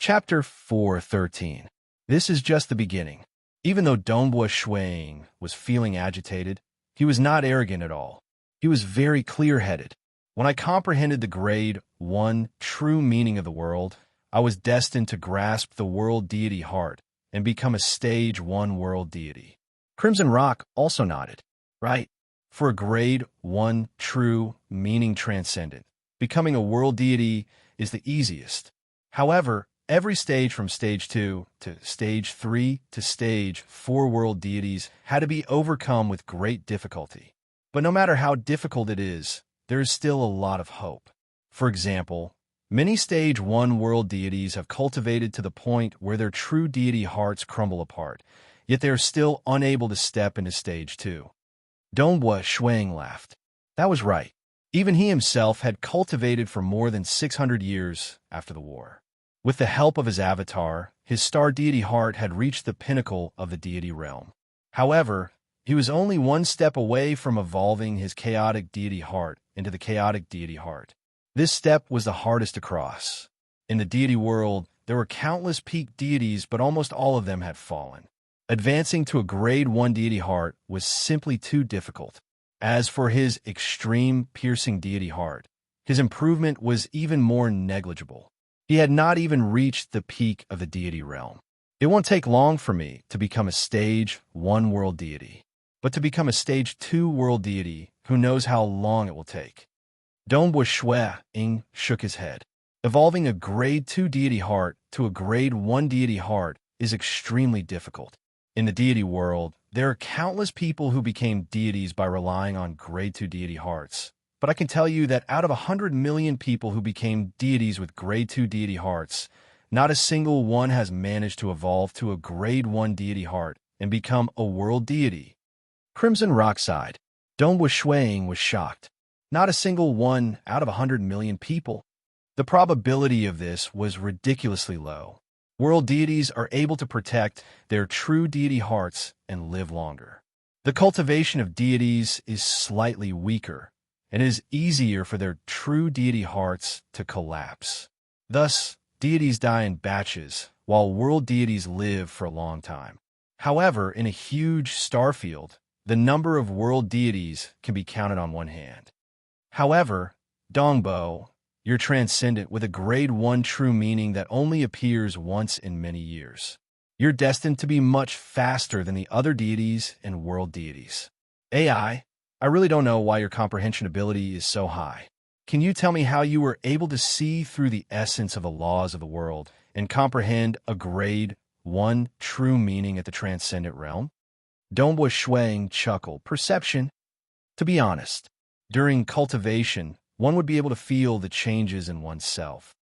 Chapter 4:13. This is just the beginning. Even though Dongbua Shuang was feeling agitated, he was not arrogant at all. He was very clear-headed. When I comprehended the grade 1 true meaning of the world, I was destined to grasp the world deity heart and become a stage 1 world deity. Crimson Rock also nodded. Right. For a grade 1 true meaning transcendent, becoming a world deity is the easiest. However, every stage from stage 2 to stage 3 to stage 4 world deities had to be overcome with great difficulty. But no matter how difficult it is, there is still a lot of hope. For example, many stage 1 world deities have cultivated to the point where their true deity hearts crumble apart, yet they are still unable to step into stage 2. Dongbua Shuang laughed. That was right. Even he himself had cultivated for more than 600 years after the war. With the help of his avatar, his star deity heart had reached the pinnacle of the deity realm. However, he was only one step away from evolving his chaotic deity heart into the chaotic deity heart. This step was the hardest to cross. In the deity world, there were countless peak deities, but almost all of them had fallen. Advancing to a grade 1 deity heart was simply too difficult. As for his extreme piercing deity heart, his improvement was even more negligible. He had not even reached the peak of the deity realm. It won't take long for me to become a stage 1 world deity. But to become a stage 2 world deity, who knows how long it will take? Dongbua Shuang shook his head. Evolving a grade 2 deity heart to a grade 1 deity heart is extremely difficult. In the deity world, there are countless people who became deities by relying on grade 2 deity hearts. But I can tell you that out of 100 million people who became deities with grade 2 deity hearts, not a single one has managed to evolve to a grade 1 deity heart and become a world deity. Crimson Rock sighed. Dongbua Shuang was shocked. Not a single one out of 100 million people. The probability of this was ridiculously low. World deities are able to protect their true deity hearts and live longer. The cultivation of deities is slightly weaker, and it is easier for their true deity hearts to collapse. Thus, deities die in batches, while world deities live for a long time. However, in a huge star field, the number of world deities can be counted on one hand. However, Dongbua, you're transcendent with a grade 1 true meaning that only appears once in many years. You're destined to be much faster than the other deities and world deities. I really don't know why your comprehension ability is so high. Can you tell me how you were able to see through the essence of the laws of the world and comprehend a grade 1 true meaning at the transcendent realm? Dongbua Shuang chuckled. Perception? To be honest, during cultivation, one would be able to feel the changes in oneself.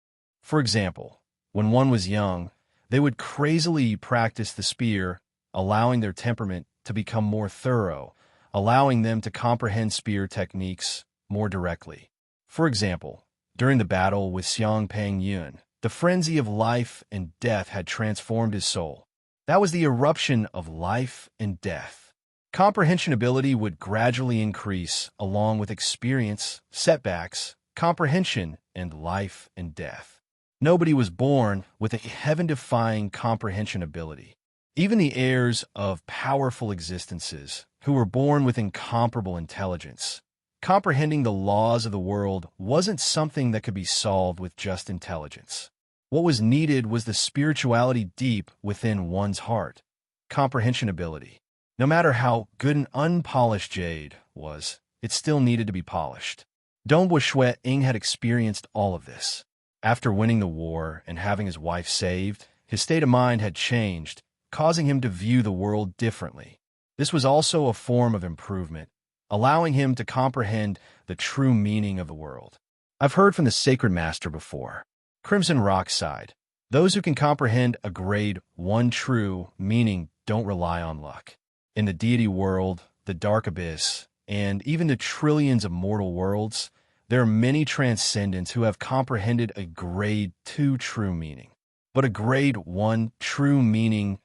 For example, when one was young, they would crazily practice the spear, allowing their temperament to become more thorough, allowing them to comprehend spear techniques more directly. For example, during the battle with Xiang Peng Yun, the frenzy of life and death had transformed his soul. That was the eruption of life and death. Comprehension ability would gradually increase along with experience, setbacks, comprehension, and life and death. Nobody was born with a heaven-defying comprehension ability. Even the heirs of powerful existences, who were born with incomparable intelligence, comprehending the laws of the world wasn't something that could be solved with just intelligence. What was needed was the spirituality deep within one's heart, comprehension ability. No matter how good an unpolished jade was, it still needed to be polished. Dongbua Shuang had experienced all of this. After winning the war and having his wife saved, his state of mind had changed, causing him to view the world differently. This was also a form of improvement, allowing him to comprehend the true meaning of the world. I've heard from the Sacred Master before. Crimson Rock sighed. Those who can comprehend a grade 1 true meaning don't rely on luck. In the deity world, the dark abyss, and even the trillions of mortal worlds, there are many transcendents who have comprehended a grade 2 true meaning. But a grade 1 true meaning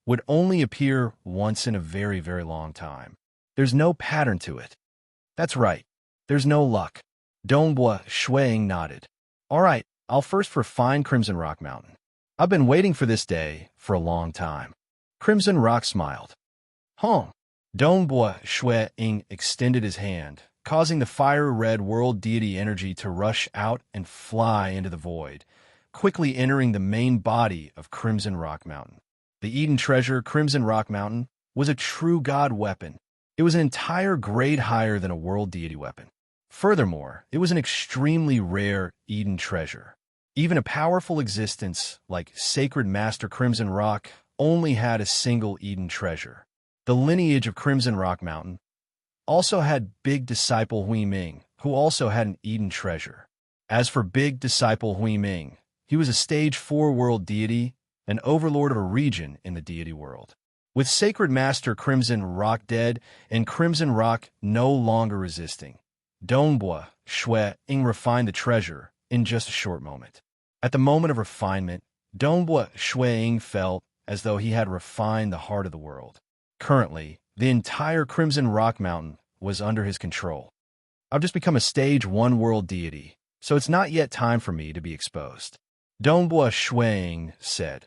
would only appear once in a very, very long time. There's no pattern to it. That's right. There's no luck. Dongbua Shuang nodded. All right, I'll first refine Crimson Rock Mountain. I've been waiting for this day for a long time. Crimson Rock smiled. Home. Dongbua Shui Ying extended his hand, causing the fire-red world deity energy to rush out and fly into the void, quickly entering the main body of Crimson Rock Mountain. The Eden treasure, Crimson Rock Mountain, was a true god weapon. It was an entire grade higher than a world deity weapon. Furthermore, it was an extremely rare Eden treasure. Even a powerful existence like Sacred Master Crimson Rock only had a single Eden treasure. The lineage of Crimson Rock Mountain also had Big Disciple Hui Ming, who also had an Eden treasure. As for Big Disciple Hui Ming, he was a Stage 4 world deity, an overlord of a region in the deity world. With Sacred Master Crimson Rock dead and Crimson Rock no longer resisting, Dongbua Shui Ying refined the treasure in just a short moment. At the moment of refinement, Dongbua Shui Ying felt as though he had refined the heart of the world. Currently, the entire Crimson Rock Mountain was under his control. I've just become a Stage 1 world deity, so it's not yet time for me to be exposed. Dongbua Shui Ying said,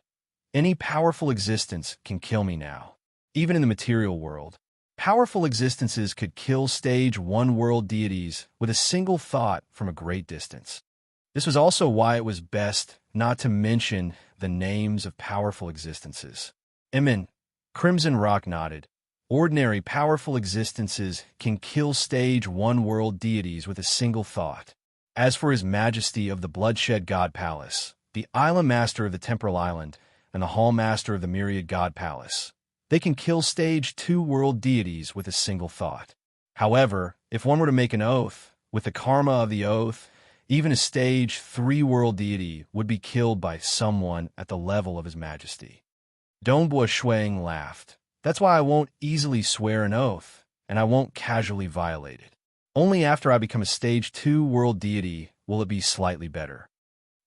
any powerful existence can kill me now. Even in the material world, powerful existences could kill Stage 1 world deities with a single thought from a great distance. This was also why it was best not to mention the names of powerful existences. Crimson Rock nodded. Ordinary powerful existences can kill Stage 1 world deities with a single thought. As for His Majesty of the Bloodshed God Palace, the Island Master of the Temporal Island, and the Hall Master of the Myriad God Palace, they can kill Stage 2 world deities with a single thought. However, if one were to make an oath, with the karma of the oath, even a Stage 3 world deity would be killed by someone at the level of His Majesty. Dongbua Shui Ying laughed. That's why I won't easily swear an oath, and I won't casually violate it. Only after I become a Stage 2 world deity will it be slightly better.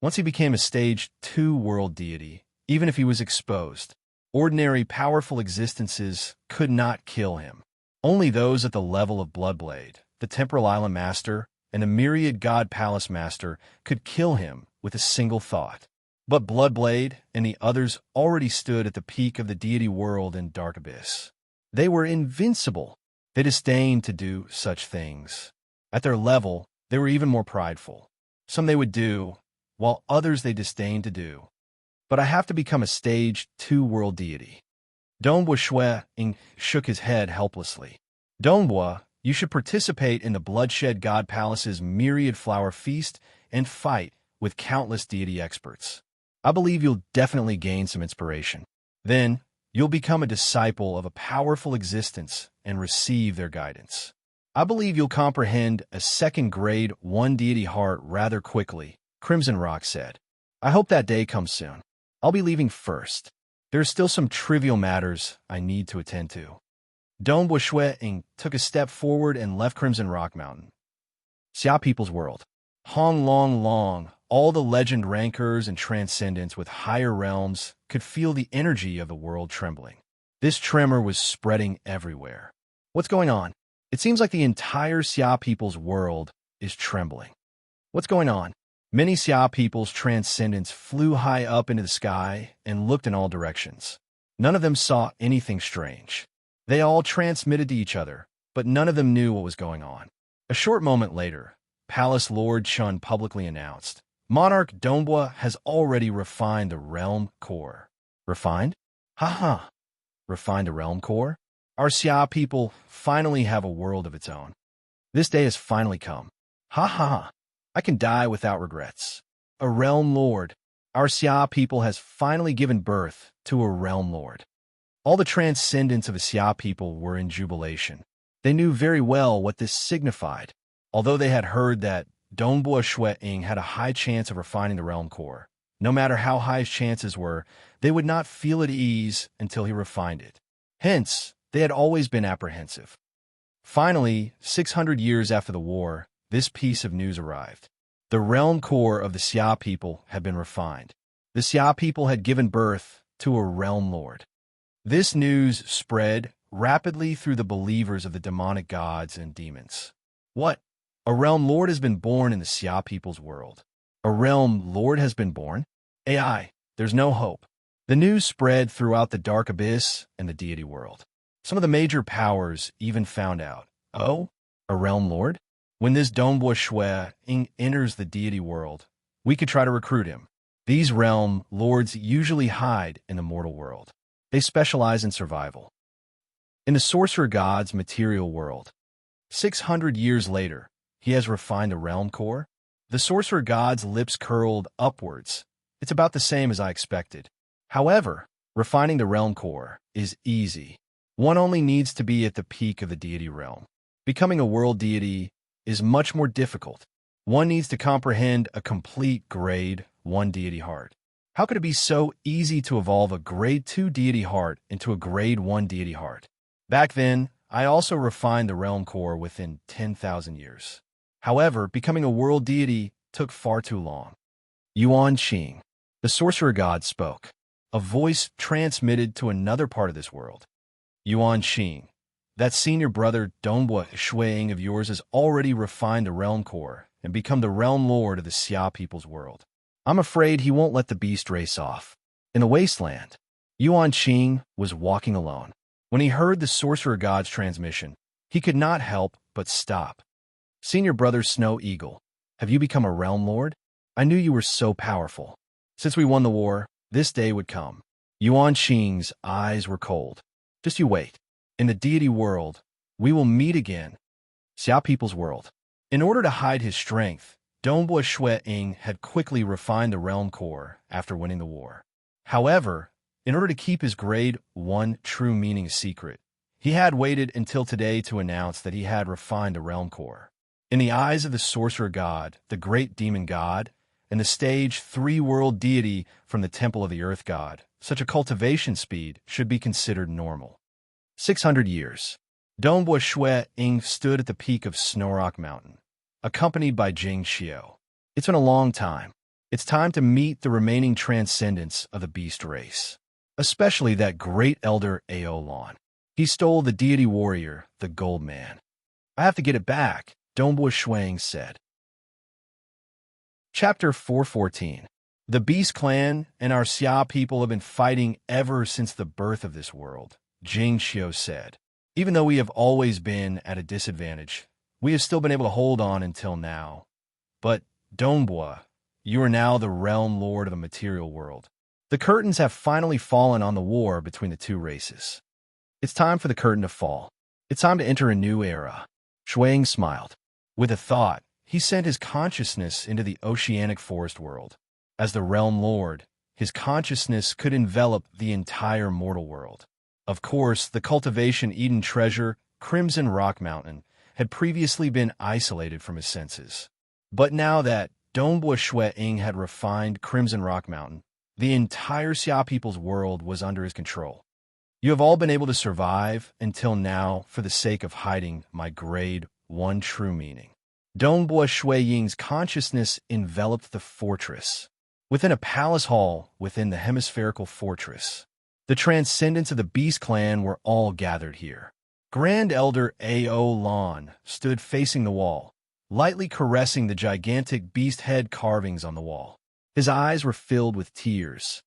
Once he became a Stage 2 world deity, even if he was exposed, ordinary powerful existences could not kill him. Only those at the level of Bloodblade, the Temporal Island Master, and the Myriad God Palace Master could kill him with a single thought. But Bloodblade and the others already stood at the peak of the deity world in Dark Abyss. They were invincible. They disdained to do such things. At their level, they were even more prideful. Some they would do, while others they disdained to do. But I have to become a Stage 2 world deity. Dongbua Shui Ying shook his head helplessly. Dongbua, you should participate in the Bloodshed God Palace's Myriad Flower Feast and fight with countless deity experts. I believe you'll definitely gain some inspiration. Then, you'll become a disciple of a powerful existence and receive their guidance. I believe you'll comprehend a second grade 1 deity heart rather quickly, Crimson Rock said. I hope that day comes soon. I'll be leaving first. There are still some trivial matters I need to attend to. Dongbua Shui Ying took a step forward and left Crimson Rock Mountain. Xia People's World. Hong Long Long, all the legend rankers and transcendents with higher realms could feel the energy of the world trembling. This tremor was spreading everywhere. What's going on? It seems like the entire Xia People's world is trembling. What's going on? Many Xia People's transcendents flew high up into the sky and looked in all directions. None of them saw anything strange. They all transmitted to each other, but none of them knew what was going on. A short moment later, Palace Lord Chun publicly announced, Monarch Dongbua has already refined the realm core. Refined? Ha. Refined the realm core? Our Xia people finally have a world of its own. This day has finally come. Ha. I can die without regrets. A realm lord. Our Xia people has finally given birth to a realm lord. All the transcendents of the Xia people were in jubilation. They knew very well what this signified. Although they had heard that Dongbua Shui Ying had a high chance of refining the realm core, no matter how high his chances were, they would not feel at ease until he refined it. Hence, they had always been apprehensive. Finally, 600 years after the war, this piece of news arrived. The realm core of the Xia people had been refined. The Xia people had given birth to a realm lord. This news spread rapidly through the believers of the demonic gods and demons. What? A realm lord has been born in the Xia people's world. A realm lord has been born? AI. There's no hope. The news spread throughout the dark abyss and the deity world. Some of the major powers even found out. Oh, a realm lord? When this Dongbua Shui Ying enters the deity world, we could try to recruit him. These realm lords usually hide in the mortal world. They specialize in survival. In the sorcerer god's material world, 600 years later, he has refined a realm core. The sorcerer god's lips curled upwards. It's about the same as I expected. However, refining the realm core is easy. One only needs to be at the peak of the deity realm. Becoming a world deity is much more difficult. One needs to comprehend a complete grade 1 deity heart. How could it be so easy to evolve a grade 2 deity heart into a grade 1 deity heart? Back then, I also refined the realm core within 10,000 years. However, becoming a world deity took far too long. Yuan Qing, the sorcerer god, spoke. A voice transmitted to another part of this world. Yuan Qing, that senior brother Dongbua Shui Ying of yours has already refined the realm core and become the realm lord of the Xia people's world. I'm afraid he won't let the beast race off. In the wasteland, Yuan Qing was walking alone. When he heard the sorcerer god's transmission, he could not help but stop. Senior brother Snow Eagle, have you become a realm lord? I knew you were so powerful. Since we won the war, this day would come. Yuan Qing's eyes were cold. Just you wait. In the deity world, we will meet again. Xia people's world. In order to hide his strength, Dongbua Shui Ying had quickly refined the realm core after winning the war. However, in order to keep his grade 1 true meaning secret, he had waited until today to announce that he had refined the realm core. In the eyes of the sorcerer god, the great demon god, and the stage 3 world deity from the temple of the earth god, such a cultivation speed should be considered normal. 600 years. Dongbua Shui Ying stood at the peak of Snowrock Mountain, accompanied by Jing Xiao. It's been a long time. It's time to meet the remaining transcendents of the beast race, especially that great elder Aolon. He stole the deity warrior, the Gold Man. I have to get it back, Dongbua Shui Ying said. Chapter 414. The Beast Clan and our Xia people have been fighting ever since the birth of this world, Jing Xiao said. Even though we have always been at a disadvantage, we have still been able to hold on until now. But, Dongbua, you are now the realm lord of a material world. The curtains have finally fallen on the war between the two races. It's time for the curtain to fall. It's time to enter a new era. Shui Ying smiled. With a thought, he sent his consciousness into the oceanic forest world. As the realm lord, his consciousness could envelop the entire mortal world. Of course, the cultivation Eden treasure, Crimson Rock Mountain, had previously been isolated from his senses. But now that Dongbua Shui Ying had refined Crimson Rock Mountain, the entire Xia people's world was under his control. You have all been able to survive until now for the sake of hiding my grade 1 true meaning. Dongbua Shui Ying's consciousness enveloped the fortress. Within a palace hall within the hemispherical fortress, the transcendents of the Beast Clan were all gathered here. Grand Elder Aolon stood facing the wall, lightly caressing the gigantic beast head carvings on the wall. His eyes were filled with tears.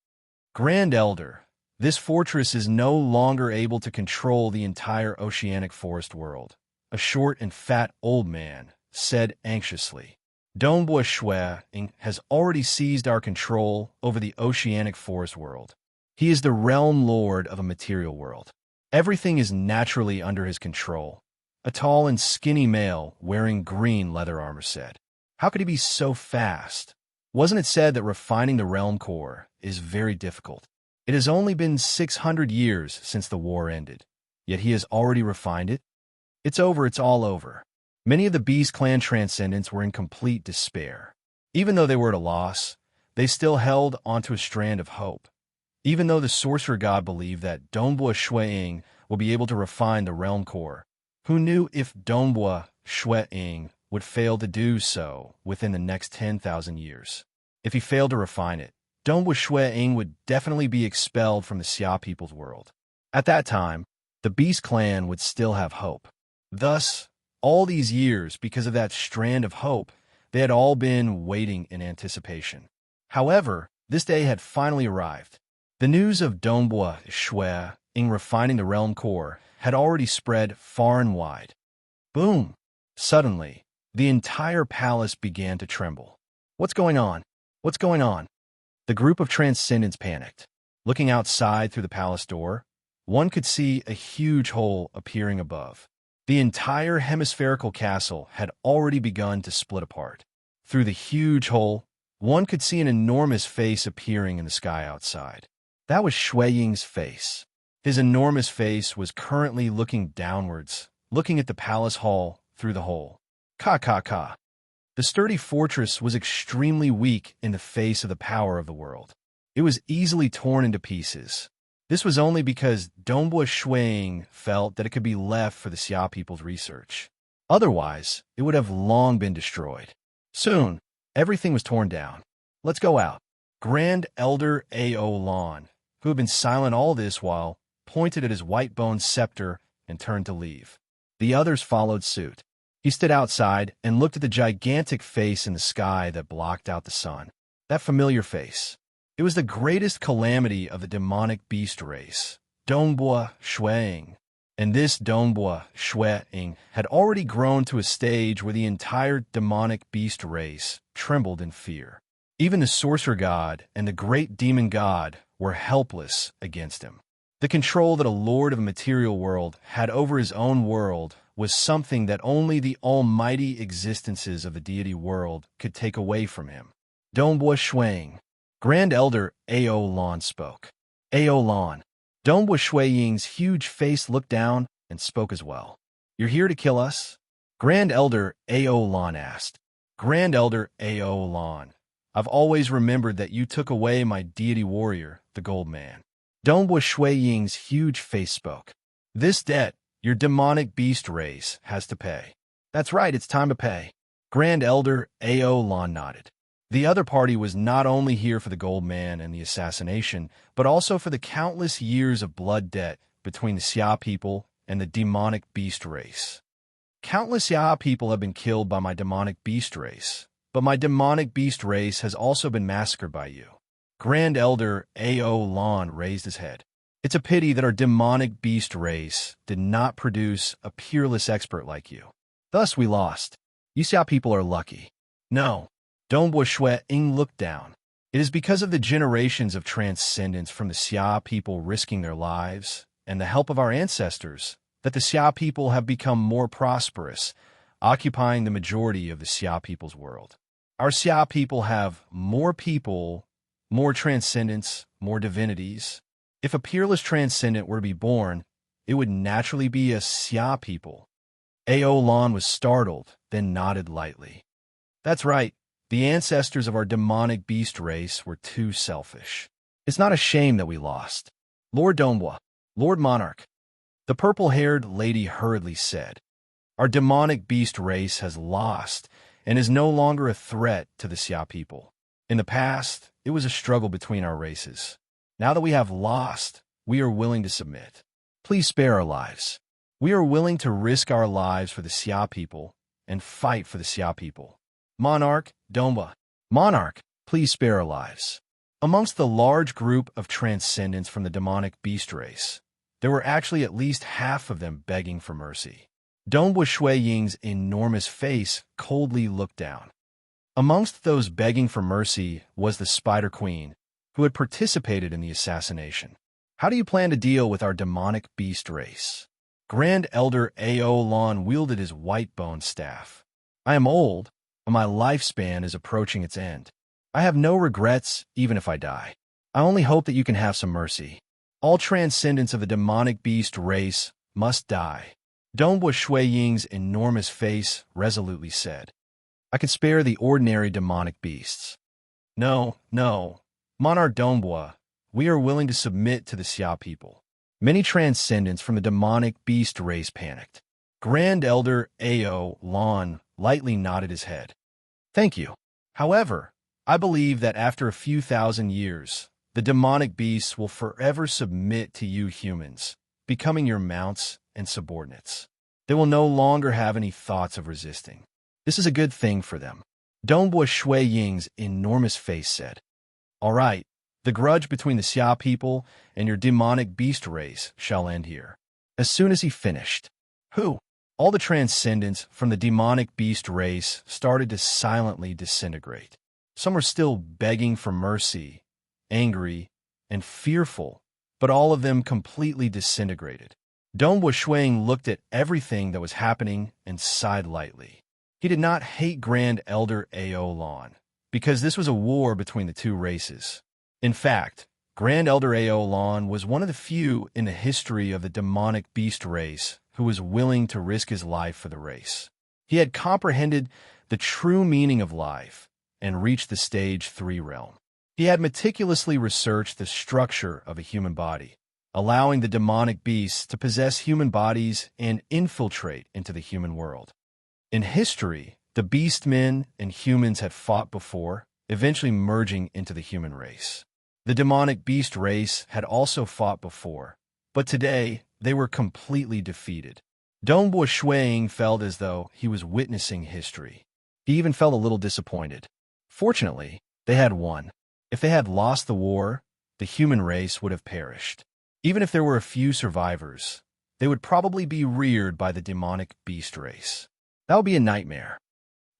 Grand Elder, this fortress is no longer able to control the entire oceanic forest world, a short and fat old man said anxiously. Dongbua Shui Ying has already seized our control over the oceanic forest world. He is the realm lord of a material world. Everything is naturally under his control. A tall and skinny male wearing green leather armor said. How could he be so fast? Wasn't it said that refining the realm core is very difficult? It has only been 600 years since the war ended, yet he has already refined it? It's over, it's all over. Many of the Beast Clan transcendents were in complete despair. Even though they were at a loss, they still held onto a strand of hope. Even though the sorcerer god believed that Dongbua Shui Ying will be able to refine the realm core, who knew if Dongbua Shui Ying would fail to do so within the next 10,000 years? If he failed to refine it, Dongbua Shui Ying would definitely be expelled from the Xia people's world. At that time, the Beast Clan would still have hope. Thus, all these years, because of that strand of hope, they had all been waiting in anticipation. However, This day had finally arrived. The news of Dongbua Shui Ying refining the realm core had already spread far and wide. Boom! Suddenly, the entire palace began to tremble. What's going on? What's going on? The group of transcendents panicked. Looking outside through the palace door, one could see a huge hole appearing above. The entire hemispherical castle had already begun to split apart. Through the huge hole, one could see an enormous face appearing in the sky outside. That was Shui Ying's face. His enormous face was currently looking downwards, looking at the palace hall through the hole. Ka ka ka. The sturdy fortress was extremely weak in the face of the power of the world. It was easily torn into pieces. This was only because Dongbua Shui Ying felt that it could be left for the Xia people's research. Otherwise, it would have long been destroyed. Soon, everything was torn down. Let's go out. Grand Elder Ao Lan, who had been silent all this while, pointed at his white-boned scepter and turned to leave. The others followed suit. He stood outside and looked at the gigantic face in the sky that blocked out the sun. That familiar face. It was the greatest calamity of the demonic beast race, Dongbua Shui Ying. And this Dongbua Shui Ying had already grown to a stage where the entire demonic beast race trembled in fear. Even the sorcerer god and the great demon god were helpless against him. The control that a lord of a material world had over his own world was something that only the almighty existences of the deity world could take away from him. Dongbua Shui Ying. Grand Elder Ao Lan spoke. Ao Lan. Dongbua Shui Ying's huge face looked down and spoke as well. You're here to kill us? Grand Elder Ao Lan asked. Grand Elder Ao Lan. I've always remembered that you took away my deity warrior, the Gold Man. Dongbua Shui Ying's huge face spoke. This debt, your demonic beast race has to pay. That's right, it's time to pay. Grand Elder Ao Lan nodded. The other party was not only here for the Gold Man and the assassination, but also for the countless years of blood debt between the Xia people and the demonic beast race. Countless Xia people have been killed by my demonic beast race, but my demonic beast race has also been massacred by you. Grand Elder Ao Lan raised his head. It's a pity that our demonic beast race did not produce a peerless expert like you. Thus we lost. You Xia people are lucky. No. Dongbua Shui Ying looked down. It is because of the generations of transcendence from the Xia people risking their lives and the help of our ancestors that the Xia people have become more prosperous, occupying the majority of the Xia people's world. Our Xia people have more people, more transcendence, more divinities. If a peerless transcendent were to be born, it would naturally be a Xia people. Ao Lan was startled, then nodded lightly. That's right. The ancestors of our demonic beast race were too selfish. It's not a shame that we lost. Lord Dongbua, Lord Monarch, the purple-haired lady hurriedly said, our demonic beast race has lost and is no longer a threat to the Xia people. In the past, it was a struggle between our races. Now that we have lost, we are willing to submit. Please spare our lives. We are willing to risk our lives for the Xia people and fight for the Xia people. Monarch, Dongbua. Monarch, please spare our lives. Amongst the large group of transcendents from the demonic beast race, there were actually at least half of them begging for mercy. Dongbua Shui Ying's enormous face coldly looked down. Amongst those begging for mercy was the Spider Queen, who had participated in the assassination. How do you plan to deal with our demonic beast race? Grand Elder Ao Lan wielded his white-boned staff. I am old, and my lifespan is approaching its end. I have no regrets, even if I die. I only hope that you can have some mercy. All transcendents of the demonic beast race must die. Dongbua Shui Ying's enormous face resolutely said. I can spare the ordinary demonic beasts. No, no. Monarch Dongbua, we are willing to submit to the Xia people. Many transcendents from the demonic beast race panicked. Grand Elder Ao Lan lightly nodded his head. Thank you. However, I believe that after a few thousand years, the demonic beasts will forever submit to you humans, becoming your mounts and subordinates. They will no longer have any thoughts of resisting. This is a good thing for them. Dongbua Shui Ying's enormous face said. All right, the grudge between the Xia people and your demonic beast race shall end here. As soon as he finished, who? All the transcendents from the demonic beast race started to silently disintegrate. Some were still begging for mercy, angry, and fearful, but all of them completely disintegrated. Donghua Shuang looked at everything that was happening and sighed lightly. He did not hate Grand Elder Aolan, because this was a war between the two races. In fact, Grand Elder Aolan was one of the few in the history of the demonic beast race who was willing to risk his life for the race. He had comprehended the true meaning of life and reached the stage 3 realm. He had meticulously researched the structure of a human body, allowing the demonic beasts to possess human bodies and infiltrate into the human world. In history, the beastmen and humans had fought before, eventually merging into the human race. The demonic beast race had also fought before, but today they were completely defeated. Donghua Shuang felt as though he was witnessing history. He even felt a little disappointed. Fortunately, they had won. If they had lost the war, the human race would have perished. Even if there were a few survivors, they would probably be reared by the demonic beast race. That would be a nightmare.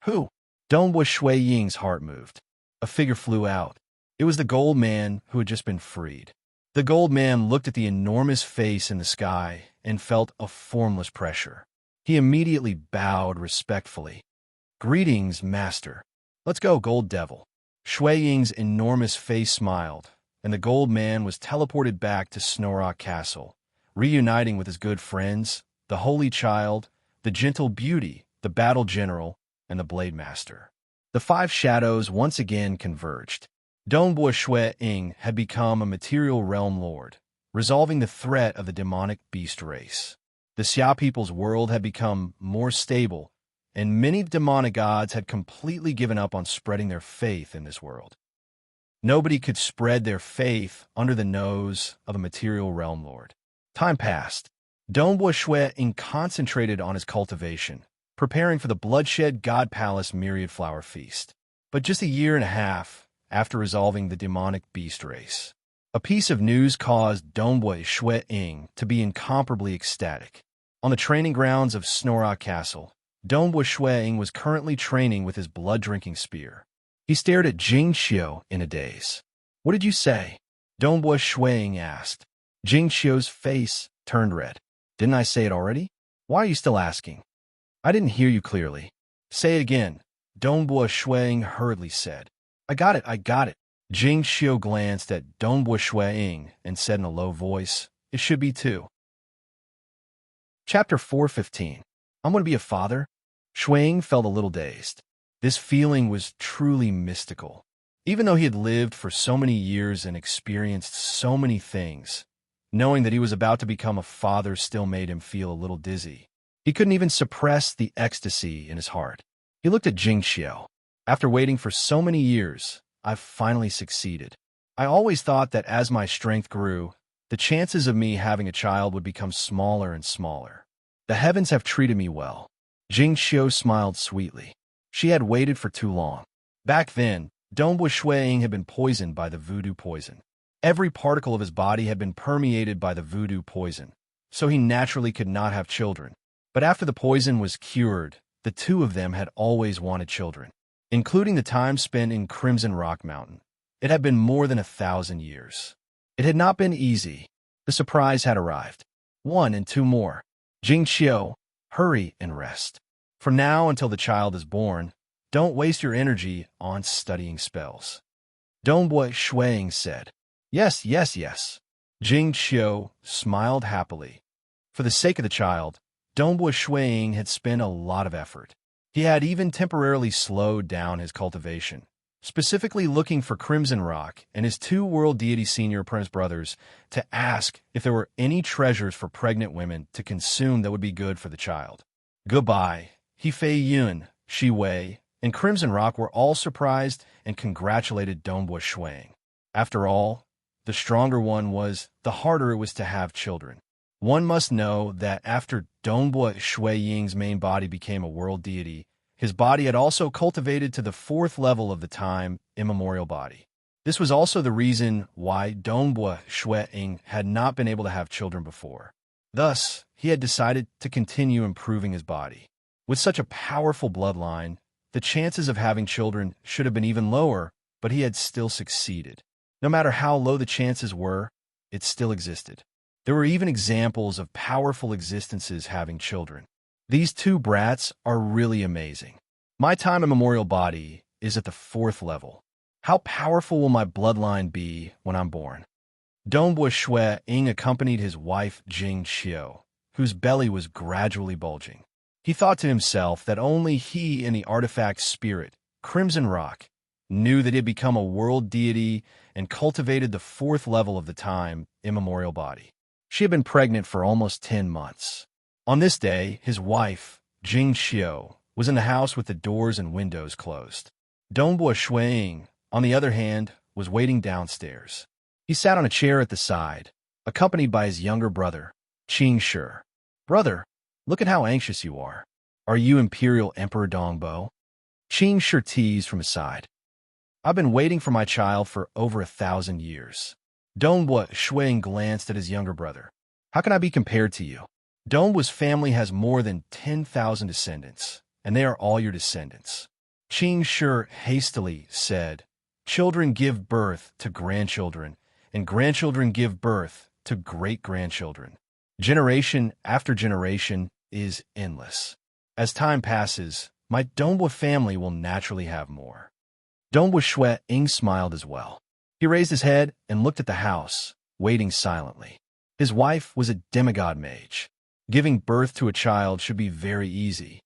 Who? Donghua Ying's heart moved. A figure flew out. It was the gold man who had just been freed. The gold man looked at the enormous face in the sky and felt a formless pressure. He immediately bowed respectfully. Greetings, master. Let's go, gold devil. Shui Ying's enormous face smiled, and the gold man was teleported back to Snorrock Castle, reuniting with his good friends, the holy child, the gentle beauty, the battle general, and the blade master. The 5 shadows once again converged. Donghua Shuang had become a material realm lord, resolving the threat of the demonic beast race. The Xia people's world had become more stable, and many demonic gods had completely given up on spreading their faith in this world. Nobody could spread their faith under the nose of a material realm lord. Time passed. Donghua Shuang concentrated on his cultivation, preparing for the Bloodshed God Palace Myriad Flower Feast. But just a year and a half after resolving the demonic beast race, a piece of news caused Donghua Shuang to be incomparably ecstatic. On the training grounds of Snorrock Castle, Donghua Shuang was currently training with his blood-drinking spear. He stared at Jing Xiu in a daze. "What did you say?" Donghua Shuang asked. Jing Xiu's face turned red. "Didn't I say it already? Why are you still asking?" "I didn't hear you clearly." "Say it again," Donghua Shuang hurriedly said. I got it. Jing Xiu glanced at Donghua Shuang and said in a low voice, "It should be too." Chapter 4:15. I'm going to be a father? Shuang felt a little dazed. This feeling was truly mystical. Even though he had lived for so many years and experienced so many things, knowing that he was about to become a father still made him feel a little dizzy. He couldn't even suppress the ecstasy in his heart. He looked at Jing Xiu. After waiting for so many years, I've finally succeeded. I always thought that as my strength grew, the chances of me having a child would become smaller and smaller. The heavens have treated me well. Jing Xiu smiled sweetly. She had waited for too long. Back then, Donghua Shuang had been poisoned by the voodoo poison. Every particle of his body had been permeated by the voodoo poison, so he naturally could not have children. But after the poison was cured, the two of them had always wanted children, including the time spent in Crimson Rock Mountain. It had been more than 1,000 years. It had not been easy. The surprise had arrived. 1 and 2 more. Jing Xiu, hurry and rest. From now until the child is born, don't waste your energy on studying spells. Donghua Shuang said. Yes. Jing Xiu smiled happily. For the sake of the child, Donghua Shuang had spent a lot of effort. He had even temporarily slowed down his cultivation, specifically looking for Crimson Rock and his 2 world deity senior apprentice brothers to ask if there were any treasures for pregnant women to consume that would be good for the child. Goodbye. He Fei Yun, Shi Wei, and Crimson Rock were all surprised and congratulated Donghua Shuang. After all, the stronger one was, the harder it was to have children. One must know that after Donghua Shuang's main body became a world deity, his body had also cultivated to the 4th level of the time immemorial body. This was also the reason why Dongbua Ying had not been able to have children before. Thus, he had decided to continue improving his body. With such a powerful bloodline, the chances of having children should have been even lower, but he had still succeeded. No matter how low the chances were, it still existed. There were even examples of powerful existences having children. These two brats are really amazing. My time immemorial body is at the 4th level. How powerful will my bloodline be when I'm born? Dongbua Ying accompanied his wife Jing Qiu, whose belly was gradually bulging. He thought to himself that only he and the artifact spirit, Crimson Rock, knew that he had become a world deity and cultivated the 4th level of the time immemorial body. She had been pregnant for almost 10 months. On this day, his wife, Jing Qiu, was in the house with the doors and windows closed. Dongbua Ying, on the other hand, was waiting downstairs. He sat on a chair at the side, accompanied by his younger brother, Qing Shi. "Brother, look at how anxious you are. Are you Imperial Emperor Dongbo?" Qing Shi teased from his side. "I've been waiting for my child for over 1,000 years." Dongbua Ying glanced at his younger brother. "How can I be compared to you? Dongbua's family has more than 10,000 descendants, and they are all your descendants." Qing Shi hastily said, "Children give birth to grandchildren, and grandchildren give birth to great-grandchildren. Generation after generation is endless. As time passes, my Dongbua family will naturally have more." Dongbua Ying smiled as well. He raised his head and looked at the house, waiting silently. His wife was a demigod mage. Giving birth to a child should be very easy.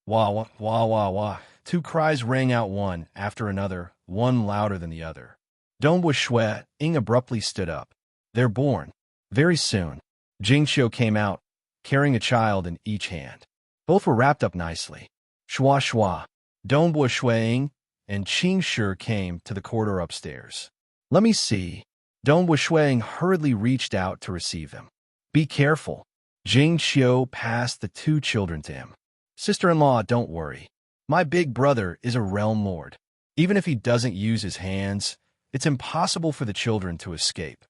Wah, wah, wah, wah, wah. 2 cries rang out one after another, one louder than the other. Dongbua Ying abruptly stood up. "They're born. Very soon." Jing Qiu came out, carrying a child in each hand. Both were wrapped up nicely. Shua shua. Dongbua Ying and Qing Shi came to the corridor upstairs. "Let me see." Dongbua Ying hurriedly reached out to receive them. "Be careful." Jing Qiu passed the 2 children to him. "Sister-in-law, don't worry. My big brother is a realm lord. Even if he doesn't use his hands, it's impossible for the children to escape."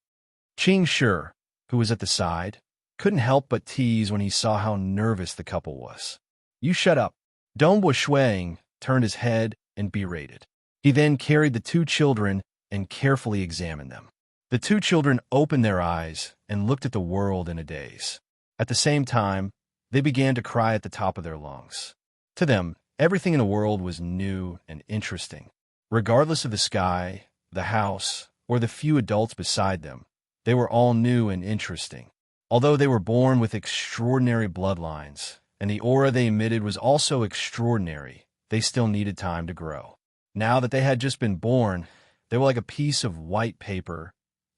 Qing Shi, who was at the side, couldn't help but tease when he saw how nervous the couple was. "You shut up." Dongbua Ying turned his head and berated. He then carried the 2 children and carefully examined them. The 2 children opened their eyes and looked at the world in a daze. At the same time, they began to cry at the top of their lungs. To them, everything in the world was new and interesting. Regardless of the sky, the house, or the few adults beside them, they were all new and interesting. Although they were born with extraordinary bloodlines, and the aura they emitted was also extraordinary, they still needed time to grow. Now that they had just been born, they were like a piece of white paper,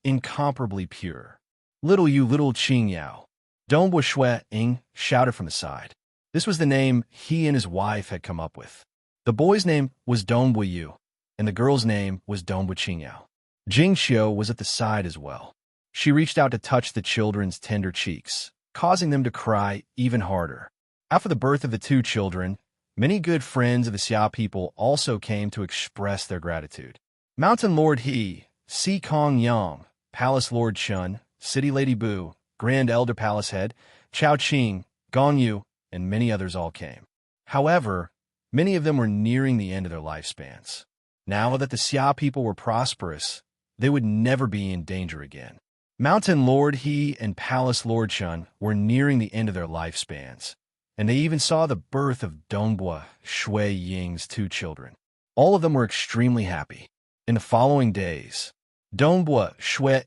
incomparably pure. "Little you, little Qing Yao." Dongbua Ying shouted from the side. This was the name he and his wife had come up with. The boy's name was Dongbua Yu, and the girl's name was Dongbua Qing Yao. Jing Qiu was at the side as well. She reached out to touch the children's tender cheeks, causing them to cry even harder. After the birth of the 2 children, many good friends of the Xia people also came to express their gratitude. Mountain Lord He, Si Kong Yang, Palace Lord Chun, City Lady Bu, Grand Elder Palace Head, Chao Qing, Gong Yu, and many others all came. However, many of them were nearing the end of their lifespans. Now that the Xia people were prosperous, they would never be in danger again. Mountain Lord He and Palace Lord Chun were nearing the end of their lifespans, and they even saw the birth of Dongbua Ying's 2 children. All of them were extremely happy. In the following days, Dongbua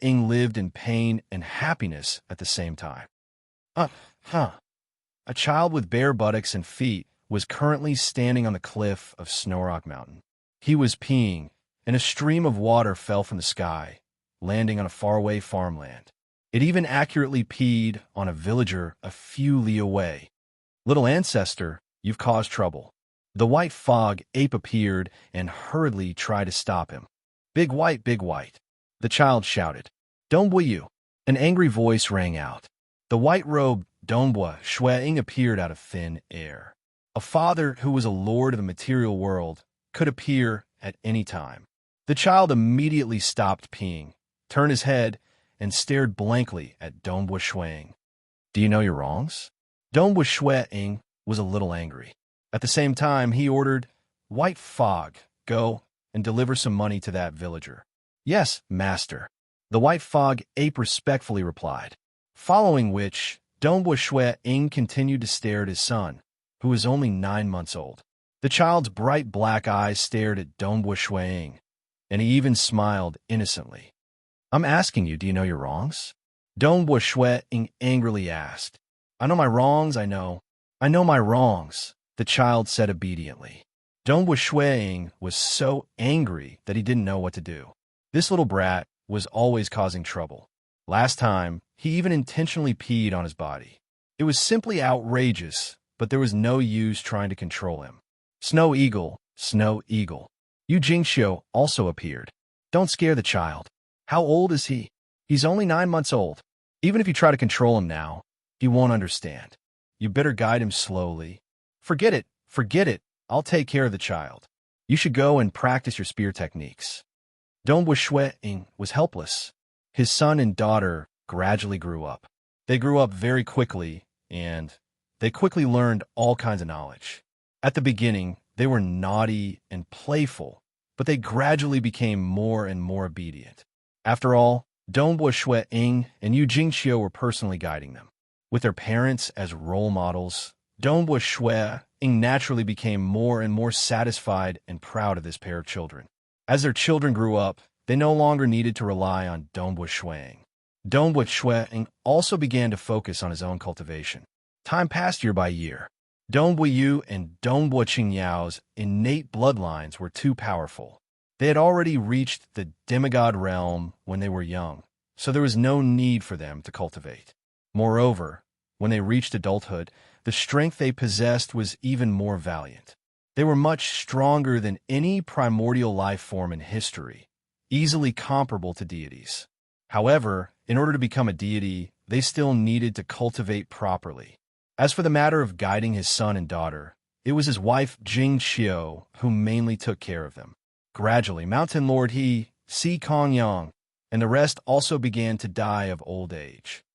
Ying lived in pain and happiness at the same time. A child with bare buttocks and feet was currently standing on the cliff of Snowrock Mountain. He was peeing, and a stream of water fell from the sky, landing on a faraway farmland. It even accurately peed on a villager a few li away. "Little ancestor, you've caused trouble." The white fog ape appeared and hurriedly tried to stop him. Big white, the child shouted. "Dongbua Yu." An angry voice rang out. The white-robed Dongbua Ying appeared out of thin air. A father who was a lord of the material world could appear at any time. The child immediately stopped peeing, turned his head, and stared blankly at Dongbua Shuang. Do you know your wrongs? Dongbua Shuang was a little angry. At the same time, he ordered, White Fog, go and deliver some money to that villager. Yes, master. The White Fog ape respectfully replied, following which Dongbua Shuang continued to stare at his son, who was only 9 months old. The child's bright black eyes stared at Dongbua Shuang, and he even smiled innocently. I'm asking you, do you know your wrongs? Dongbua Shuang angrily asked. I know my wrongs, I know my wrongs, the child said obediently. Dongbua Shuang was so angry that he didn't know what to do. This little brat was always causing trouble. Last time, he even intentionally peed on his body. It was simply outrageous, but there was no use trying to control him. Snow Eagle, Yu Jingxiu also appeared. Don't scare the child. How old is he? He's only 9 months old. Even if you try to control him now, he won't understand. You better guide him slowly. Forget it. I'll take care of the child. You should go and practice your spear techniques. Dongbua Shuang was helpless. His son and daughter gradually grew up. They grew up very quickly, and they quickly learned all kinds of knowledge. At the beginning, they were naughty and playful, but they gradually became more and more obedient. After all, Dongbua Shuang and Yu Jingxiu were personally guiding them. With their parents as role models, Dongbua Shuang naturally became more and more satisfied and proud of this pair of children. As their children grew up, they no longer needed to rely on Dongbua Shuang. Dongbua Shuang also began to focus on his own cultivation. Time passed year by year. Dongbua Yu and Dongbua Qingyao's innate bloodlines were too powerful. They had already reached the demigod realm when they were young, so there was no need for them to cultivate. Moreover, when they reached adulthood, the strength they possessed was even more valiant. They were much stronger than any primordial life form in history, easily comparable to deities. However, in order to become a deity, they still needed to cultivate properly. As for the matter of guiding his son and daughter, it was his wife Jingxiu who mainly took care of them. Gradually, Mountain Lord He, Si Kongyang, and the rest also began to die of old age.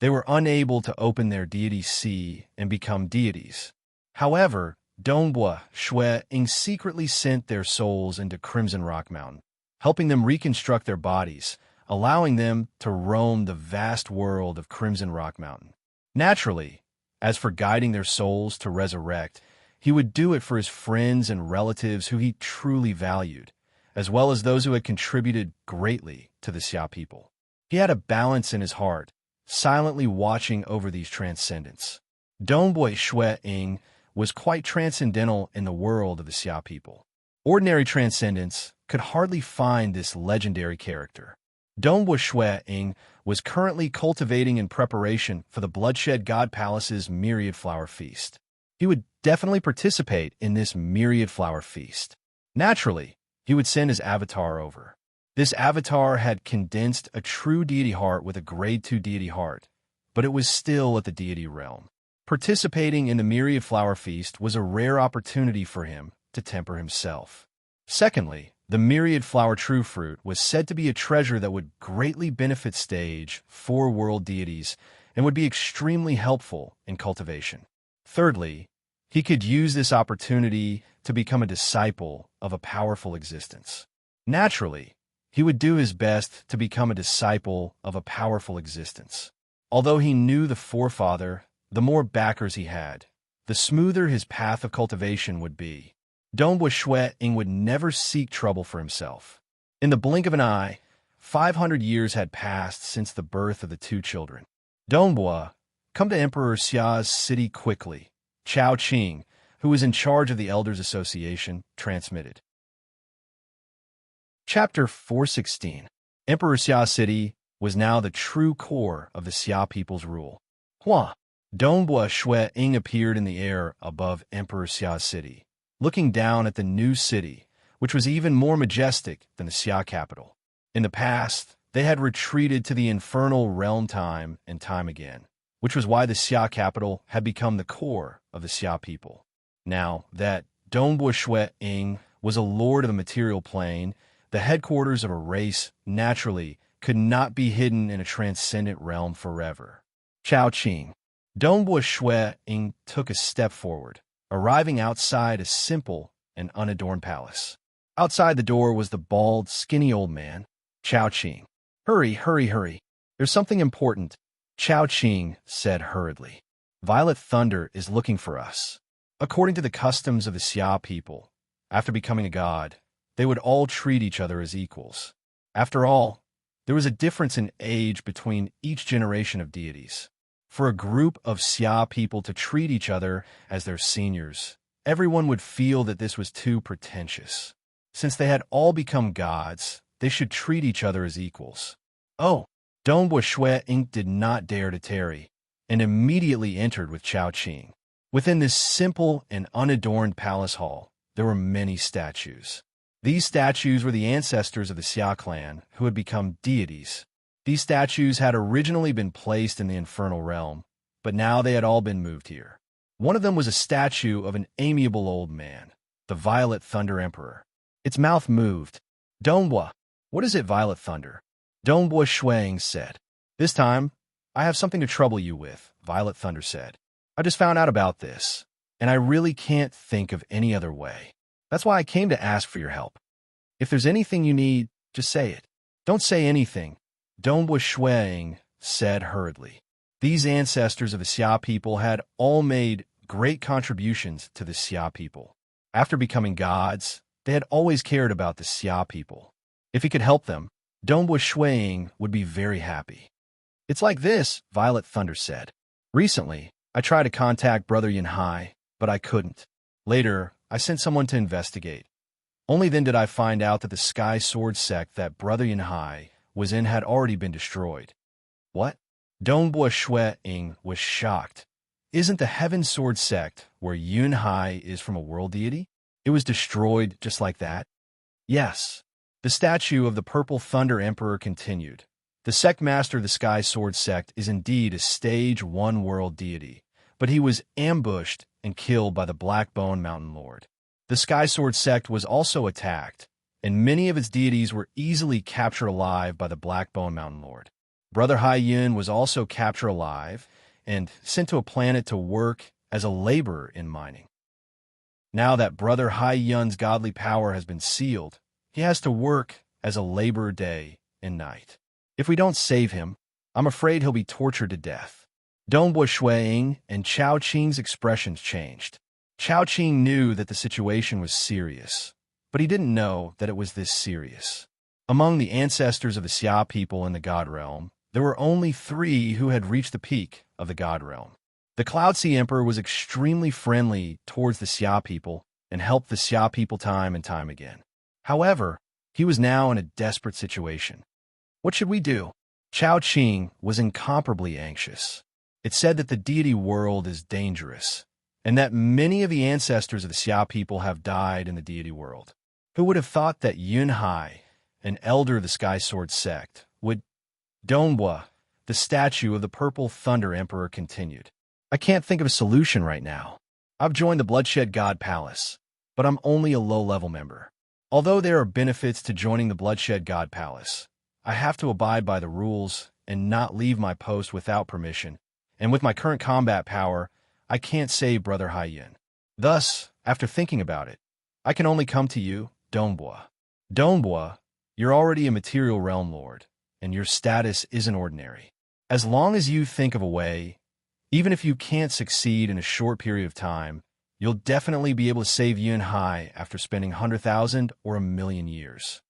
They were unable to open their deity Si and become deities. However, Dongbua Shuang secretly sent their souls into Crimson Rock Mountain, helping them reconstruct their bodies, allowing them to roam the vast world of Crimson Rock Mountain. Naturally, as for guiding their souls to resurrect, he would do it for his friends and relatives who he truly valued, as well as those who had contributed greatly to the Xia people. He had a balance in his heart, silently watching over these transcendents. Dongbua Shuang was quite transcendental in the world of the Xia people. Ordinary transcendents could hardly find this legendary character. Dongbua Shuang was currently cultivating in preparation for the Bloodshed God Palace's Myriad Flower Feast. He would definitely participate in this Myriad Flower Feast. Naturally, he would send his avatar over. This avatar had condensed a true deity heart with a grade 2 deity heart, but it was still at the deity realm. Participating in the Myriad Flower Feast was a rare opportunity for him to temper himself. Secondly, the Myriad Flower True Fruit was said to be a treasure that would greatly benefit stage 4 world deities and would be extremely helpful in cultivation. Thirdly, he could use this opportunity to become a disciple of a powerful existence. Naturally, he would do his best to become a disciple of a powerful existence. Although he knew the forefather, the more backers he had, the smoother his path of cultivation would be. Dongbua Shuang would never seek trouble for himself. In the blink of an eye, 500 years had passed since the birth of the 2 children. Dongbua, come to Emperor Xia's city quickly, Chao Qing, who was in charge of the Elders Association, transmitted. Chapter 416. Emperor Xia City was now the true core of the Xia people's rule. Hua! Dongbua Shuang appeared in the air above Emperor Xia City, looking down at the new city, which was even more majestic than the Xia capital. In the past, they had retreated to the infernal realm time and time again, which was why the Xia capital had become the core of the Xia people. Now that Dongbua Shuang was a lord of the material plane, The headquarters of a race, naturally, could not be hidden in a transcendent realm forever. Chao Qing. Dongbua Shui Ying took a step forward, arriving outside a simple and unadorned palace. Outside the door was the bald, skinny old man, Chao Qing. Hurry, hurry, hurry. There's something important, Chao Qing said hurriedly. Violet Thunder is looking for us. According to the customs of the Xia people, after becoming a god, they would all treat each other as equals. After all, there was a difference in age between each generation of deities. For a group of Xia people to treat each other as their seniors, everyone would feel that this was too pretentious. Since they had all become gods, they should treat each other as equals. Oh, Dongbua Shui Ying did not dare to tarry, and immediately entered with Chao Qing. Within this simple and unadorned palace hall, there were many statues. These statues were the ancestors of the Xia clan who had become deities. These statues had originally been placed in the infernal realm, but now they had all been moved here. One of them was a statue of an amiable old man, the Violet Thunder Emperor. Its mouth moved. Dongbua, what is it, Violet Thunder? Dongbua Shui Ying said. This time, I have something to trouble you with, Violet Thunder said. I just found out about this, and I really can't think of any other way. That's why I came to ask for your help. If there's anything you need, just say it. Don't say anything, Dongbua Shui Ying said hurriedly. These ancestors of the Xia people had all made great contributions to the Xia people. After becoming gods, they had always cared about the Xia people. If he could help them, Dongbua Shui Ying would be very happy. It's like this, Violet Thunder said. Recently, I tried to contact Brother Yin Hai, but I couldn't. Later, I sent someone to investigate. Only then did I find out that the Sky Sword sect that Brother Yin Hai was in had already been destroyed. What? Dongbua Shui Ying was shocked. Isn't the Heaven Sword sect where Yun Hai is from a world deity? It was destroyed just like that? Yes. The statue of the Purple Thunder Emperor continued. The sect master of the Sky Sword sect is indeed a stage 1 world deity, but he was ambushed and killed by the Blackbone Mountain Lord. The Sky Sword sect was also attacked, and many of its deities were easily captured alive by the Blackbone Mountain Lord. Brother Hai Yun was also captured alive and sent to a planet to work as a laborer in mining. Now that Brother Hai Yun's godly power has been sealed, he has to work as a laborer day and night. If we don't save him, I'm afraid he'll be tortured to death. Dongbua Shui Ying and Chao Qing's expressions changed. Chao Qing knew that the situation was serious, but he didn't know that it was this serious. Among the ancestors of the Xia people in the God Realm, there were only 3 who had reached the peak of the God Realm. The Cloud Sea Emperor was extremely friendly towards the Xia people and helped the Xia people time and time again. However, he was now in a desperate situation. What should we do? Chao Qing was incomparably anxious. It said that the deity world is dangerous, and that many of the ancestors of the Xia people have died in the deity world. Who would have thought that Yun Hai, an elder of the Sky Sword sect, would... Dongbua, the statue of the Purple Thunder Emperor, continued. I can't think of a solution right now. I've joined the Bloodshed God Palace, but I'm only a low-level member. Although there are benefits to joining the Bloodshed God Palace, I have to abide by the rules and not leave my post without permission, and with my current combat power, I can't save Brother Hai Yun. Thus, after thinking about it, I can only come to you, Dongbua. Dongbua, you're already a material realm lord, and your status isn't ordinary. As long as you think of a way, even if you can't succeed in a short period of time, you'll definitely be able to save Yun Hai after spending 100,000 or 1,000,000 years.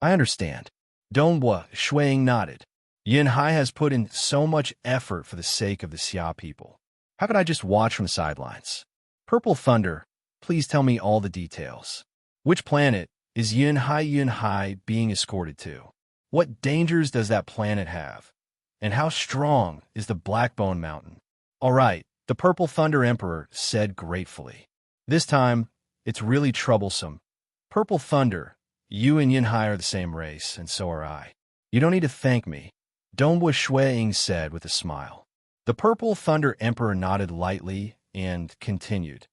I understand. Dongbua Shui Ying nodded. Yun Hai has put in so much effort for the sake of the Xia people. How could I just watch from the sidelines? Purple Thunder, please tell me all the details. Which planet is Yun Hai being escorted to? What dangers does that planet have? And how strong is the Blackbone Mountain? All right, the Purple Thunder Emperor said gratefully. This time, it's really troublesome. Purple Thunder, you and Yun Hai are the same race, and so are I. You don't need to thank me, Dongbua Shui Ying said with a smile. The Purple Thunder Emperor nodded lightly and continued.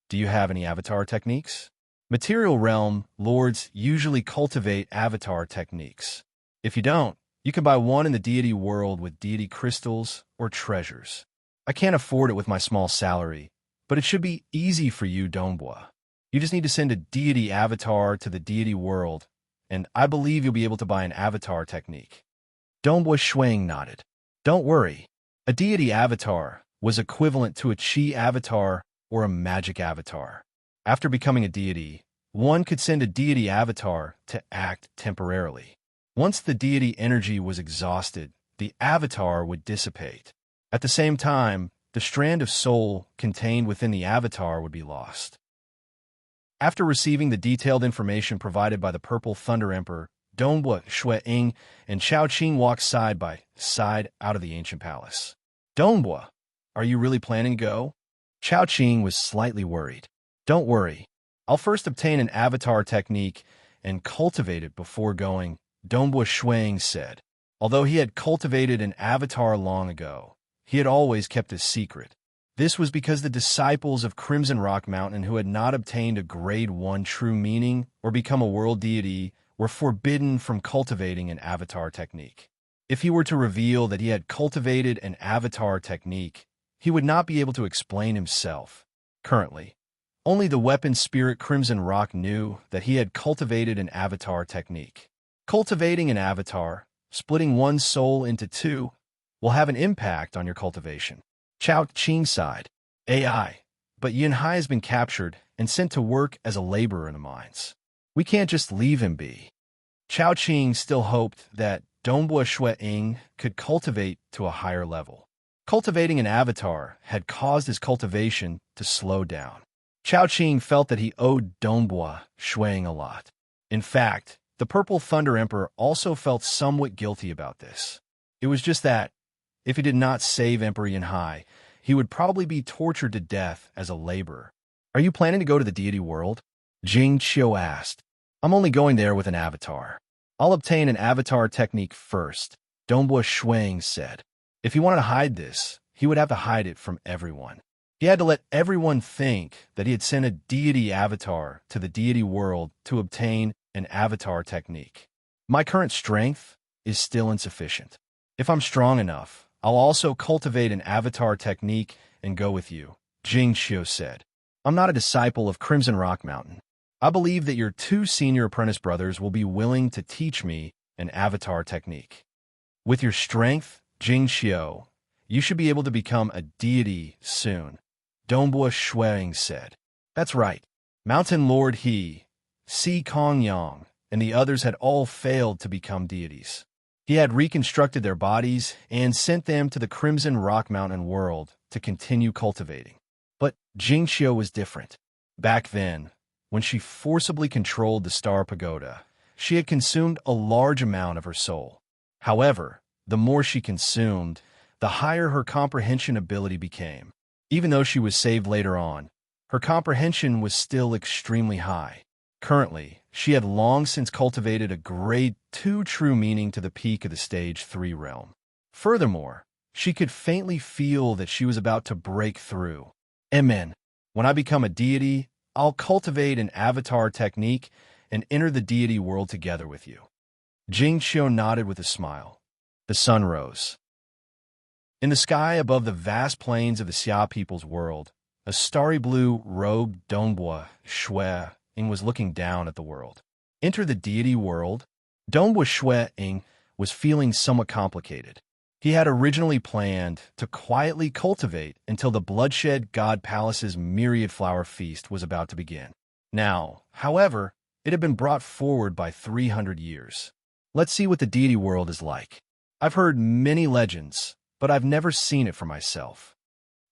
Do you have any avatar techniques? Material realm lords usually cultivate avatar techniques. If you don't, you can buy one in the deity world with deity crystals or treasures. I can't afford it with my small salary, but it should be easy for you, Donghua. You just need to send a deity avatar to the deity world, and I believe you'll be able to buy an avatar technique. Donghua Shuang nodded. Don't worry. A deity avatar was equivalent to a chi avatar or a magic avatar. After becoming a deity, one could send a deity avatar to act temporarily. Once the deity energy was exhausted, the avatar would dissipate. At the same time, the strand of soul contained within the avatar would be lost. After receiving the detailed information provided by the Purple Thunder Emperor, Donghua, Ying, and Chao Qing walked side by side out of the ancient palace. Donghua, are you really planning to go? Chao Qing was slightly worried. Don't worry. I'll first obtain an avatar technique and cultivate it before going, Donghua Shuang said. Although he had cultivated an avatar long ago, he had always kept a secret. This was because the disciples of Crimson Rock Mountain who had not obtained a Grade 1 true meaning or become a world deity were forbidden from cultivating an avatar technique. If he were to reveal that he had cultivated an avatar technique, he would not be able to explain himself. Currently, only the weapon spirit Crimson Rock knew that he had cultivated an avatar technique. Cultivating an avatar, splitting one soul into two, will have an impact on your cultivation. Chao Qing sighed. AI, but Ying has been captured and sent to work as a laborer in the mines. We can't just leave him be. Chao Qing still hoped that Donghua Shuang could cultivate to a higher level. Cultivating an avatar had caused his cultivation to slow down. Chao Qing felt that he owed Donghua Shuang a lot. In fact, the Purple Thunder Emperor also felt somewhat guilty about this. It was just that, if he did not save Emperor Ying, he would probably be tortured to death as a laborer. Are you planning to go to the deity world? Jing Qiu asked. I'm only going there with an avatar. I'll obtain an avatar technique first, Donghua Shuang said. If he wanted to hide this, he would have to hide it from everyone. He had to let everyone think that he had sent a deity avatar to the deity world to obtain an avatar technique. My current strength is still insufficient. If I'm strong enough, I'll also cultivate an avatar technique and go with you, Jing Qiu said. I'm not a disciple of Crimson Rock Mountain. I believe that your two senior apprentice brothers will be willing to teach me an avatar technique. With your strength, Jing Qiu, you should be able to become a deity soon, Donghua Shuang said. That's right. Mountain Lord He, Si Kong Yang, and the others had all failed to become deities. He had reconstructed their bodies and sent them to the Crimson Rock Mountain world to continue cultivating. But Jing Qiu was different. Back then, when she forcibly controlled the Star Pagoda, she had consumed a large amount of her soul. However, the more she consumed, the higher her comprehension ability became. Even though she was saved later on, her comprehension was still extremely high. Currently, she had long since cultivated a Grade 2 true meaning to the peak of the Stage 3 realm. Furthermore, she could faintly feel that she was about to break through. Amen. When I become a deity, I'll cultivate an avatar technique and enter the deity world together with you. Jing Qiu nodded with a smile. The sun rose. In the sky above the vast plains of the Xia people's world, a starry blue-robed Donghua Shuang was looking down at the world. Enter the deity world? Donghua Shuang was feeling somewhat complicated. He had originally planned to quietly cultivate until the Bloodshed God Palace's myriad flower feast was about to begin. Now, however, it had been brought forward by 300 years. Let's see what the deity world is like. I've heard many legends, but I've never seen it for myself.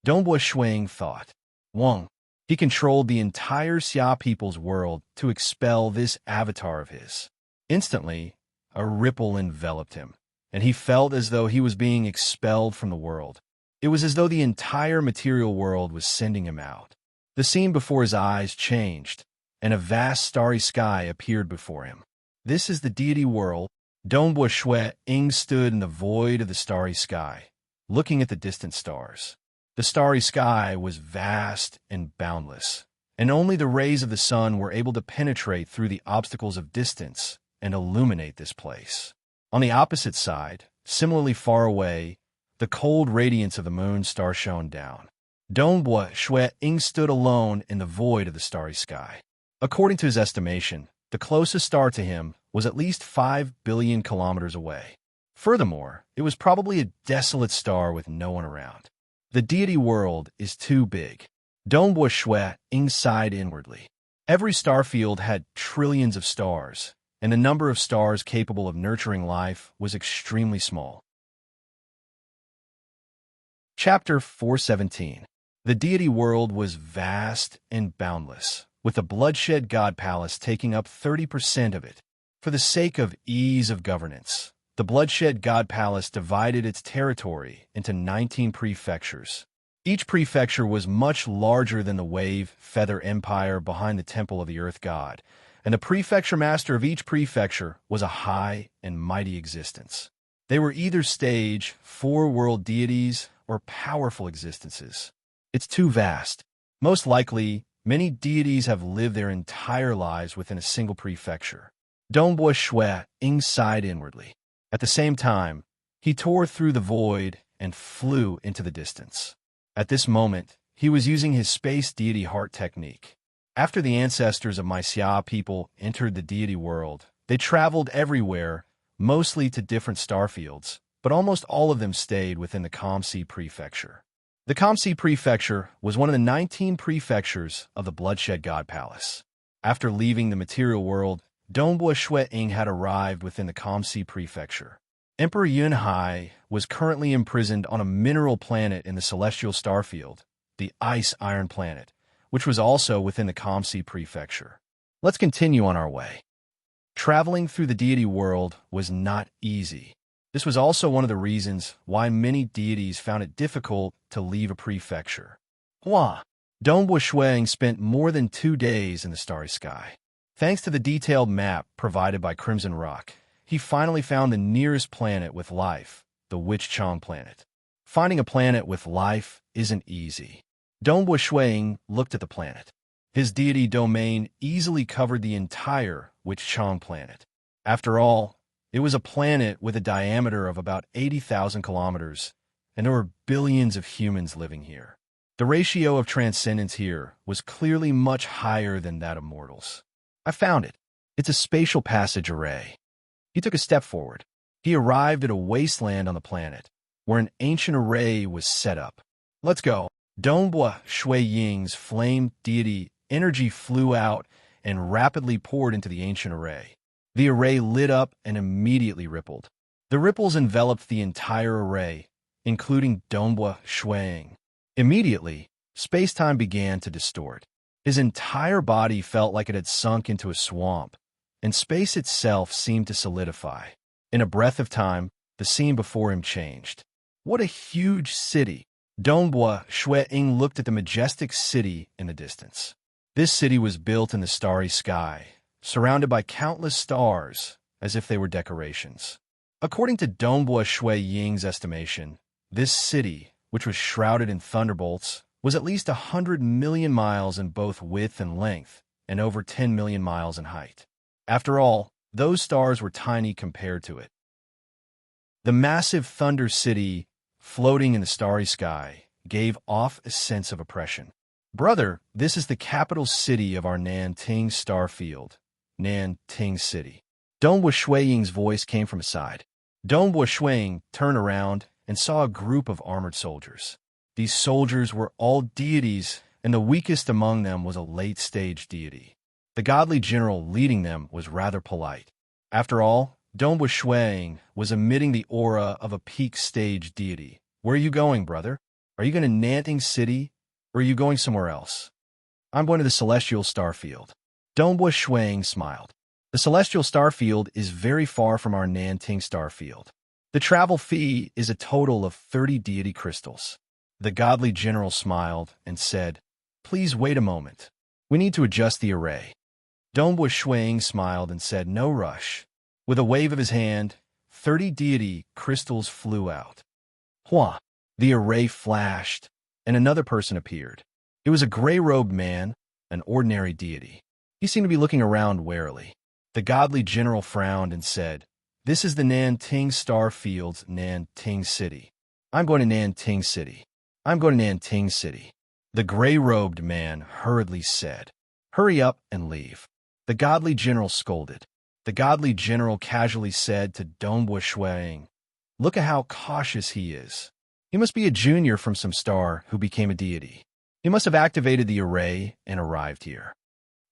Donghua Shuang thought. Wang. He controlled the entire Xia people's world to expel this avatar of his. Instantly, a ripple enveloped him, and he felt as though he was being expelled from the world. It was as though the entire material world was sending him out. The scene before his eyes changed, and a vast starry sky appeared before him. This is the deity world. Donghua Shuang stood in the void of the starry sky, looking at the distant stars. The starry sky was vast and boundless, and only the rays of the sun were able to penetrate through the obstacles of distance and illuminate this place. On the opposite side, similarly far away, the cold radiance of the moon star shone down. Dongbua Shui Ying stood alone in the void of the starry sky. According to his estimation, the closest star to him was at least 5 billion kilometers away. Furthermore, it was probably a desolate star with no one around. The deity world is too big. Dongbua Shui Ying sighed inwardly. Every star field had trillions of stars, and the number of stars capable of nurturing life was extremely small. Chapter 417. The deity world was vast and boundless, with the bloodshed god palace taking up 30% of it. For the sake of ease of governance, the bloodshed god palace divided its territory into 19 prefectures. Each prefecture was much larger than the wave feather empire behind the temple of the earth god, and the prefecture master of each prefecture was a high and mighty existence. They were either stage, four-world deities, or powerful existences. It's too vast. Most likely, many deities have lived their entire lives within a single prefecture. Dongbua Shui Ying sighed inwardly. At the same time, he tore through the void and flew into the distance. At this moment, he was using his space deity heart technique. After the ancestors of my Xia people entered the deity world, they traveled everywhere, mostly to different star fields, but almost all of them stayed within the Kamsi prefecture. The Kamsi prefecture was one of the 19 prefectures of the Bloodshed God Palace. After leaving the material world, Dongbua Shui Ying had arrived within the Kamsi prefecture. Emperor Yunhai was currently imprisoned on a mineral planet in the celestial star field, the Ice Iron Planet, which was also within the Kamsi prefecture. Let's continue on our way. Traveling through the deity world was not easy. This was also one of the reasons why many deities found it difficult to leave a prefecture. Dongbua Shui Ying spent more than 2 days in the starry sky. Thanks to the detailed map provided by Crimson Rock, he finally found the nearest planet with life, the Witch Chong planet. Finding a planet with life isn't easy. Dongbua Shui Ying looked at the planet. His deity domain easily covered the entire Witch Chong planet. After all, it was a planet with a diameter of about 80,000 kilometers, and there were billions of humans living here. The ratio of transcendence here was clearly much higher than that of mortals. I found it. It's a spatial passage array. He took a step forward. He arrived at a wasteland on the planet, where an ancient array was set up. Let's go. Dongbua Shui Ying's flame deity energy flew out and rapidly poured into the ancient array. The array lit up and immediately rippled. The ripples enveloped the entire array, including Dongbua Shui Ying. Immediately, space-time began to distort. His entire body felt like it had sunk into a swamp, and space itself seemed to solidify. In a breath of time, the scene before him changed. What a huge city! Dongbua Shui Ying looked at the majestic city in the distance. This city was built in the starry sky, surrounded by countless stars, as if they were decorations. According to Dongbua Shui Ying's estimation, this city, which was shrouded in thunderbolts, was at least 100 million miles in both width and length, and over 10 million miles in height. After all, those stars were tiny compared to it. The massive Thunder City, floating in the starry sky, gave off a sense of oppression. Brother, this is the capital city of our Nanting star field, Nanting City. Dongbua Shui Ying's voice came from his side. Dongbua Shui Ying turned around and saw a group of armored soldiers. These soldiers were all deities, and the weakest among them was a late-stage deity. The godly general leading them was rather polite. After all, Dongbua Shui Ying was emitting the aura of a peak-stage deity. Where are you going, brother? Are you going to Nanting City, or are you going somewhere else? I'm going to the Celestial Starfield. Dongbua Shui Ying smiled. The Celestial Starfield is very far from our Nanting Starfield. The travel fee is a total of 30 deity crystals. The godly general smiled and said, "Please wait a moment. We need to adjust the array." Dongbua Shui Ying smiled and said, "No rush." With a wave of his hand, 30 deity crystals flew out. Hua! The array flashed, and another person appeared. It was a gray-robed man, an ordinary deity. He seemed to be looking around warily. The godly general frowned and said, "This is the Nanting Star Fields, Nanting City. I'm going to Nanting City. I'm going to Nanting City." The gray-robed man hurriedly said, "Hurry up and leave." The godly general scolded. The godly general casually said to Dongbua Shuang, "Look at how cautious he is. He must be a junior from some star who became a deity. He must have activated the array and arrived here."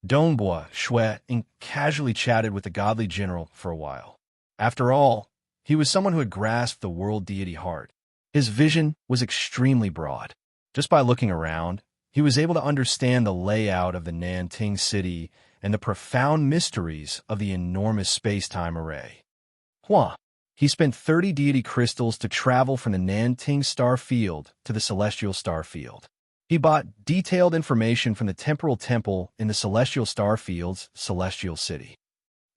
Dongbua Shuang casually chatted with the godly general for a while. After all, he was someone who had grasped the world deity heart. His vision was extremely broad. Just by looking around, he was able to understand the layout of the Nanting City and the profound mysteries of the enormous space-time array. He spent 30 deity crystals to travel from the Nanting star field to the celestial star field. He bought detailed information from the temporal temple in the celestial star field's celestial city.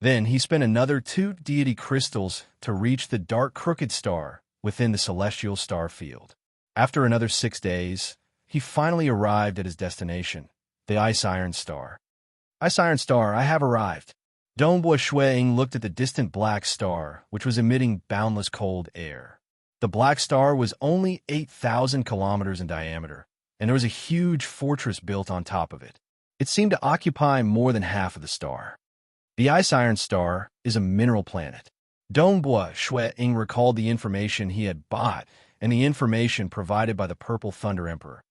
Then he spent another 2 deity crystals to reach the dark crooked star within the celestial star field. After another 6 days, he finally arrived at his destination, the Ice Iron Star. "Ice Iron Star, I have arrived." Dongbua Shuang looked at the distant black star, which was emitting boundless cold air. The black star was only 8,000 kilometers in diameter, and there was a huge fortress built on top of it. It seemed to occupy more than half of the star. The Ice Iron Star is a mineral planet. Dongbua Shuang recalled the information he had bought and the information provided by the Purple Thunder Emperor.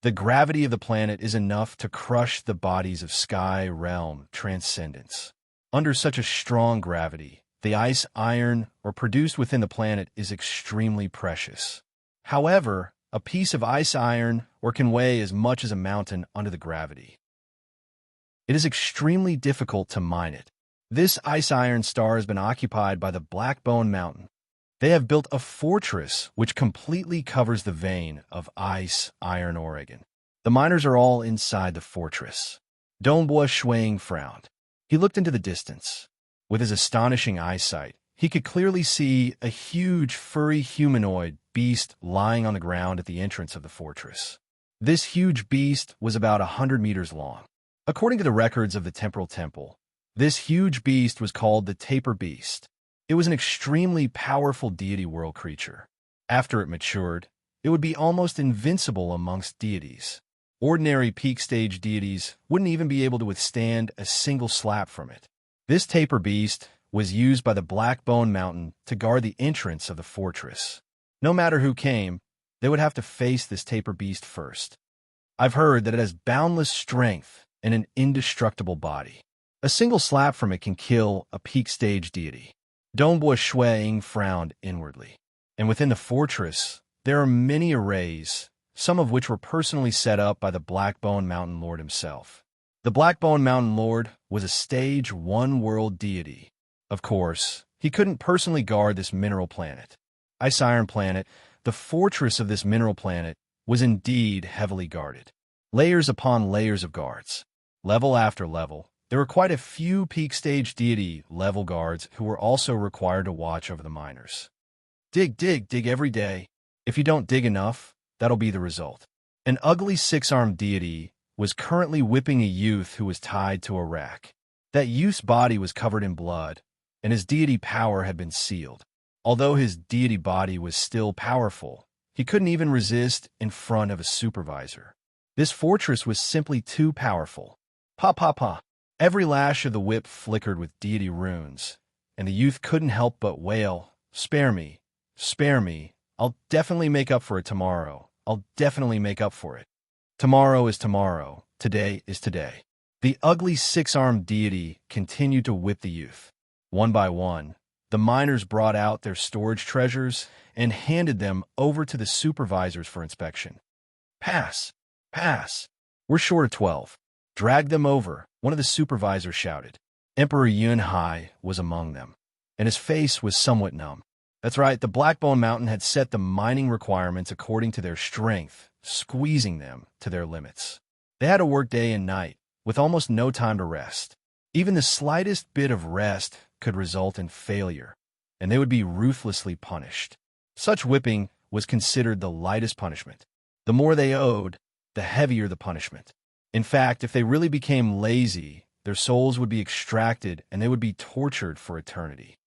The gravity of the planet is enough to crush the bodies of sky realm transcendence. Under such a strong gravity, the ice iron or produced within the planet is extremely precious. However, a piece of ice iron or can weigh as much as a mountain under the gravity. It is extremely difficult to mine it. This ice iron star has been occupied by the Blackbone Mountain. They have built a fortress which completely covers the vein of ice iron Oregon. The miners are all inside the fortress. Dongbua Shuang frowned. He looked into the distance. With his astonishing eyesight, he could clearly see a huge furry humanoid beast lying on the ground at the entrance of the fortress. This huge beast was about 100 meters long. According to the records of the Temporal Temple, this huge beast was called the Taper Beast. It was an extremely powerful deity world creature. After it matured, it would be almost invincible amongst deities. Ordinary peak stage deities wouldn't even be able to withstand a single slap from it. This Taper Beast was used by the Blackbone Mountain to guard the entrance of the fortress. No matter who came, they would have to face this Taper Beast first. I've heard that it has boundless strength and an indestructible body. A single slap from it can kill a peak stage deity. Dongbua Shuang frowned inwardly. And within the fortress, there are many arrays, some of which were personally set up by the Blackbone Mountain Lord himself. The Blackbone Mountain Lord was a stage 1 world deity. Of course, he couldn't personally guard this mineral planet. Ice Iron Planet, the fortress of this mineral planet, was indeed heavily guarded. Layers upon layers of guards. Level after level, there were quite a few peak stage deity level guards who were also required to watch over the miners. Dig, dig, dig every day. If you don't dig enough, that'll be the result. An ugly 6-armed deity was currently whipping a youth who was tied to a rack. That youth's body was covered in blood, and his deity power had been sealed. Although his deity body was still powerful, he couldn't even resist in front of a supervisor. This fortress was simply too powerful. Pa pa pa. Every lash of the whip flickered with deity runes, and the youth couldn't help but wail, "Spare me, spare me. I'll definitely make up for it tomorrow. I'll definitely make up for it. Tomorrow is tomorrow. Today is today." The ugly 6-armed deity continued to whip the youth. One by one, the miners brought out their storage treasures and handed them over to the supervisors for inspection. "Pass, pass. We're short of 12. Drag them over," one of the supervisors shouted. Emperor Yunhai was among them, and his face was somewhat numb. That's right, the Blackbone Mountain had set the mining requirements according to their strength, squeezing them to their limits. They had to work day and night, with almost no time to rest. Even the slightest bit of rest could result in failure, and they would be ruthlessly punished. Such whipping was considered the lightest punishment. The more they owed, the heavier the punishment. In fact, if they really became lazy, their souls would be extracted and they would be tortured for eternity.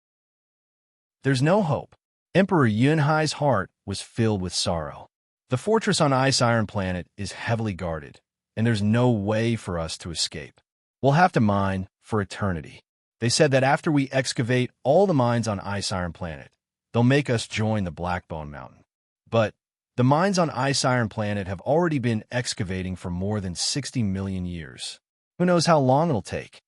There's no hope. Emperor Yunhai's heart was filled with sorrow. The fortress on Ice Iron Planet is heavily guarded, and there's no way for us to escape. We'll have to mine for eternity. They said that after we excavate all the mines on Ice Iron Planet, they'll make us join the Blackbone Mountain. But the mines on Ice Iron Planet have already been excavating for more than 60 million years. Who knows how long it'll take?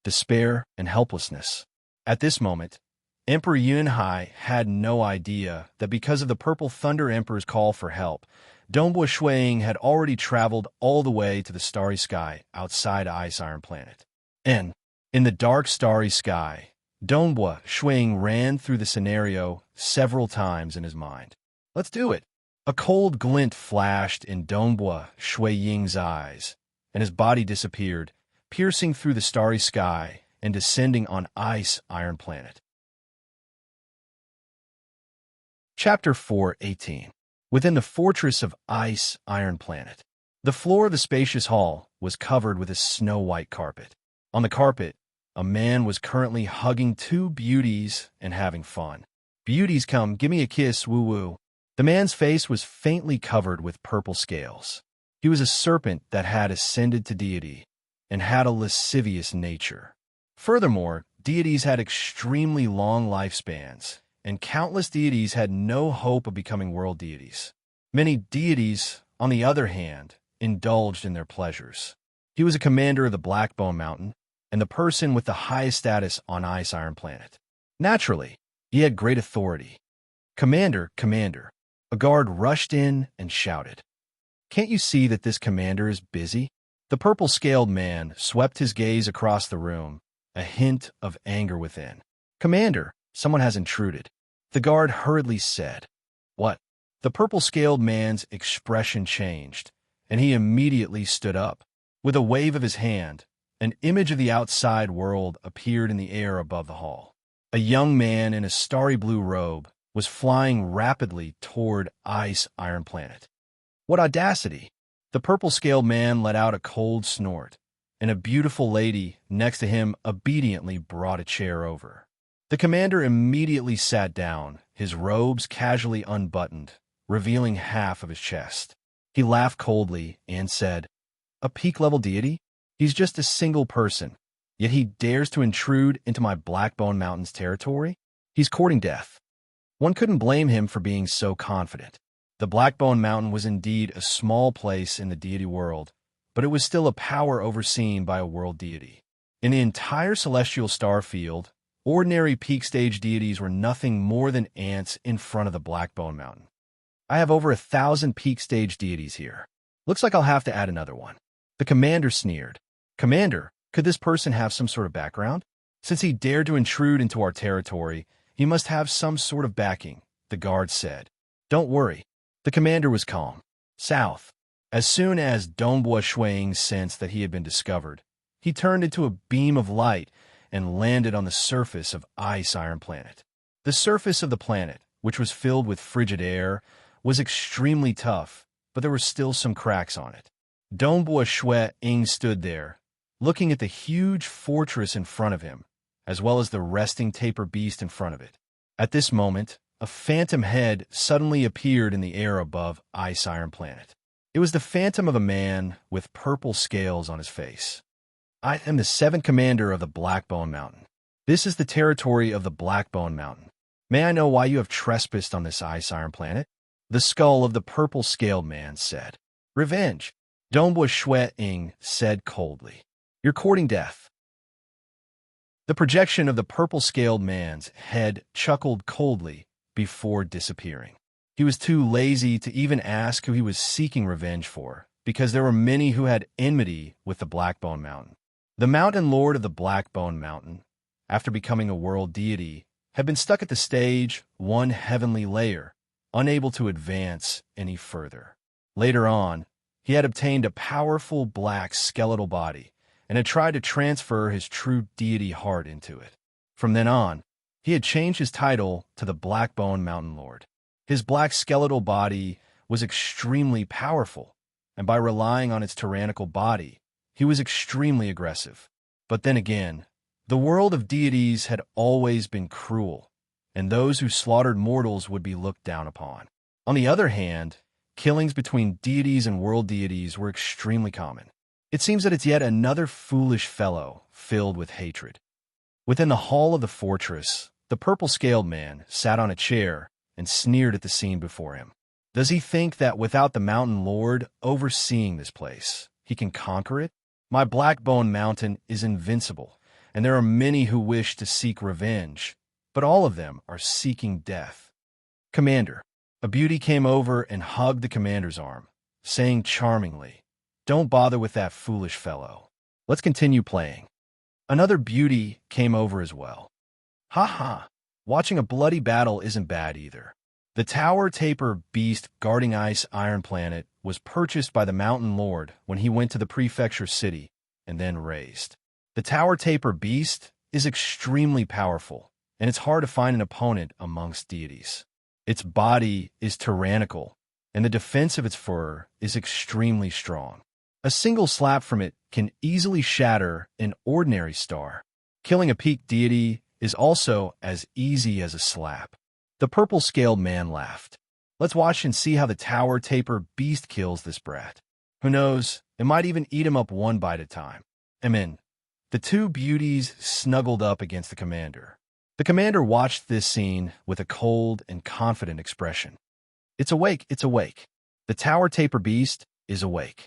Despair and helplessness. At this moment, Emperor Yunhai had no idea that because of the Purple Thunder Emperor's call for help, Dongbua Shuiying had already traveled all the way to the starry sky outside Ice Iron Planet. And, in the dark starry sky, Dongbua Shuiying ran through the scenario several times in his mind. Let's do it! A cold glint flashed in Dongbua Shuiying's eyes, and his body disappeared, piercing through the starry sky and descending on Ice Iron Planet. Chapter 4:18. Within the fortress of Ice Iron Planet. The floor of the spacious hall was covered with a snow-white carpet. On the carpet, a man was currently hugging two beauties and having fun. Beauties, come, give me a kiss, woo-woo. The man's face was faintly covered with purple scales. He was a serpent that had ascended to deity and had a lascivious nature. Furthermore, deities had extremely long lifespans, and countless deities had no hope of becoming world deities. Many deities, on the other hand, indulged in their pleasures. He was a commander of the Blackbone Mountain, and the person with the highest status on Ice Iron Planet. Naturally, he had great authority. Commander, commander. A guard rushed in and shouted. Can't you see that this commander is busy? The purple-scaled man swept his gaze across the room, a hint of anger within. Commander, someone has intruded. The guard hurriedly said. What? The purple-scaled man's expression changed, and he immediately stood up. With a wave of his hand, an image of the outside world appeared in the air above the hall. A young man in a starry blue robe was flying rapidly toward Ice Iron Planet. What audacity! The purple-scaled man let out a cold snort, and a beautiful lady next to him obediently brought a chair over. The commander immediately sat down, his robes casually unbuttoned, revealing half of his chest. He laughed coldly and said, A peak-level deity? He's just a single person, yet he dares to intrude into my Blackbone Mountain's territory? He's courting death. One couldn't blame him for being so confident. The Blackbone Mountain was indeed a small place in the deity world, but it was still a power overseen by a world deity. In the entire celestial star field, ordinary peak stage deities were nothing more than ants in front of the Blackbone Mountain. I have over 1,000 peak stage deities here. Looks like I'll have to add another one. The commander sneered. Commander, could this person have some sort of background? Since he dared to intrude into our territory, he must have some sort of backing, the guard said. Don't worry. The commander was calm. South. As soon as Dongbua Shuiying sensed that he had been discovered, he turned into a beam of light and landed on the surface of Ice Iron Planet. The surface of the planet, which was filled with frigid air, was extremely tough, but there were still some cracks on it. Dongbua Shuiying stood there, looking at the huge fortress in front of him, as well as the resting tapir beast in front of it. At this moment, a phantom head suddenly appeared in the air above Ice Iron Planet. It was the phantom of a man with purple scales on his face. I am the 7th commander of the Blackbone Mountain. This is the territory of the Blackbone Mountain. May I know why you have trespassed on this Ice Iron Planet? The skull of the purple-scaled man said. Revenge, Dongbua Shuiying said coldly. You're courting death. The projection of the purple-scaled man's head chuckled coldly before disappearing. He was too lazy to even ask who he was seeking revenge for, because there were many who had enmity with the Blackbone Mountain. The Mountain Lord of the Blackbone Mountain, after becoming a world deity, had been stuck at the stage 1 heavenly layer, unable to advance any further. Later on, he had obtained a powerful black skeletal body and had tried to transfer his true deity heart into it. From then on, he had changed his title to the Blackbone Mountain Lord. His black skeletal body was extremely powerful, and by relying on its tyrannical body, He was extremely aggressive. But then again, the world of deities had always been cruel, and those who slaughtered mortals would be looked down upon. On the other hand, killings between deities and world deities were extremely common. It seems that it's yet another foolish fellow filled with hatred. Within the hall of the fortress, the purple-scaled man sat on a chair and sneered at the scene before him. Does he think that without the mountain lord overseeing this place, he can conquer it? My Blackbone Mountain is invincible, and there are many who wish to seek revenge, but all of them are seeking death. Commander. A beauty came over and hugged the commander's arm, saying charmingly, "Don't bother with that foolish fellow. Let's continue playing." Another beauty came over as well. Ha ha, watching a bloody battle isn't bad either. The tower taper beast guarding Ice Iron Planet was purchased by the Mountain Lord when he went to the prefecture city and then raised. The tower taper beast is extremely powerful, and it's hard to find an opponent amongst deities. Its body is tyrannical, and the defense of its fur is extremely strong. A single slap from it can easily shatter an ordinary star. Killing a peak deity is also as easy as a slap. The purple-scaled man laughed. Let's watch and see how the tower taper beast kills this brat. Who knows, it might even eat him up one bite at a time. Amen. The two beauties snuggled up against the commander. The commander watched this scene with a cold and confident expression. It's awake, it's awake. The tower taper beast is awake.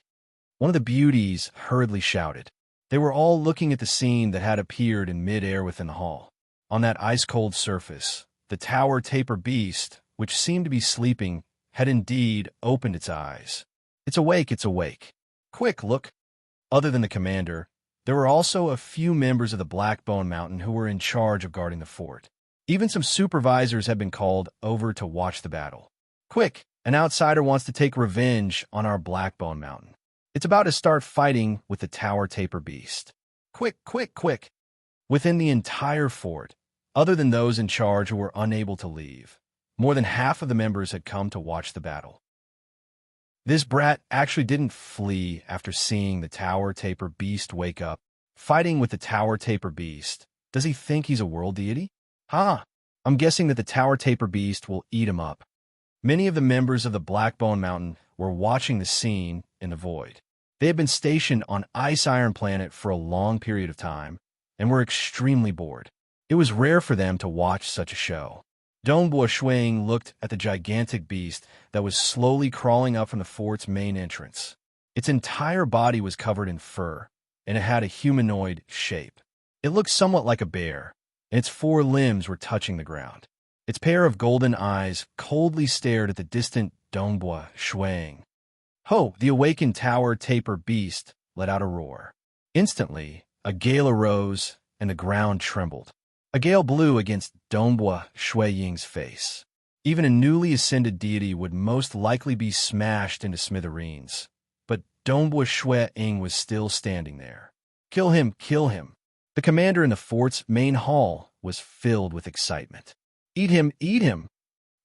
One of the beauties hurriedly shouted. They were all looking at the scene that had appeared in mid-air within the hall. On that ice-cold surface, the tower taper beast, which seemed to be sleeping, had indeed opened its eyes. It's awake, it's awake. Quick, look. Other than the commander, there were also a few members of the Blackbone Mountain who were in charge of guarding the fort. Even some supervisors had been called over to watch the battle. Quick, an outsider wants to take revenge on our Blackbone Mountain. It's about to start fighting with the tower taper beast. Quick, quick, quick. Within the entire fort, other than those in charge who were unable to leave, more than half of the members had come to watch the battle. This brat actually didn't flee after seeing the tower taper beast wake up. Fighting with the tower taper beast, does he think he's a world deity? I'm guessing that the tower taper beast will eat him up. Many of the members of the Blackbone Mountain were watching the scene in the void. They had been stationed on Ice Iron Planet for a long period of time and were extremely bored. It was rare for them to watch such a show. Dongbua Shuang looked at the gigantic beast that was slowly crawling up from the fort's main entrance. Its entire body was covered in fur, and it had a humanoid shape. It looked somewhat like a bear, and its four limbs were touching the ground. Its pair of golden eyes coldly stared at the distant Dongbua Shuang. Ho! The awakened tower taper beast let out a roar. Instantly, a gale arose, and the ground trembled. A gale blew against Dongbua Shuang's face. Even a newly ascended deity would most likely be smashed into smithereens. But Dongbua Shuang was still standing there. Kill him, kill him. The commander in the fort's main hall was filled with excitement. Eat him, eat him.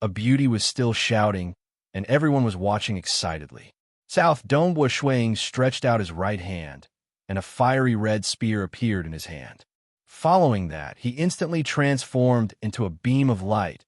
A beauty was still shouting, and everyone was watching excitedly. South Dongbua Shuang stretched out his right hand, and a fiery red spear appeared in his hand. Following that, he instantly transformed into a beam of light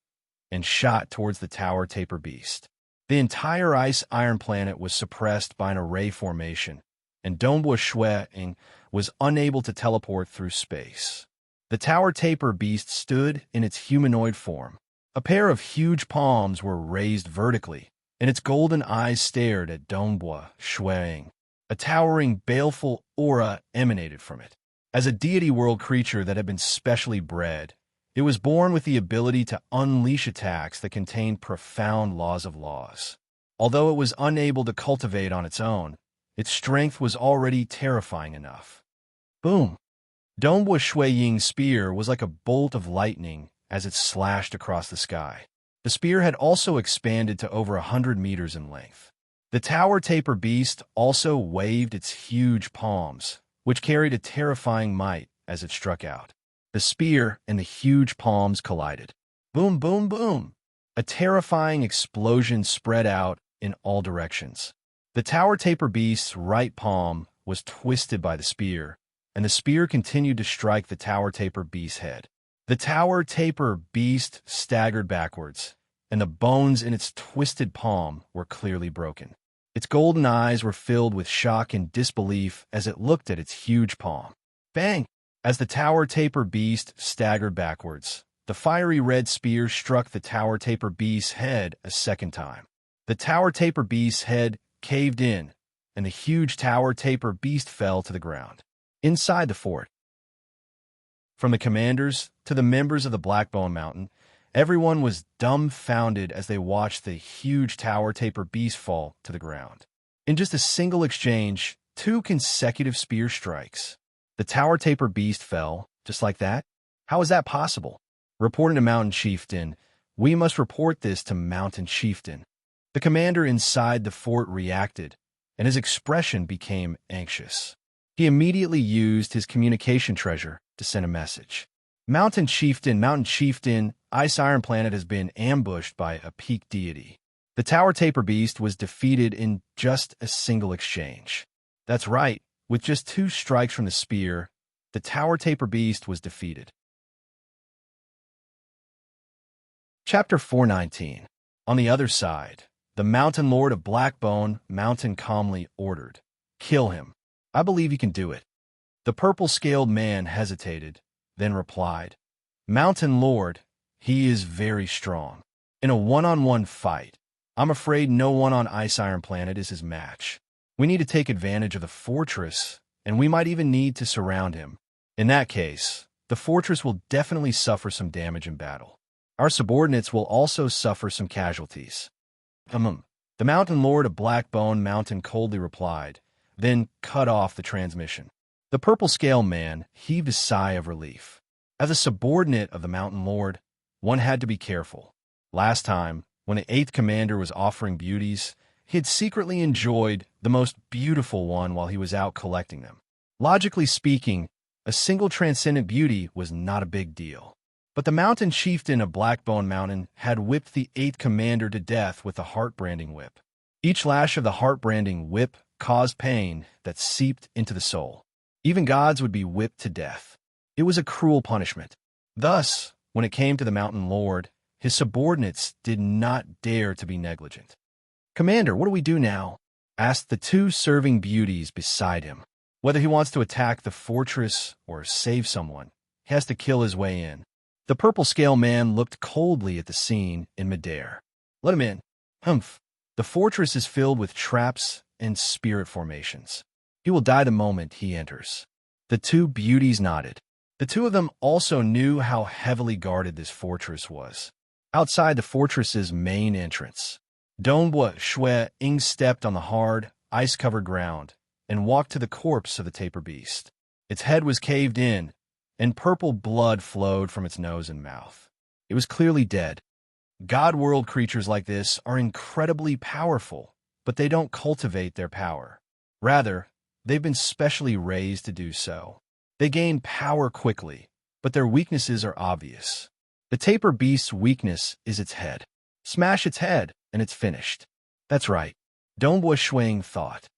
and shot towards the tower taper beast. The entire Ice Iron Planet was suppressed by an array formation, and Dongbua Shuang was unable to teleport through space. The tower taper beast stood in its humanoid form. A pair of huge palms were raised vertically, and its golden eyes stared at Dongbua Shuang. A towering, baleful aura emanated from it. As a deity world creature that had been specially bred, it was born with the ability to unleash attacks that contained profound laws of laws. Although it was unable to cultivate on its own, its strength was already terrifying enough. Boom! Dongbua Shuang's spear was like a bolt of lightning as it slashed across the sky. The spear had also expanded to over 100 meters in length. The tower taper beast also waved its huge palms, which carried a terrifying might as it struck out. The spear and the huge palms collided. Boom, boom, boom! A terrifying explosion spread out in all directions. The tower taper beast's right palm was twisted by the spear, and the spear continued to strike the tower taper beast's head. The tower taper beast staggered backwards, and the bones in its twisted palm were clearly broken. Its golden eyes were filled with shock and disbelief as it looked at its huge palm. Bang! As the tower taper beast staggered backwards, the fiery red spear struck the tower taper beast's head a second time. The tower taper beast's head caved in, and the huge tower taper beast fell to the ground. Inside the fort, from the commanders to the members of the Blackbone Mountain, everyone was dumbfounded as they watched the huge tower taper beast fall to the ground. In just a single exchange, 2 consecutive spear strikes, the tower taper beast fell, just like that? How is that possible? Reporting to Mountain Chieftain, we must report this to Mountain Chieftain. The commander inside the fort reacted, and his expression became anxious. He immediately used his communication treasure to send a message. Mountain Chieftain, Ice Iron Planet has been ambushed by a peak deity. The tower taper beast was defeated in just a single exchange. That's right, with just 2 strikes from the spear, the tower taper beast was defeated. Chapter 419. On the other side, the Mountain Lord of Blackbone Mountain calmly ordered, "Kill him. I believe you can do it." The purple-scaled man hesitated, then replied, "Mountain Lord, he is very strong. In a one-on-one fight, I'm afraid no one on Ice Iron Planet is his match. We need to take advantage of the fortress, and we might even need to surround him. In that case, the fortress will definitely suffer some damage in battle. Our subordinates will also suffer some casualties." The Mountain Lord of Blackbone Mountain coldly replied, then cut off the transmission. The purple-scale man heaved a sigh of relief. As a subordinate of the Mountain Lord, one had to be careful. Last time, when the 8th commander was offering beauties, he had secretly enjoyed the most beautiful one while he was out collecting them. Logically speaking, a single transcendent beauty was not a big deal. But the Mountain Chieftain of Blackbone Mountain had whipped the 8th commander to death with a heart-branding whip. Each lash of the heart-branding whip caused pain that seeped into the soul. Even gods would be whipped to death. It was a cruel punishment. Thus, when it came to the Mountain Lord, his subordinates did not dare to be negligent. "Commander, what do we do now?" asked the 2 serving beauties beside him. Whether he wants to attack the fortress or save someone, he has to kill his way in. The purple-scale man looked coldly at the scene in midair. "Let him in." "Humph. The fortress is filled with traps and spirit formations. He will die the moment he enters." The 2 beauties nodded. The 2 of them also knew how heavily guarded this fortress was. Outside the fortress's main entrance, Dongbua Shui Ying stepped on the hard, ice-covered ground and walked to the corpse of the taper beast. Its head was caved in, and purple blood flowed from its nose and mouth. It was clearly dead. God-world creatures like this are incredibly powerful, but they don't cultivate their power. Rather, they've been specially raised to do so. They gain power quickly, but their weaknesses are obvious. The taper beast's weakness is its head. Smash its head, and it's finished. That's right, Dongbua Shuang thought.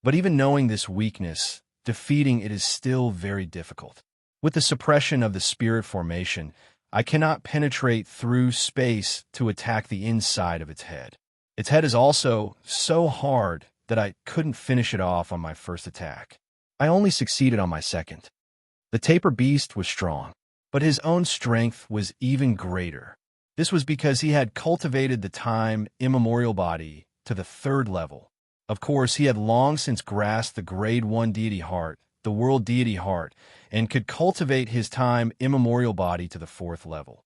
But even knowing this weakness, defeating it is still very difficult. With the suppression of the spirit formation, I cannot penetrate through space to attack the inside of its head. Its head is also so hard that I couldn't finish it off on my first attack. I only succeeded on my second. The taper beast was strong, but his own strength was even greater. This was because he had cultivated the time immemorial body to the 3rd level. Of course, he had long since grasped the grade 1 deity heart, the world deity heart, and could cultivate his time immemorial body to the 4th level.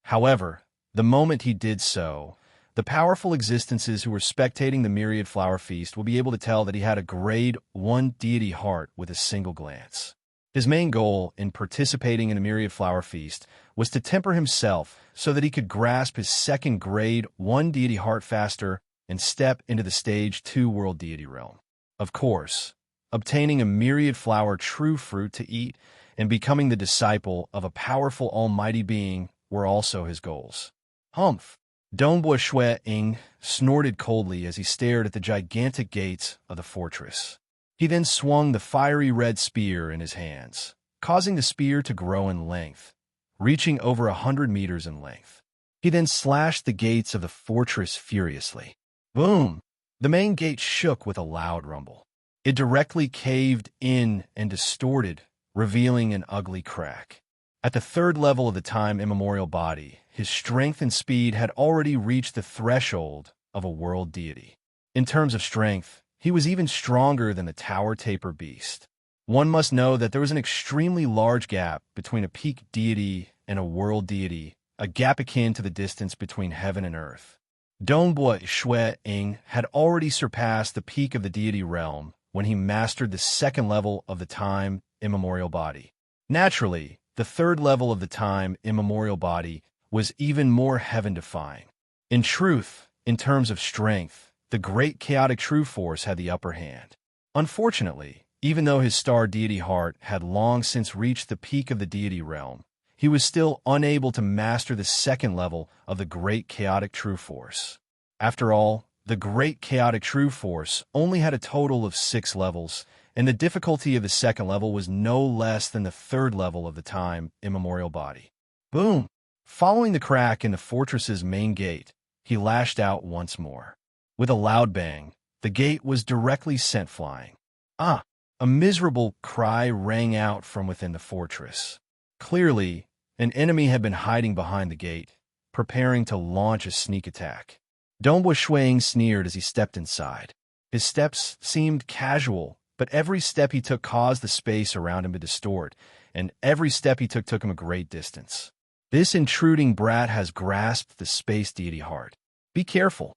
However, the moment he did so, the powerful existences who were spectating the myriad flower feast will be able to tell that he had a grade 1 deity heart with a single glance. His main goal in participating in the myriad flower feast was to temper himself so that he could grasp his 2nd grade 1 deity heart faster and step into the stage 2 world deity realm. Of course, obtaining a myriad flower true fruit to eat and becoming the disciple of a powerful almighty being were also his goals. Humph! Dongbua Shui Ying snorted coldly as he stared at the gigantic gates of the fortress. He then swung the fiery red spear in his hands, causing the spear to grow in length, reaching over 100 meters in length. He then slashed the gates of the fortress furiously. Boom! The main gate shook with a loud rumble. It directly caved in and distorted, revealing an ugly crack. At the third level of the time immemorial body, his strength and speed had already reached the threshold of a world deity. In terms of strength, he was even stronger than the tower taper beast. One must know that there was an extremely large gap between a peak deity and a world deity, a gap akin to the distance between heaven and earth. Dongbua Shui Ying had already surpassed the peak of the deity realm when he mastered the second level of the time immemorial body. Naturally, the third level of the time immemorial body was even more heaven-defying. In truth, in terms of strength, the great chaotic true force had the upper hand. Unfortunately, even though his star deity heart had long since reached the peak of the deity realm, he was still unable to master the second level of the great chaotic true force. After all, the great chaotic true force only had a total of 6 levels, and the difficulty of the second level was no less than the third level of the time immemorial body. Boom! Following the crack in the fortress's main gate, he lashed out once more. With a loud bang, the gate was directly sent flying. Ah! A miserable cry rang out from within the fortress. Clearly, an enemy had been hiding behind the gate, preparing to launch a sneak attack. Dongbua Shuiying sneered as he stepped inside. His steps seemed casual, but every step he took caused the space around him to distort, and every step he took him a great distance. This intruding brat has grasped the space deity heart. Be careful.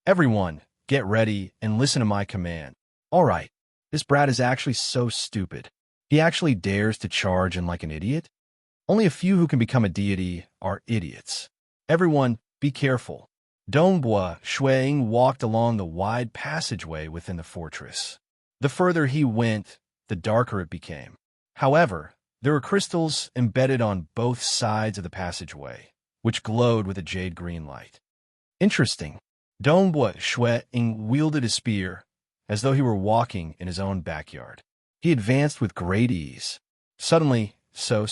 Everyone, get ready and listen to my command. All right, this brat is actually so stupid. He actually dares to charge in like an idiot? Only a few who can become a deity are idiots. Everyone, be careful. Dongbua Shuiying walked along the wide passageway within the fortress. The further he went, the darker it became. However, there were crystals embedded on both sides of the passageway, which glowed with a jade-green light. Interesting. Dongbua Shuiying wielded a spear, as though he were walking in his own backyard. He advanced with great ease. Suddenly, 5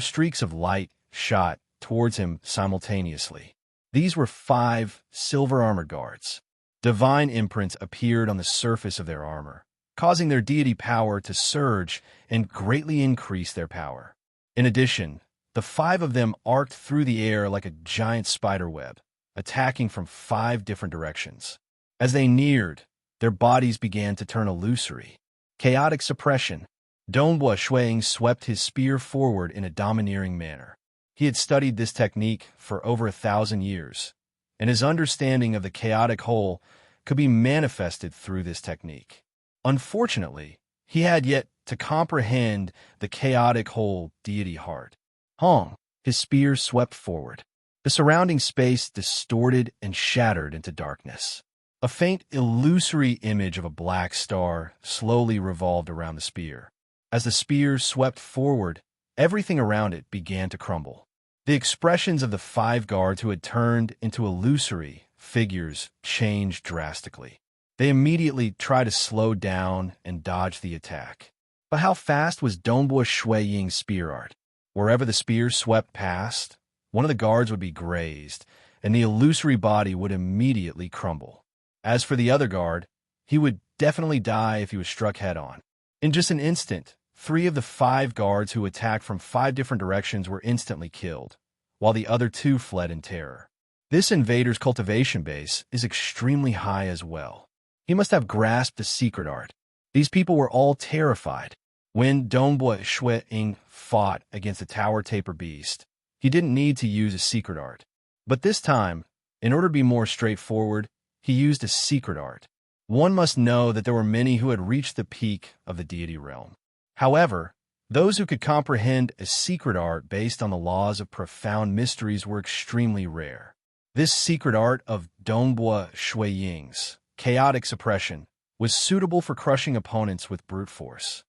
streaks of light shot towards him simultaneously. These were 5 silver armor guards. Divine imprints appeared on the surface of their armor, causing their deity power to surge and greatly increase their power. In addition, the 5 of them arced through the air like a giant spider web, attacking from 5 different directions. As they neared, their bodies began to turn illusory. Chaotic suppression. Dongbua Shuiying swept his spear forward in a domineering manner. He had studied this technique for over 1,000 years, and his understanding of the chaotic whole could be manifested through this technique. Unfortunately, he had yet to comprehend the chaotic whole deity heart. Hong, his spear swept forward. The surrounding space distorted and shattered into darkness. A faint, illusory image of a black star slowly revolved around the spear. As the spear swept forward, everything around it began to crumble. The expressions of the 5 guards who had turned into illusory figures changed drastically. They immediately tried to slow down and dodge the attack. But how fast was Dongbua Shuiying's spear art? Wherever the spear swept past, one of the guards would be grazed, and the illusory body would immediately crumble. As for the other guard, he would definitely die if he was struck head-on. In just an instant, 3 of the 5 guards who attacked from 5 different directions were instantly killed, while the other 2 fled in terror. This invader's cultivation base is extremely high as well. He must have grasped the secret art. These people were all terrified. When Dongbua Shuiying fought against the tower taper beast, he didn't need to use a secret art. But this time, in order to be more straightforward, he used a secret art. One must know that there were many who had reached the peak of the deity realm. However, those who could comprehend a secret art based on the laws of profound mysteries were extremely rare. This secret art of Dongbua Shuiying's, chaotic suppression, was suitable for crushing opponents with brute force.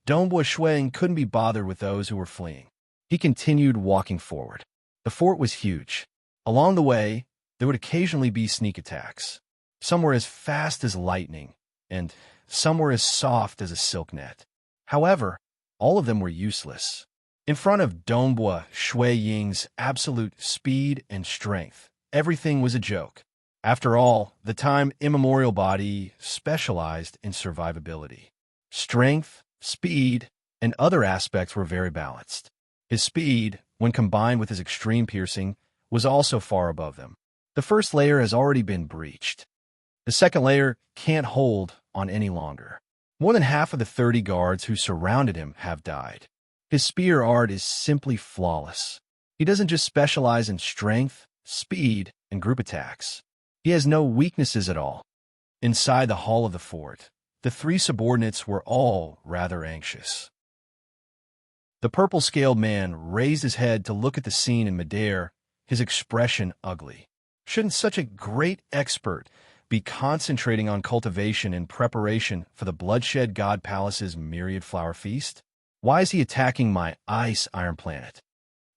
Dongbua Shuiying couldn't be bothered with those who were fleeing. He continued walking forward. The fort was huge. Along the way, there would occasionally be sneak attacks. Some were as fast as lightning, and some were as soft as a silk net. However, all of them were useless. In front of Dongbua Shui Ying's absolute speed and strength, everything was a joke. After all, the time immemorial body specialized in survivability. Strength, speed, and other aspects were very balanced. His speed, when combined with his extreme piercing, was also far above them. The first layer has already been breached. The second layer can't hold on any longer. More than half of the 30 guards who surrounded him have died. His spear art is simply flawless. He doesn't just specialize in strength, speed, and group attacks. He has no weaknesses at all. Inside the hall of the fort, the 3 subordinates were all rather anxious. The purple-scaled man raised his head to look at the scene in midair, his expression ugly. Shouldn't such a great expert be concentrating on cultivation in preparation for the Bloodshed God Palace's myriad flower feast? Why is he attacking my ice iron planet?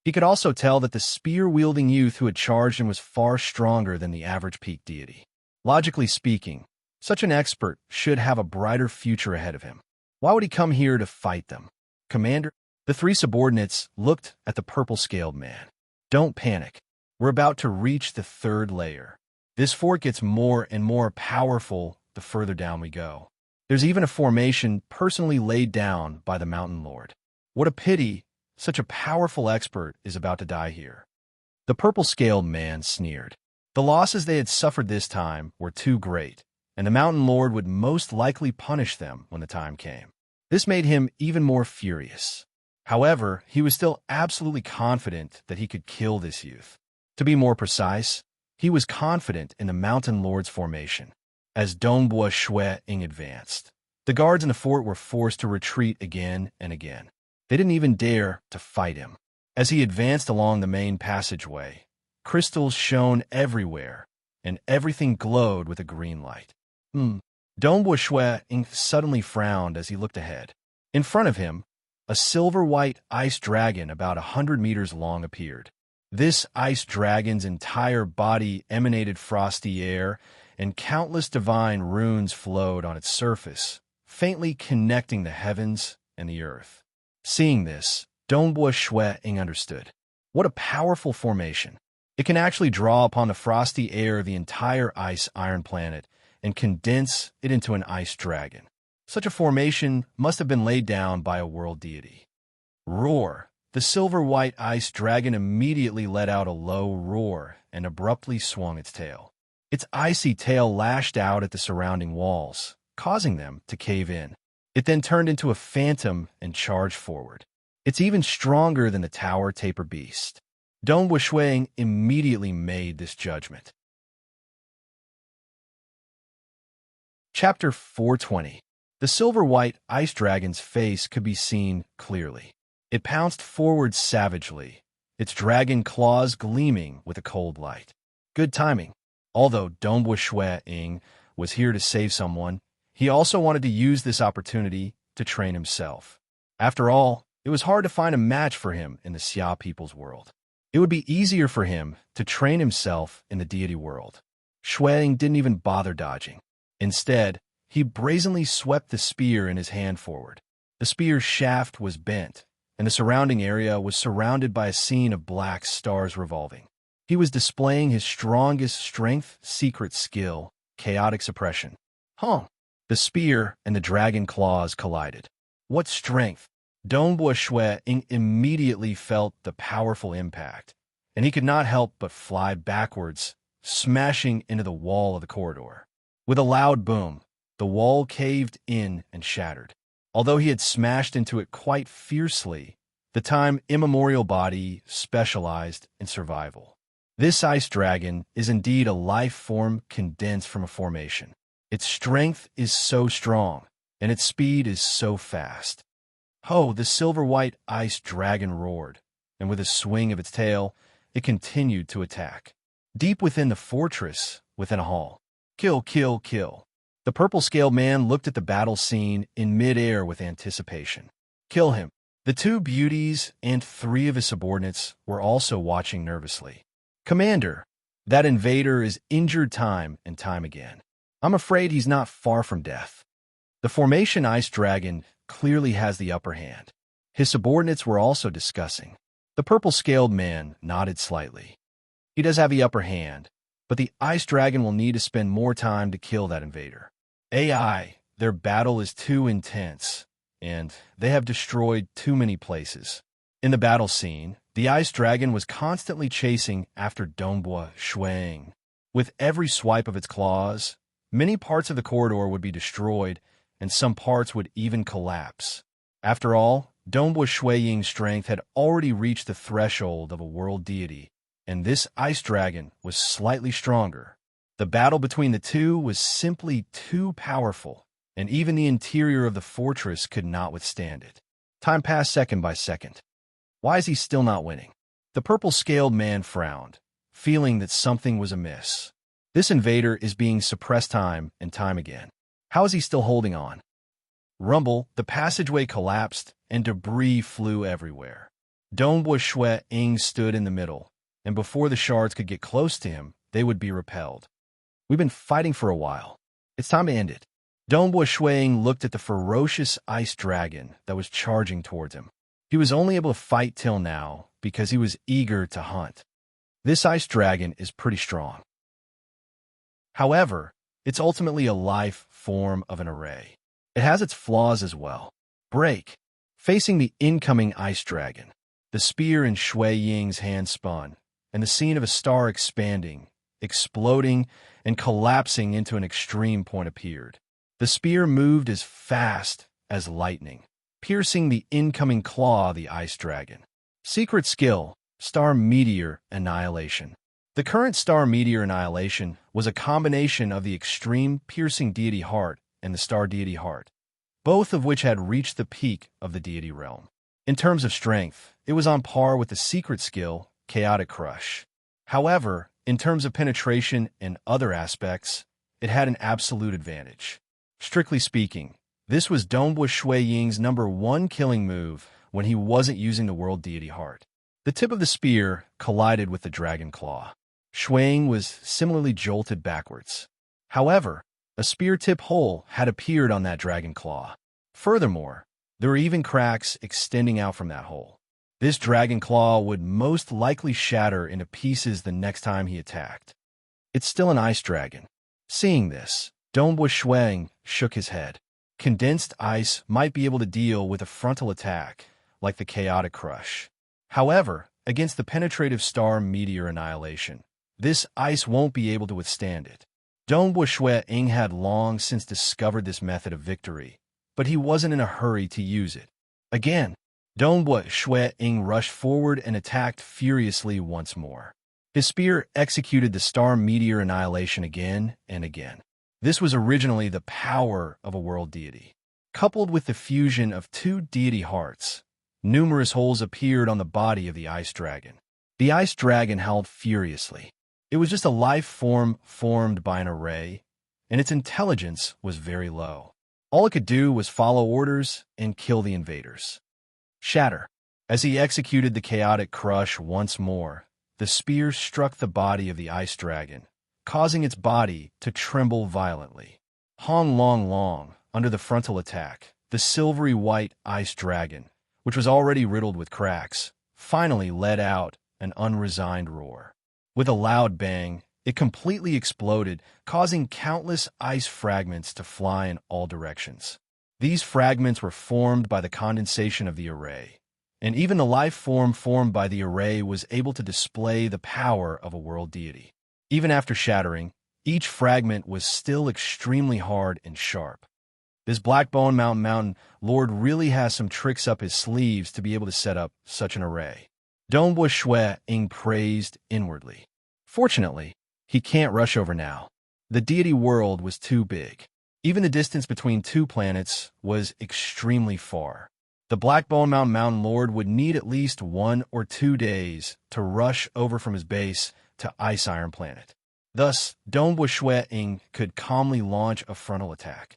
He could also tell that the spear-wielding youth who had charged him was far stronger than the average peak deity. Logically speaking, such an expert should have a brighter future ahead of him. Why would he come here to fight them? Commander? The 3 subordinates looked at the purple-scaled man. Don't panic. We're about to reach the 3rd layer. This fort gets more and more powerful the further down we go. There's even a formation personally laid down by the Mountain Lord. What a pity such a powerful expert is about to die here. The purple-scaled man sneered. The losses they had suffered this time were too great, and the Mountain Lord would most likely punish them when the time came. This made him even more furious. However, he was still absolutely confident that he could kill this youth. To be more precise, he was confident in the Mountain Lord's formation. As Dongbua Shui Ying advanced, the guards in the fort were forced to retreat again and again. They didn't even dare to fight him. As he advanced along the main passageway, crystals shone everywhere, and everything glowed with a green light. Dongbua Shui Ying suddenly frowned as he looked ahead. In front of him, a silver-white ice dragon about 100 meters long appeared. This ice dragon's entire body emanated frosty air, and countless divine runes flowed on its surface, faintly connecting the heavens and the earth. Seeing this, Dongbua Shui Ying understood. What a powerful formation. It can actually draw upon the frosty air of the entire ice iron planet and condense it into an ice dragon. Such a formation must have been laid down by a world deity. Roar! The silver-white ice dragon immediately let out a low roar and abruptly swung its tail. Its icy tail lashed out at the surrounding walls, causing them to cave in. It then turned into a phantom and charged forward. It's even stronger than the tower taper beast. Dongbua Shui Ying immediately made this judgment. Chapter 420. The silver-white ice dragon's face could be seen clearly. It pounced forward savagely, its dragon claws gleaming with a cold light. Good timing. Although Dongbua Shui Ying was here to save someone, he also wanted to use this opportunity to train himself. After all, it was hard to find a match for him in the Xia people's world. It would be easier for him to train himself in the deity world. Shui Ying didn't even bother dodging. Instead, he brazenly swept the spear in his hand forward. The spear's shaft was bent, and the surrounding area was surrounded by a scene of black stars revolving. He was displaying his strongest strength secret skill, chaotic suppression. The spear and the dragon claws collided. What strength! Dongbua Shui Ying immediately felt the powerful impact, and he could not help but fly backwards, smashing into the wall of the corridor. With a loud boom, the wall caved in and shattered. Although he had smashed into it quite fiercely, the time immemorial body specialized in survival. This ice dragon is indeed a life form condensed from a formation. Its strength is so strong, and its speed is so fast. The silver-white ice dragon roared, and with a swing of its tail, it continued to attack. Deep within the fortress, within a hall. Kill, kill, kill. The purple-scaled man looked at the battle scene in mid-air with anticipation. Kill him. The 2 beauties and 3 of his subordinates were also watching nervously. Commander, that invader is injured time and time again. I'm afraid he's not far from death. The formation Ice Dragon clearly has the upper hand. His subordinates were also discussing. The purple-scaled man nodded slightly. He does have the upper hand, but the Ice Dragon will need to spend more time to kill that invader. AI, their battle is too intense, and they have destroyed too many places. In the battle scene, the Ice Dragon was constantly chasing after Dongbua Shuang. With every swipe of its claws, many parts of the corridor would be destroyed, and some parts would even collapse. After all, Dongbua Shuiying's strength had already reached the threshold of a world deity, and this Ice Dragon was slightly stronger. The battle between the two was simply too powerful, and even the interior of the fortress could not withstand it. Time passed second by second. Why is he still not winning? The purple-scaled man frowned, feeling that something was amiss. This invader is being suppressed time and time again. How is he still holding on? Rumble, the passageway collapsed, and debris flew everywhere. Dongbua Shuiying stood in the middle, and before the shards could get close to him, they would be repelled. We've been fighting for a while. It's time to end it. Dongbua Shuiying looked at the ferocious ice dragon that was charging towards him. He was only able to fight till now because he was eager to hunt. This ice dragon is pretty strong. However, it's ultimately a life form of an array. It has its flaws as well. Break. Facing the incoming ice dragon, the spear in Shui Ying's hand spun, and the scene of a star expanding, exploding, and collapsing into an extreme point appeared. The spear moved as fast as lightning, piercing the incoming claw of the ice dragon. Secret skill, Star Meteor Annihilation. The current Star Meteor Annihilation was a combination of the extreme piercing deity heart and the star deity heart, both of which had reached the peak of the deity realm. In terms of strength, it was on par with the secret skill, Chaotic Crush. However, in terms of penetration and other aspects, it had an absolute advantage. Strictly speaking, this was Dongbua Shuiying's #1 killing move when he wasn't using the world deity heart. The tip of the spear collided with the dragon claw. Shuiying was similarly jolted backwards. However, a spear-tip hole had appeared on that dragon claw. Furthermore, there were even cracks extending out from that hole. This dragon claw would most likely shatter into pieces the next time he attacked. It's still an ice dragon. Seeing this, Dongbua Shuiying shook his head. Condensed ice might be able to deal with a frontal attack, like the Chaotic Crush. However, against the penetrative Star Meteor Annihilation, this ice won't be able to withstand it. Dongbua Shuiying had long since discovered this method of victory, but he wasn't in a hurry to use it. Again, Dongbua Shuiying rushed forward and attacked furiously once more. His spear executed the Star Meteor Annihilation again and again. This was originally the power of a world deity. Coupled with the fusion of two deity hearts, numerous holes appeared on the body of the ice dragon. The ice dragon howled furiously. It was just a life form formed by an array, and its intelligence was very low. All it could do was follow orders and kill the invaders. Shatter. As he executed the Chaotic Crush once more, the spear struck the body of the ice dragon, causing its body to tremble violently. Hong Long Long, under the frontal attack, the silvery white ice dragon, which was already riddled with cracks, finally let out an unresigned roar. With a loud bang, it completely exploded, causing countless ice fragments to fly in all directions. These fragments were formed by the condensation of the array, and even the life form formed by the array was able to display the power of a world deity. Even after shattering, each fragment was still extremely hard and sharp. This Blackbone Mountain Lord really has some tricks up his sleeves to be able to set up such an array. Dongbua Shuiying praised inwardly. Fortunately, he can't rush over now. The deity world was too big. Even the distance between two planets was extremely far. The Blackbone Mountain Lord would need at least 1 or 2 days to rush over from his base to Ice Iron Planet. Thus, Dongbua Shuiying could calmly launch a frontal attack.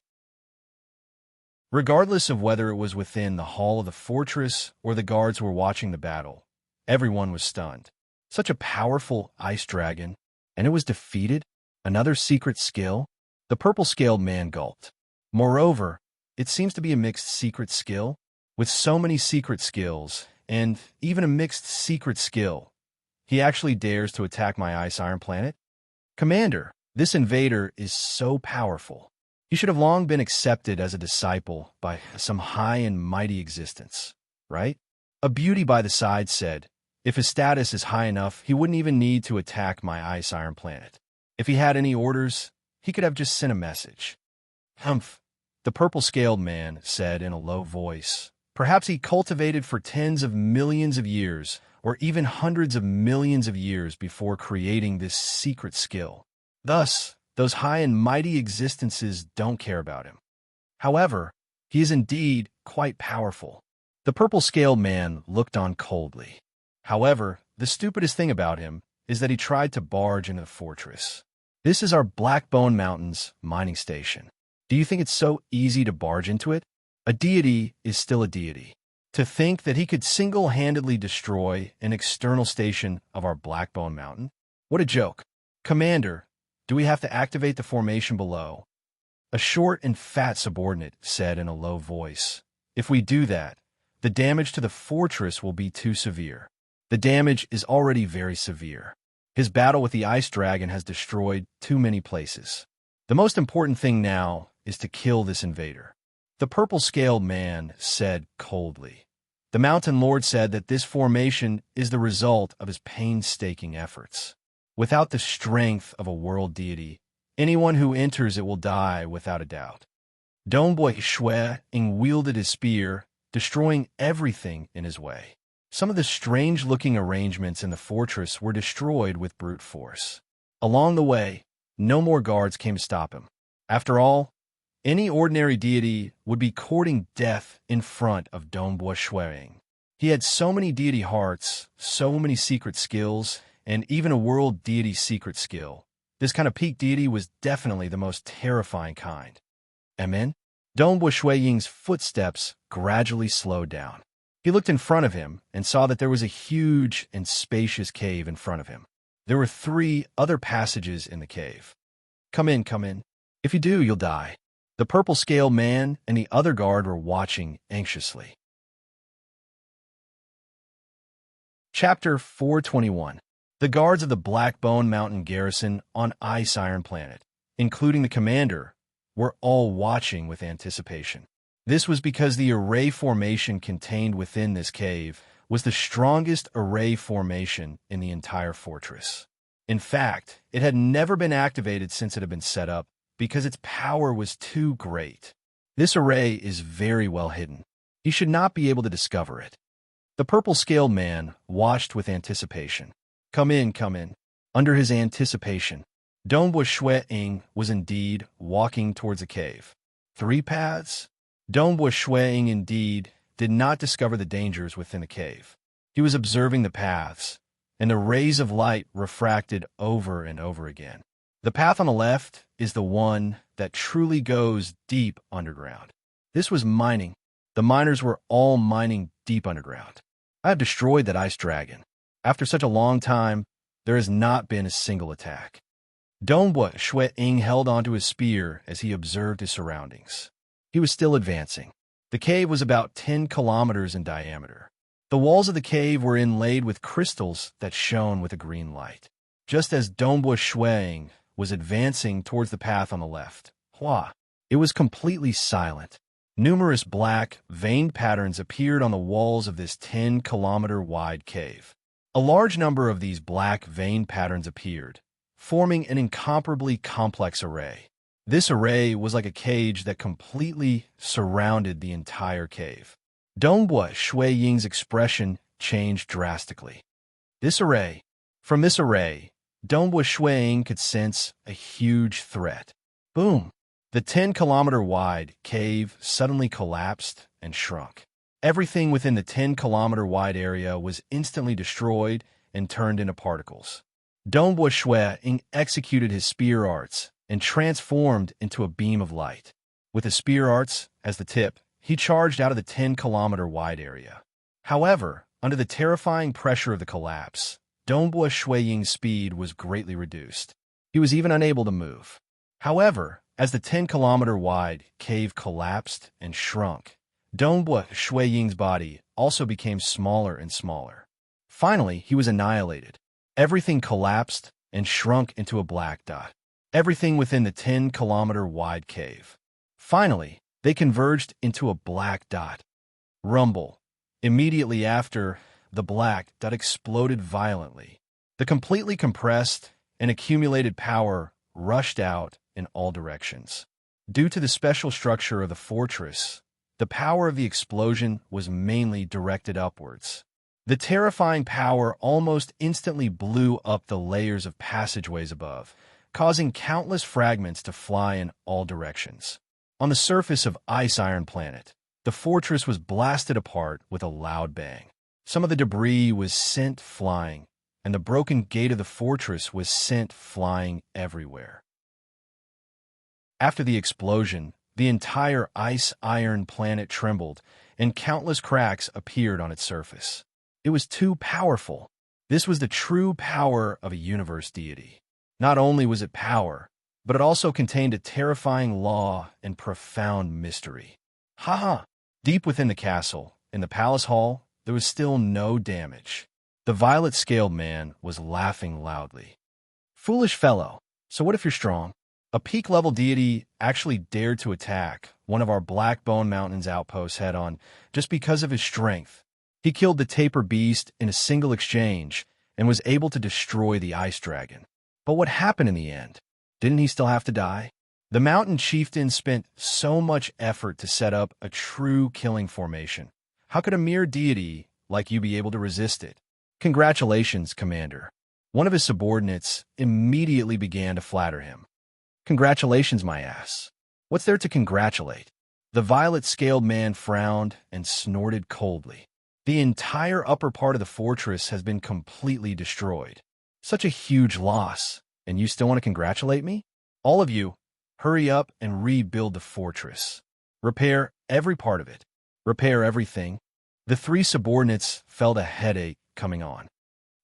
Regardless of whether it was within the hall of the fortress or the guards who were watching the battle, everyone was stunned. Such a powerful ice dragon, and it was defeated? Another secret skill? The The purple-scaled man gulped. Moreover, it seems to be a mixed secret skill. With so many secret skills, and even a mixed secret skill, he actually dares to attack my ice iron planet? Commander, this invader is so powerful. He should have long been accepted as a disciple by some high and mighty existence, right? A beauty by the side said, if his status is high enough, he wouldn't even need to attack my ice iron planet. If he had any orders, he could have just sent a message. Humph, the purple-scaled man said in a low voice. Perhaps he cultivated for tens of millions of years, or even hundreds of millions of years before creating this secret skill. Thus, those high and mighty existences don't care about him. However, he is indeed quite powerful. The purple-scaled man looked on coldly. However, the stupidest thing about him is that he tried to barge into the fortress. This is our Blackbone Mountains mining station. Do you think it's so easy to barge into it? A deity is still a deity. To think that he could single-handedly destroy an external station of our Blackbone Mountain? What a joke. Commander, do we have to activate the formation below? A short and fat subordinate said in a low voice. If we do that, the damage to the fortress will be too severe. The damage is already very severe. His battle with the ice dragon has destroyed too many places. The most important thing now is to kill this invader. The purple-scaled man said coldly. The Mountain Lord said that this formation is the result of his painstaking efforts. Without the strength of a world deity, anyone who enters it will die without a doubt. Dongboi Shui Ying wielded his spear, destroying everything in his way. Some of the strange-looking arrangements in the fortress were destroyed with brute force. Along the way, no more guards came to stop him. After all, any ordinary deity would be courting death in front of Dongboi Shui Ying. He had so many deity hearts, so many secret skills, and even a world deity secret skill. This kind of peak deity was definitely the most terrifying kind. Amen? Dongboi Shui Ying's footsteps gradually slowed down. He looked in front of him and saw that there was a huge and spacious cave in front of him. There were 3 other passages in the cave. Come in, come in. If you do, you'll die. The purple-scaled man and the other guard were watching anxiously. Chapter 421. The guards of the Blackbone Mountain garrison on Ice Iron Planet, including the commander, were all watching with anticipation. This was because the array formation contained within this cave was the strongest array formation in the entire fortress. In fact, it had never been activated since it had been set up, because its power was too great. This array is very well hidden. He should not be able to discover it. The purple-scaled man watched with anticipation. Come in, come in. Under his anticipation, Dongboi Shui Ying was indeed walking towards a cave. 3 paths? Dongboi Shui Ying indeed did not discover the dangers within the cave. He was observing the paths, and the rays of light refracted over and over again. The path on the left is the one that truly goes deep underground. This was mining. The miners were all mining deep underground. I have destroyed that ice dragon. After such a long time, there has not been a single attack. Dongboi Shui Ying held onto his spear as he observed his surroundings. He was still advancing. The cave was about 10 kilometers in diameter. The walls of the cave were inlaid with crystals that shone with a green light. Just as Dongboi Shui Ying was advancing towards the path on the left, it was completely silent. Numerous black, veined patterns appeared on the walls of this 10-kilometer-wide cave. A large number of these black, veined patterns appeared, forming an incomparably complex array. This array was like a cage that completely surrounded the entire cave. Dongboi Shui Ying's expression changed drastically. From this array, Dongboi Shui Ying could sense a huge threat. Boom! The 10-kilometer-wide cave suddenly collapsed and shrunk. Everything within the 10-kilometer-wide area was instantly destroyed and turned into particles. Dongboi Shui Ying executed his spear arts and transformed into a beam of light. With his spear arts as the tip, he charged out of the 10-kilometer-wide area. However, under the terrifying pressure of the collapse, Dongboi Shui Ying's speed was greatly reduced. He was even unable to move. However, As the 10-kilometer-wide cave collapsed and shrunk, Dongbua Shui Ying's body also became smaller and smaller. Finally, he was annihilated. Everything collapsed and shrunk into a black dot. Everything within the 10-kilometer-wide cave. Finally, they converged into a black dot. Rumble. Immediately after, the black dot exploded violently. The completely compressed and accumulated power rushed out in all directions. Due to the special structure of the fortress, the power of the explosion was mainly directed upwards. The terrifying power almost instantly blew up the layers of passageways above, causing countless fragments to fly in all directions. On the surface of Ice Iron Planet, the fortress was blasted apart with a loud bang. Some of the debris was sent flying, and the broken gate of the fortress was sent flying everywhere. After the explosion, the entire Ice Iron Planet trembled, and countless cracks appeared on its surface. It was too powerful. This was the true power of a universe deity. Not only was it power, but it also contained a terrifying law and profound mystery. Ha! Deep within the castle, in the palace hall, there was still no damage. The violet-scaled man was laughing loudly. Foolish fellow, so what if you're strong? A peak-level deity actually dared to attack one of our Blackbone Mountain's outposts head-on just because of his strength. He killed the taper beast in a single exchange and was able to destroy the ice dragon. But what happened in the end? Didn't he still have to die? The mountain chieftain spent so much effort to set up a true killing formation. How could a mere deity like you be able to resist it? Congratulations, Commander. One of his subordinates immediately began to flatter him. Congratulations, my ass. What's there to congratulate? The violet-scaled man frowned and snorted coldly. The entire upper part of the fortress has been completely destroyed. Such a huge loss, and you still want to congratulate me? All of you, hurry up and rebuild the fortress. Repair every part of it. Repair everything. The three subordinates felt a headache coming on.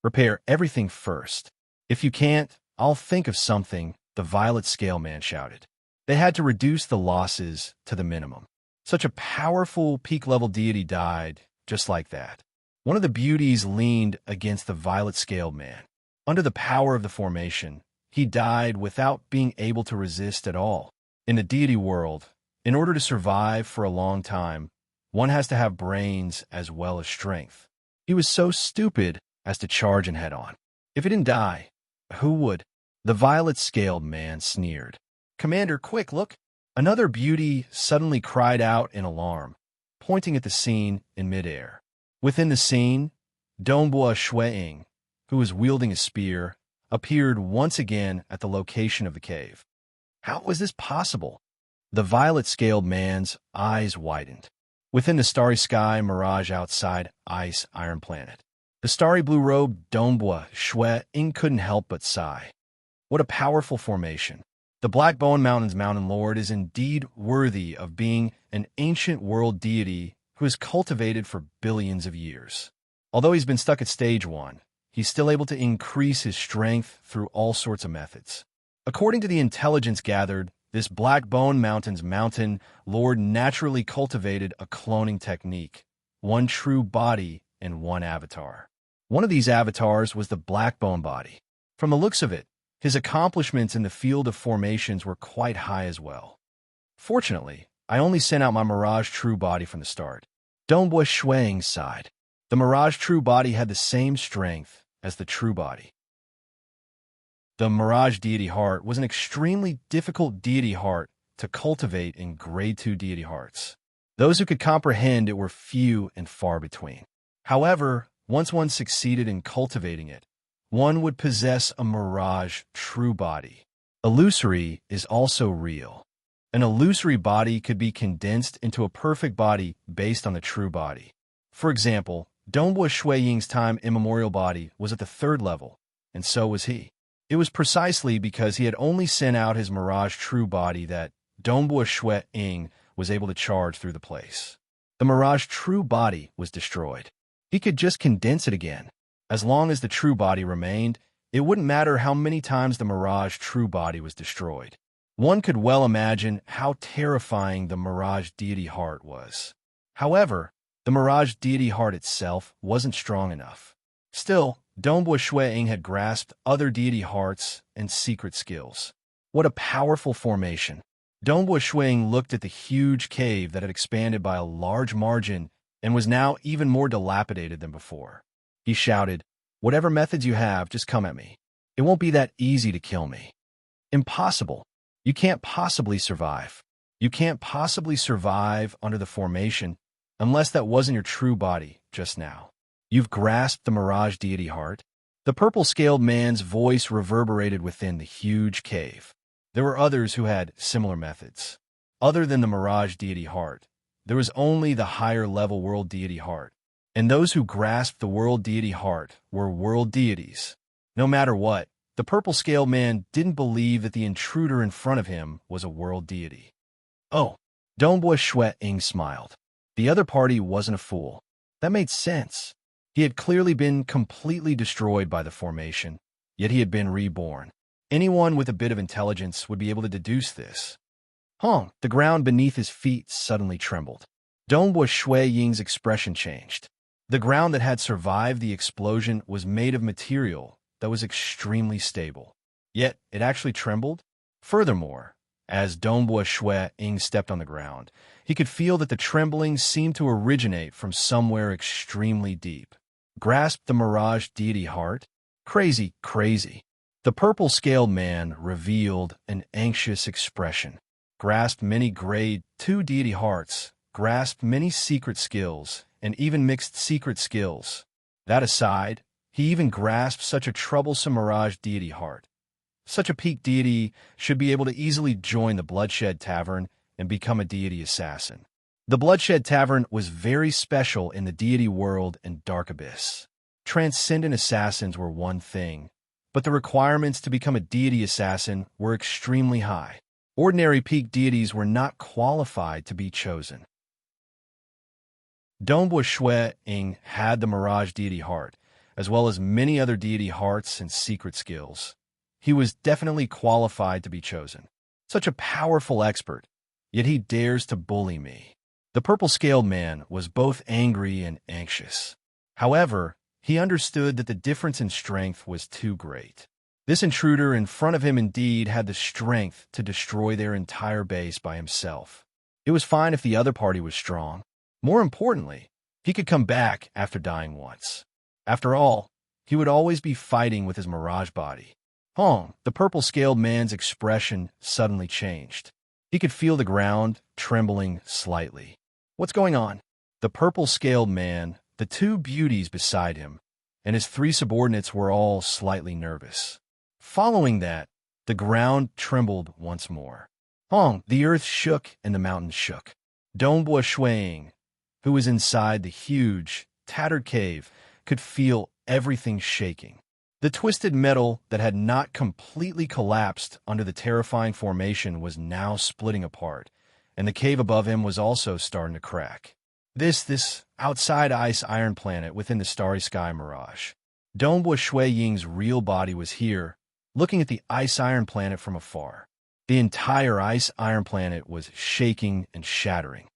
Repair everything first. If you can't, I'll think of something, the violet-scale man shouted. They had to reduce the losses to the minimum. Such a powerful peak-level deity died just like that. One of the beauties leaned against the violet-scaled man. Under the power of the formation, he died without being able to resist at all. In the deity world, in order to survive for a long time, one has to have brains as well as strength. He was so stupid as to charge and head on. If he didn't die, who would? The violet-scaled man sneered. Commander, quick, look! Another beauty suddenly cried out in alarm, pointing at the scene in midair. Within the scene, Dongbua Shuiying, who was wielding a spear, appeared once again at the location of the cave. How was this possible? The violet-scaled man's eyes widened. Within the starry sky mirage outside Ice Iron Planet, the starry blue-robed Dongbua Shuiying couldn't help but sigh. What a powerful formation. The Blackbone Mountain's Mountain Lord is indeed worthy of being an ancient world deity who is cultivated for billions of years. Although he's been stuck at stage 1, he's still able to increase his strength through all sorts of methods. According to the intelligence gathered, this Blackbone Mountain's Mountain Lord naturally cultivated a cloning technique, one true body and one avatar. One of these avatars was the Blackbone body. From the looks of it, his accomplishments in the field of formations were quite high as well. Fortunately, I only sent out my Mirage True Body from the start. Dongbua Shuiying sighed. The Mirage True Body had the same strength as the True Body. The Mirage Deity Heart was an extremely difficult deity heart to cultivate in Grade 2 deity hearts. Those who could comprehend it were few and far between. However, once one succeeded in cultivating it, one would possess a Mirage True Body. Illusory is also real. An illusory body could be condensed into a perfect body based on the true body. For example, Dongbua Shuiying's time immemorial body was at the 3rd level, and so was he. It was precisely because he had only sent out his Mirage True Body that Dongbua Shuiying was able to charge through the place. The Mirage True Body was destroyed. He could just condense it again. As long as the True Body remained, it wouldn't matter how many times the Mirage True Body was destroyed. One could well imagine how terrifying the Mirage deity heart was. However, the Mirage deity heart itself wasn't strong enough. Still, Dongbua Shuiying had grasped other deity hearts and secret skills. What a powerful formation! Dongbua Shuiying looked at the huge cave that had expanded by a large margin and was now even more dilapidated than before. He shouted, "Whatever methods you have, just come at me. It won't be that easy to kill me." "Impossible. You can't possibly survive. You can't possibly survive under the formation unless that wasn't your true body just now. You've grasped the Mirage deity heart." The purple-scaled man's voice reverberated within the huge cave. There were others who had similar methods. Other than the Mirage deity heart, there was only the higher-level world deity heart, and those who grasped the world deity heart were world deities. No matter what, the purple-scaled man didn't believe that the intruder in front of him was a world deity. "Oh," Dongbua Shuiying smiled. The other party wasn't a fool. That made sense. He had clearly been completely destroyed by the formation, yet he had been reborn. Anyone with a bit of intelligence would be able to deduce this. Hong, the ground beneath his feet suddenly trembled. Dongbua Shuiying's expression changed. The ground that had survived the explosion was made of material that was extremely stable. Yet it actually trembled. Furthermore, as Dongbua Shuiying stepped on the ground, he could feel that the trembling seemed to originate from somewhere extremely deep. Grasped the Mirage deity heart? Crazy, crazy. The purple-scaled man revealed an anxious expression. Grasped many grade 2 deity hearts, grasped many secret skills, and even mixed secret skills. That aside, he even grasped such a troublesome Mirage deity heart. Such a peak deity should be able to easily join the Bloodshed Tavern and become a deity assassin. The Bloodshed Tavern was very special in the deity world and Dark Abyss. Transcendent assassins were one thing, but the requirements to become a deity assassin were extremely high. Ordinary peak deities were not qualified to be chosen. Dongbua Shuiying had the Mirage deity heart, as well as many other deity hearts and secret skills. He was definitely qualified to be chosen. Such a powerful expert, yet he dares to bully me. The purple-scaled man was both angry and anxious. However, he understood that the difference in strength was too great. This intruder in front of him indeed had the strength to destroy their entire base by himself. It was fine if the other party was strong. More importantly, he could come back after dying once. After all, he would always be fighting with his Mirage body. Hong, the purple-scaled man's expression suddenly changed. He could feel the ground trembling slightly. "What's going on?" The purple-scaled man, the two beauties beside him, and his three subordinates were all slightly nervous. Following that, the ground trembled once more. Hong, the earth shook and the mountains shook. Dongbua Shuiying, who was inside the huge, tattered cave, could feel everything shaking. The twisted metal that had not completely collapsed under the terrifying formation was now splitting apart, and the cave above him was also starting to crack. This outside ice iron planet within the starry sky mirage. Dongbua Shuiying's real body was here, looking at the ice iron planet from afar. The entire ice iron planet was shaking and shattering.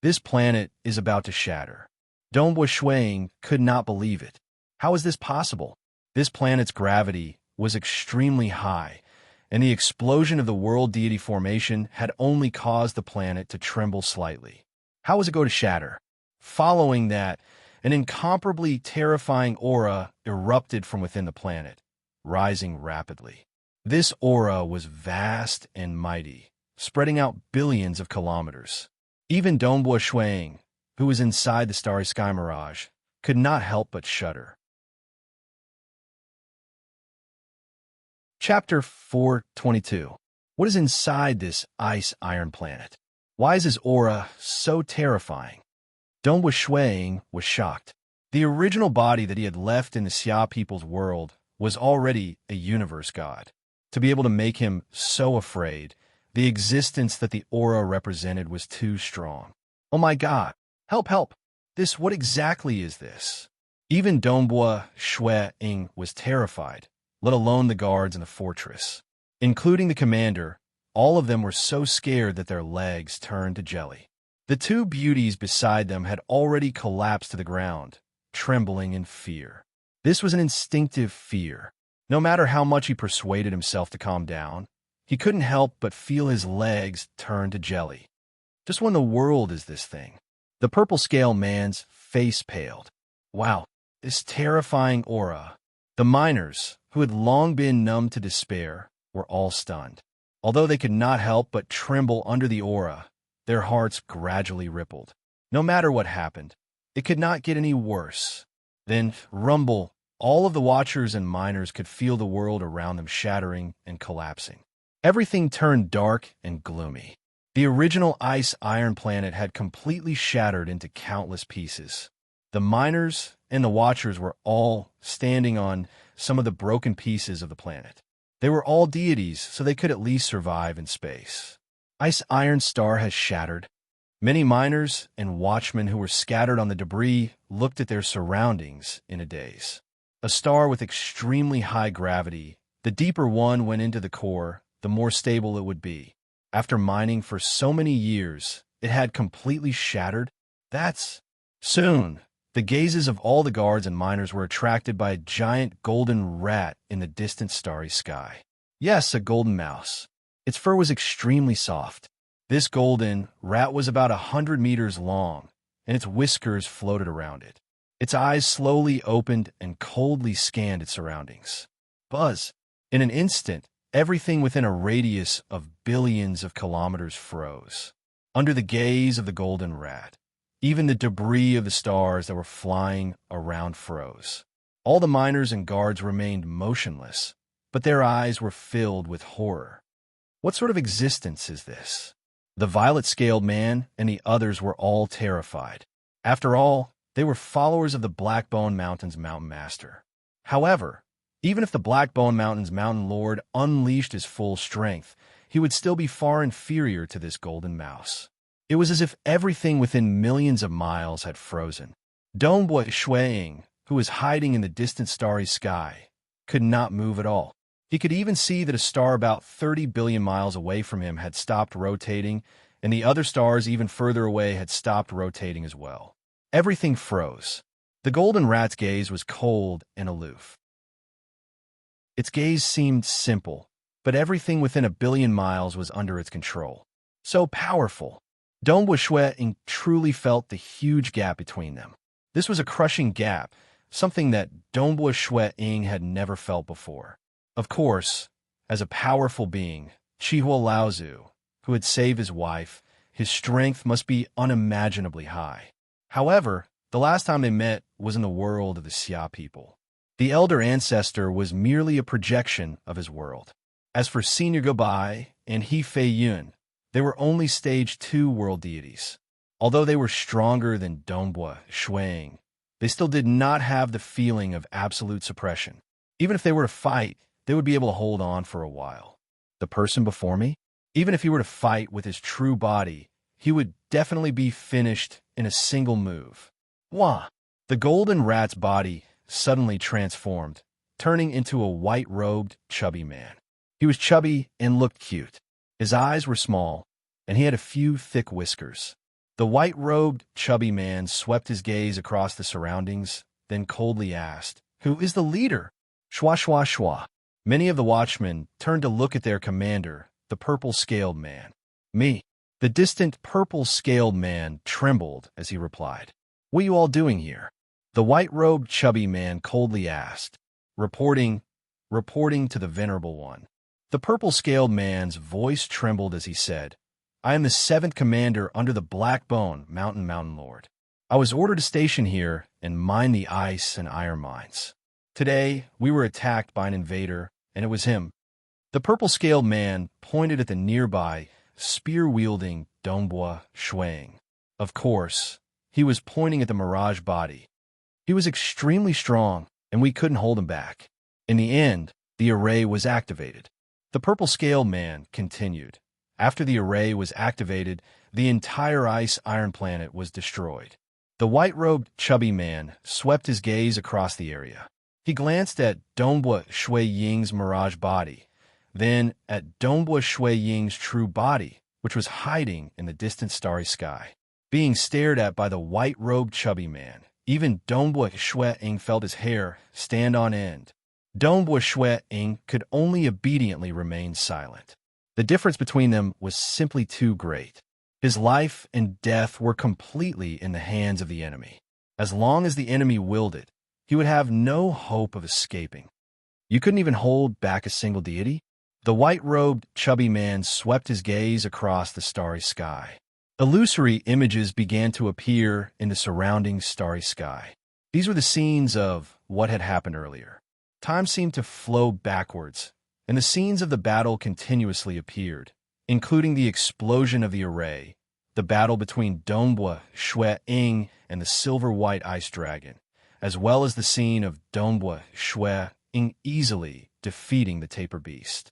This planet is about to shatter. Dongbua Shuiying could not believe it. How is this possible? This planet's gravity was extremely high, and the explosion of the world deity formation had only caused the planet to tremble slightly. How was it going to shatter? Following that, an incomparably terrifying aura erupted from within the planet, rising rapidly. This aura was vast and mighty, spreading out billions of kilometers. Even Dongbua Shuiying, who was inside the starry sky mirage, could not help but shudder. Chapter 422. What is inside this ice-iron planet? Why is his aura so terrifying? Dongbua Shuiying was shocked. The original body that he had left in the Xia people's world was already a universe god. To be able to make him so afraid, the existence that the aura represented was too strong. Oh my god, help, help! What exactly is this? Even Dongbua Shuiying was terrified, let alone the guards in the fortress. Including the commander, All of them were so scared that their legs turned to jelly. The two beauties beside them had already collapsed to the ground, trembling in fear. This was an instinctive fear. No matter how much he persuaded himself to calm down, he couldn't help but feel his legs turn to jelly. Just when the world is this thing. The purple scale man's face paled. Wow, this terrifying aura. The miners, who had long been numb to despair, were all stunned. Although they could not help but tremble under the aura, their hearts gradually rippled. No matter what happened, it could not get any worse. Then, rumble, all of the watchers and miners could feel the world around them shattering and collapsing. Everything turned dark and gloomy. The original ice-iron planet had completely shattered into countless pieces. The miners and the watchers were all standing on some of the broken pieces of the planet. They were all deities, so they could at least survive in space. Ice-iron star has shattered. Many miners and watchmen who were scattered on the debris looked at their surroundings in a daze. A star with extremely high gravity, the deeper one went into the core, the more stable it would be. After mining for so many years, it had completely shattered. Soon, the gazes of all the guards and miners were attracted by a giant golden rat in the distant starry sky. Yes, a golden mouse. Its fur was extremely soft. This golden rat was about 100 meters long, and its whiskers floated around it. Its eyes slowly opened and coldly scanned its surroundings. Buzz! In an instant, everything within a radius of billions of kilometers froze. Under the gaze of the golden rat, even the debris of the stars that were flying around froze. All the miners and guards remained motionless, but their eyes were filled with horror. What sort of existence is this? The violet-scaled man and the others were all terrified. After all, they were followers of the Blackbone Mountain's Mountain Master. However, even if the Blackbone Mountain's Mountain Lord unleashed his full strength, he would still be far inferior to this golden mouse. It was as if everything within millions of miles had frozen. Dongbua Shuiying, who was hiding in the distant starry sky, could not move at all. He could even see that a star about 30 billion miles away from him had stopped rotating, and the other stars even further away had stopped rotating as well. Everything froze. The golden rat's gaze was cold and aloof. Its gaze seemed simple, but everything within a billion miles was under its control. So powerful. Dongbua Shuiying truly felt the huge gap between them. This was a crushing gap, something that Dongbua Shuiying had never felt before. Of course, as a powerful being, Chihua Laozu, who had saved his wife, his strength must be unimaginably high. However, the last time they met was in the world of the Xia people. The elder ancestor was merely a projection of his world. As for Senior Gobai and He Fei Yun, they were only stage 2 world deities. Although they were stronger than Dongbua Shuiying, they still did not have the feeling of absolute suppression. Even if they were to fight, they would be able to hold on for a while. The person before me? Even if he were to fight with his true body, he would definitely be finished in a single move. Wah! The golden rat's body suddenly transformed, turning into a white-robed, chubby man. He was chubby and looked cute. His eyes were small, and he had a few thick whiskers. The white-robed, chubby man swept his gaze across the surroundings, then coldly asked, "Who is the leader?" Shwa shwa shwa. Many of the watchmen turned to look at their commander, the purple-scaled man. Me. The distant purple-scaled man trembled as he replied. "What are you all doing here?" The white-robed, chubby man coldly asked, reporting to the Venerable One. The purple-scaled man's voice trembled as he said, "I am the 7th commander under the Blackbone Mountain Lord. I was ordered to station here and mine the ice and iron mines. Today, we were attacked by an invader, and it was him." The purple-scaled man pointed at the nearby, spear-wielding Dongbua Shuiying. Of course, he was pointing at the mirage body. He was extremely strong, and we couldn't hold him back. In the end, the array was activated. The purple-scaled man continued. After the array was activated, the entire ice-iron planet was destroyed. The white-robed, chubby man swept his gaze across the area. He glanced at Dongbua Shuiying's mirage body, then at Dongbua Shui Ying's true body, which was hiding in the distant starry sky. Being stared at by the white-robed chubby man, even Dongbua Shui Ying felt his hair stand on end. Dongbua Shui Ying could only obediently remain silent. The difference between them was simply too great. His life and death were completely in the hands of the enemy. As long as the enemy willed it, he would have no hope of escaping. You couldn't even hold back a single deity? The white-robed, chubby man swept his gaze across the starry sky. Illusory images began to appear in the surrounding starry sky. These were the scenes of what had happened earlier. Time seemed to flow backwards, and the scenes of the battle continuously appeared, including the explosion of the array, the battle between Dongbua Shui Ying and the silver-white ice dragon, as well as the scene of Dongbua Shui Ying easily defeating the taper beast.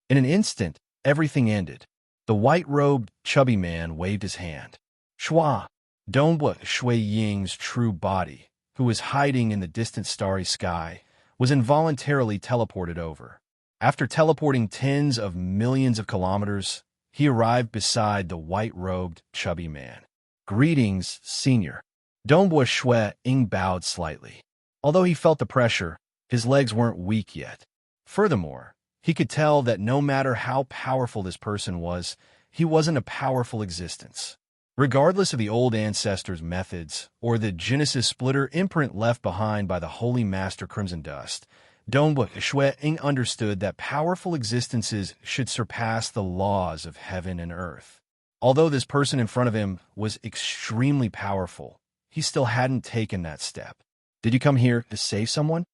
In an instant, everything ended. The white-robed, chubby man waved his hand. Shua, Dongbua Shui Ying's true body, who was hiding in the distant starry sky, was involuntarily teleported over. After teleporting tens of millions of kilometers, he arrived beside the white-robed, chubby man. Greetings, Senior. Dongbua Shui Ying bowed slightly. Although he felt the pressure, his legs weren't weak yet. Furthermore, he could tell that no matter how powerful this person was, he wasn't a powerful existence. Regardless of the old ancestors' methods or the Genesis splitter imprint left behind by the Holy Master Crimson Dust, Dongbua Shui Ying understood that powerful existences should surpass the laws of heaven and earth. Although this person in front of him was extremely powerful, he still hadn't taken that step. Did you come here to save someone?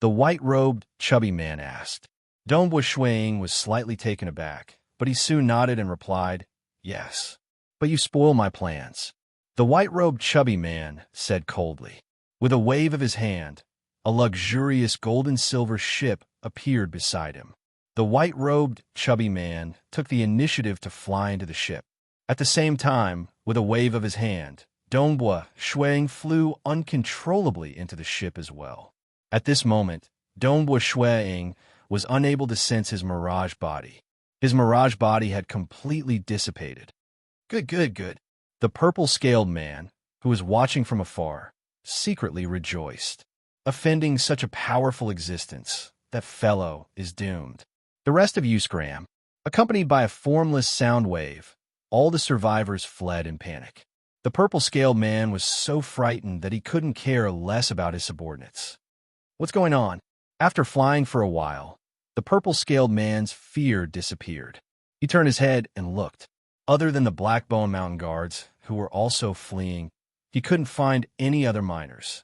The white-robed, chubby man asked. Dongbua Shui Ying was slightly taken aback, but he soon nodded and replied, Yes. But you spoil my plans. The white-robed chubby man said coldly. With a wave of his hand, a luxurious gold-and-silver ship appeared beside him. The white-robed chubby man took the initiative to fly into the ship. At the same time, with a wave of his hand, Dongbua Shui Ying flew uncontrollably into the ship as well. At this moment, Dongbua Shui Ying was unable to sense his mirage body. His mirage body had completely dissipated. Good. The purple-scaled man, who was watching from afar, secretly rejoiced. Offending such a powerful existence, that fellow is doomed. The rest of you scram. Accompanied by a formless sound wave, all the survivors fled in panic. The purple-scaled man was so frightened that he couldn't care less about his subordinates. What's going on? After flying for a while, the purple-scaled man's fear disappeared. He turned his head and looked. Other than the Blackbone Mountain Guards, who were also fleeing, he couldn't find any other miners.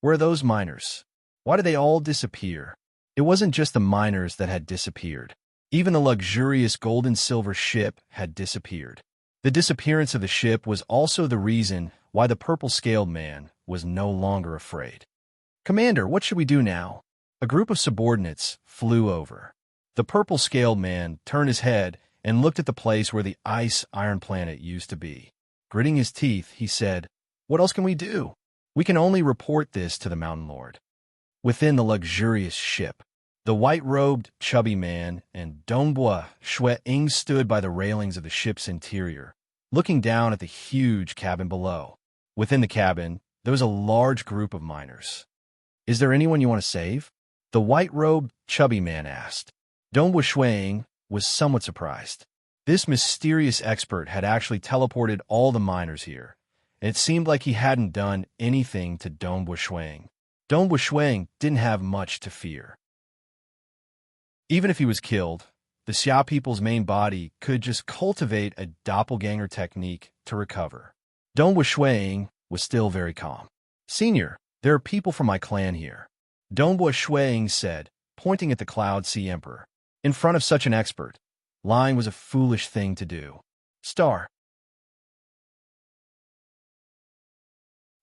Where are those miners? Why did they all disappear? It wasn't just the miners that had disappeared. Even the luxurious gold and silver ship had disappeared. The disappearance of the ship was also the reason why the purple-scaled man was no longer afraid. Commander, what should we do now? A group of subordinates flew over. The purple-scaled man turned his head and looked at the place where the iron planet used to be. Gritting his teeth, he said, What else can we do? We can only report this to the Mountain Lord. Within the luxurious ship, the white-robed, chubby man and Dongbua Shui Ying stood by the railings of the ship's interior, looking down at the huge cabin below. Within the cabin, there was a large group of miners. Is there anyone you want to save? The white-robed, chubby man asked. Dongbua Shui Ying was somewhat surprised. This mysterious expert had actually teleported all the miners here, and it seemed like he hadn't done anything to Dongbua Shui Ying. Dongbua Shui Ying didn't have much to fear. Even if he was killed, the Xia people's main body could just cultivate a doppelganger technique to recover. Dongbua Shui Ying was still very calm. Senior, there are people from my clan here. Dongbua Shui Ying said, pointing at the Cloud Sea Emperor. In front of such an expert, lying was a foolish thing to do. Star.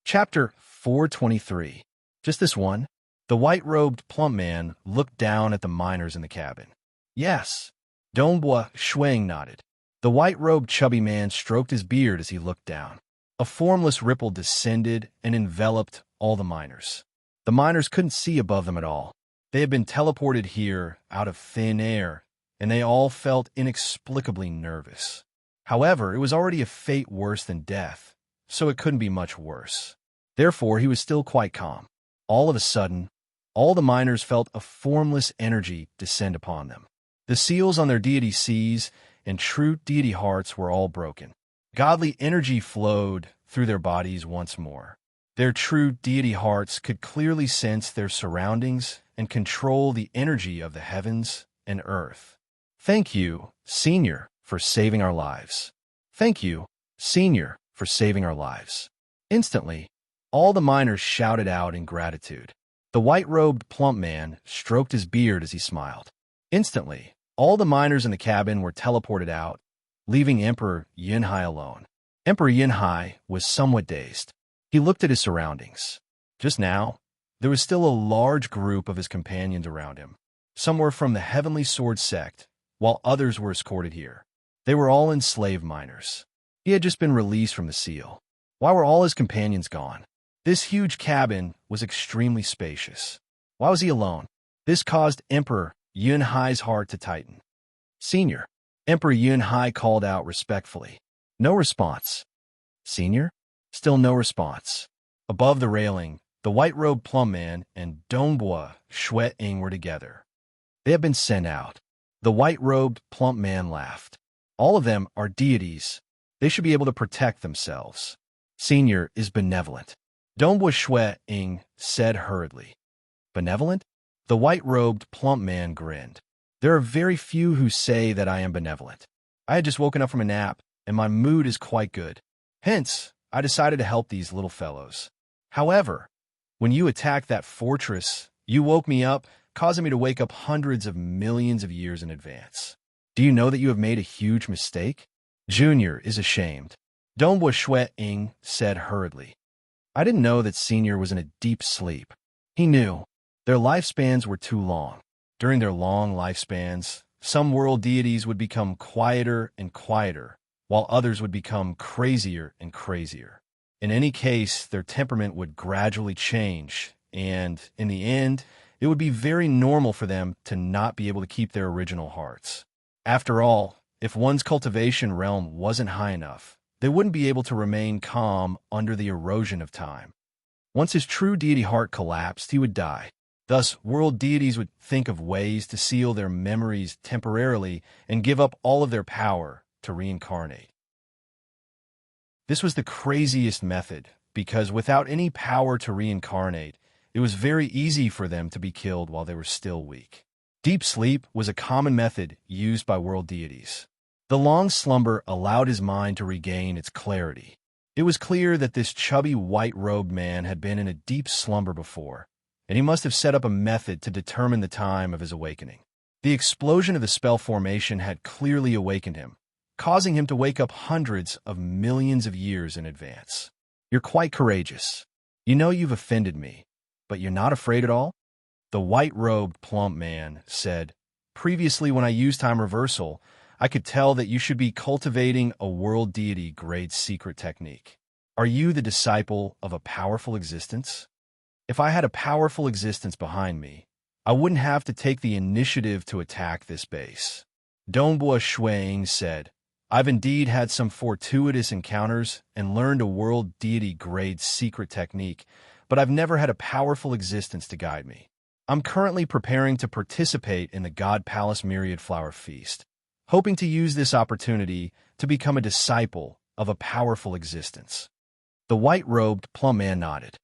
Chapter 423. Just this one? The white-robed plump man looked down at the miners in the cabin. Yes. Dongbua Shui Ying nodded. The white-robed chubby man stroked his beard as he looked down. A formless ripple descended and enveloped all the miners. The miners couldn't see above them at all. They had been teleported here out of thin air, and they all felt inexplicably nervous. However, it was already a fate worse than death, so it couldn't be much worse. Therefore, he was still quite calm. All of a sudden, all the miners felt a formless energy descend upon them. The seals on their deity seas and true deity hearts were all broken. Godly energy flowed through their bodies once more. Their true deity hearts could clearly sense their surroundings and control the energy of the heavens and earth. Thank you, Senior, for saving our lives. Thank you, Senior, for saving our lives. Instantly, all the miners shouted out in gratitude. The white-robed plump man stroked his beard as he smiled. Instantly, all the miners in the cabin were teleported out, leaving Emperor Ying alone. Emperor Ying was somewhat dazed. He looked at his surroundings. Just now, there was still a large group of his companions around him. Some were from the Heavenly Sword sect, while others were escorted here. They were all enslaved miners. He had just been released from the seal. Why were all his companions gone? This huge cabin was extremely spacious. Why was he alone? This caused Emperor Yunhai's heart to tighten. Senior. Emperor Yunhai called out respectfully. No response. Senior? Still no response. Above the railing, the white-robed plum man and Dongbua Ying were together. They have been sent out. The white-robed plump man laughed. All of them are deities. They should be able to protect themselves. Senior is benevolent. Dongbua Ying said hurriedly. Benevolent? The white-robed plump man grinned. There are very few who say that I am benevolent. I had just woken up from a nap, and my mood is quite good. Hence, I decided to help these little fellows. However, when you attacked that fortress, you woke me up, causing me to wake up hundreds of millions of years in advance. Do you know that you have made a huge mistake? Junior is ashamed. Dongbua Ying said hurriedly. I didn't know that Senior was in a deep sleep. He knew. Their lifespans were too long. During their long lifespans, some world deities would become quieter and quieter, while others would become crazier and crazier. In any case, their temperament would gradually change, and, in the end, it would be very normal for them to not be able to keep their original hearts. After all, if one's cultivation realm wasn't high enough, they wouldn't be able to remain calm under the erosion of time. Once his true deity heart collapsed, he would die. Thus, world deities would think of ways to seal their memories temporarily and give up all of their power to reincarnate. This was the craziest method, because without any power to reincarnate, it was very easy for them to be killed while they were still weak. Deep sleep was a common method used by world deities. The long slumber allowed his mind to regain its clarity. It was clear that this chubby white-robed man had been in a deep slumber before, and he must have set up a method to determine the time of his awakening. The explosion of the spell formation had clearly awakened him, causing him to wake up hundreds of millions of years in advance. You're quite courageous. You know you've offended me, but you're not afraid at all? The white-robed plump man said, Previously, when I used time reversal, I could tell that you should be cultivating a world deity grade secret technique. Are you the disciple of a powerful existence? If I had a powerful existence behind me, I wouldn't have to take the initiative to attack this base. Dongbua Ying said, I've indeed had some fortuitous encounters and learned a world deity grade secret technique, but I've never had a powerful existence to guide me. I'm currently preparing to participate in the God Palace Myriad Flower Feast, hoping to use this opportunity to become a disciple of a powerful existence. The white-robed plum man nodded.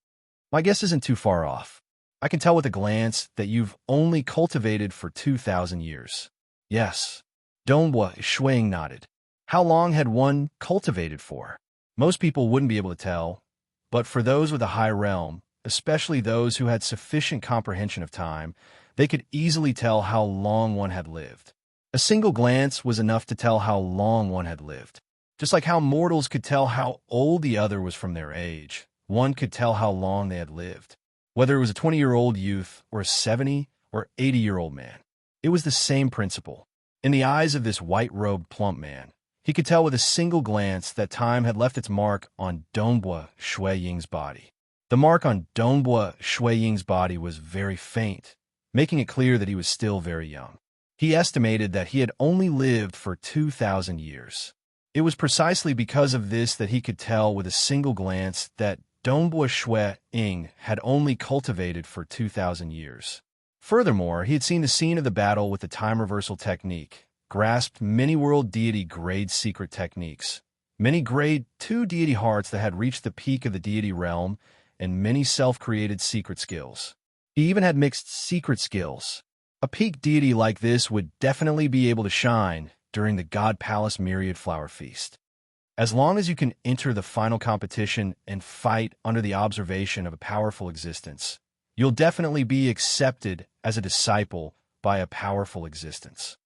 My guess isn't too far off. I can tell with a glance that you've only cultivated for 2,000 years. Yes. Dongbua Ying nodded. How long had one cultivated for? Most people wouldn't be able to tell, but for those with a high realm, especially those who had sufficient comprehension of time, they could easily tell how long one had lived. A single glance was enough to tell how long one had lived. Just like how mortals could tell how old the other was from their age, one could tell how long they had lived. Whether it was a 20-year-old youth or a 70 or 80-year-old man, it was the same principle. In the eyes of this white-robed plump man, he could tell with a single glance that time had left its mark on Dongbua Ying's body. The mark on Dongbua Ying's body was very faint, making it clear that he was still very young. He estimated that he had only lived for 2,000 years. It was precisely because of this that he could tell with a single glance that Dongbua Shui Ying had only cultivated for 2,000 years. Furthermore, he had seen the scene of the battle with the time reversal technique, grasped many world deity grade secret techniques, many grade 2 deity hearts that had reached the peak of the deity realm, and many self-created secret skills. He even had mixed secret skills. A peak deity like this would definitely be able to shine during the God Palace Myriad Flower Feast. As long as you can enter the final competition and fight under the observation of a powerful existence, you'll definitely be accepted as a disciple by a powerful existence.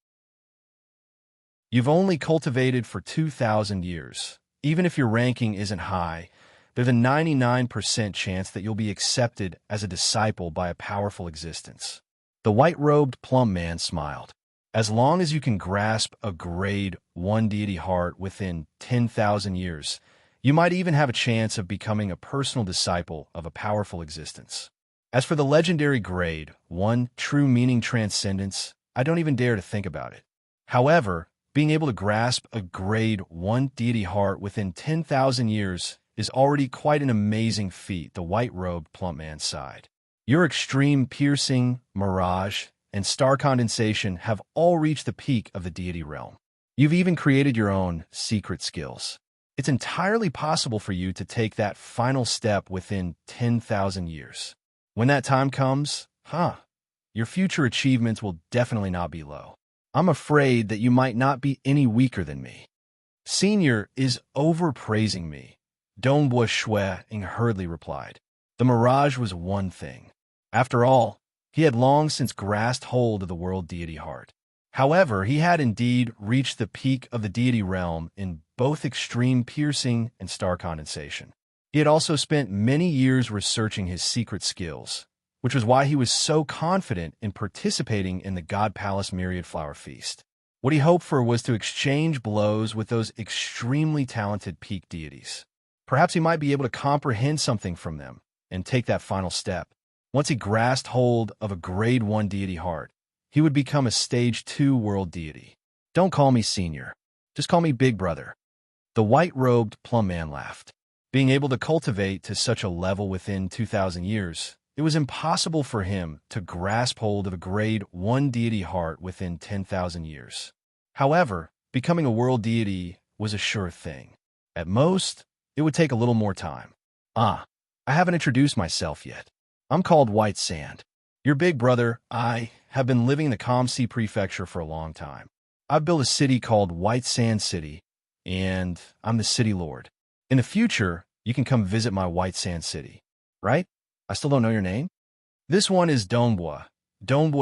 You've only cultivated for 2,000 years. Even if your ranking isn't high, there's a 99% chance that you'll be accepted as a disciple by a powerful existence. The white-robed plum man smiled. As long as you can grasp a grade 1 deity heart within 10,000 years, you might even have a chance of becoming a personal disciple of a powerful existence. As for the legendary grade 1 true meaning transcendence, I don't even dare to think about it. However, being able to grasp a grade 1 deity heart within 10,000 years is already quite an amazing feat, the white-robed plump man sighed. Your extreme piercing, mirage, and star condensation have all reached the peak of the deity realm. You've even created your own secret skills. It's entirely possible for you to take that final step within 10,000 years. When that time comes, your future achievements will definitely not be low. I'm afraid that you might not be any weaker than me. Senior is overpraising me, Dongbua Shui Ying hurriedly replied. The mirage was one thing. After all, he had long since grasped hold of the world deity heart. However, he had indeed reached the peak of the deity realm in both extreme piercing and star condensation. He had also spent many years researching his secret skills, which was why he was so confident in participating in the God Palace Myriad Flower Feast. What he hoped for was to exchange blows with those extremely talented peak deities. Perhaps he might be able to comprehend something from them and take that final step. Once he grasped hold of a grade 1 deity heart, he would become a stage 2 world deity. Don't call me senior. Just call me big brother. The white-robed plum man laughed. Being able to cultivate to such a level within 2,000 years, it was impossible for him to grasp hold of a grade 1 deity heart within 10,000 years. However, becoming a world deity was a sure thing. At most, it would take a little more time. I haven't introduced myself yet. I'm called White Sand. Your big brother, I, have been living in the Calm Sea Prefecture for a long time. I've built a city called White Sand City, and I'm the city lord. In the future, you can come visit my White Sand City. Right? I still don't know your name? This one is Dongbua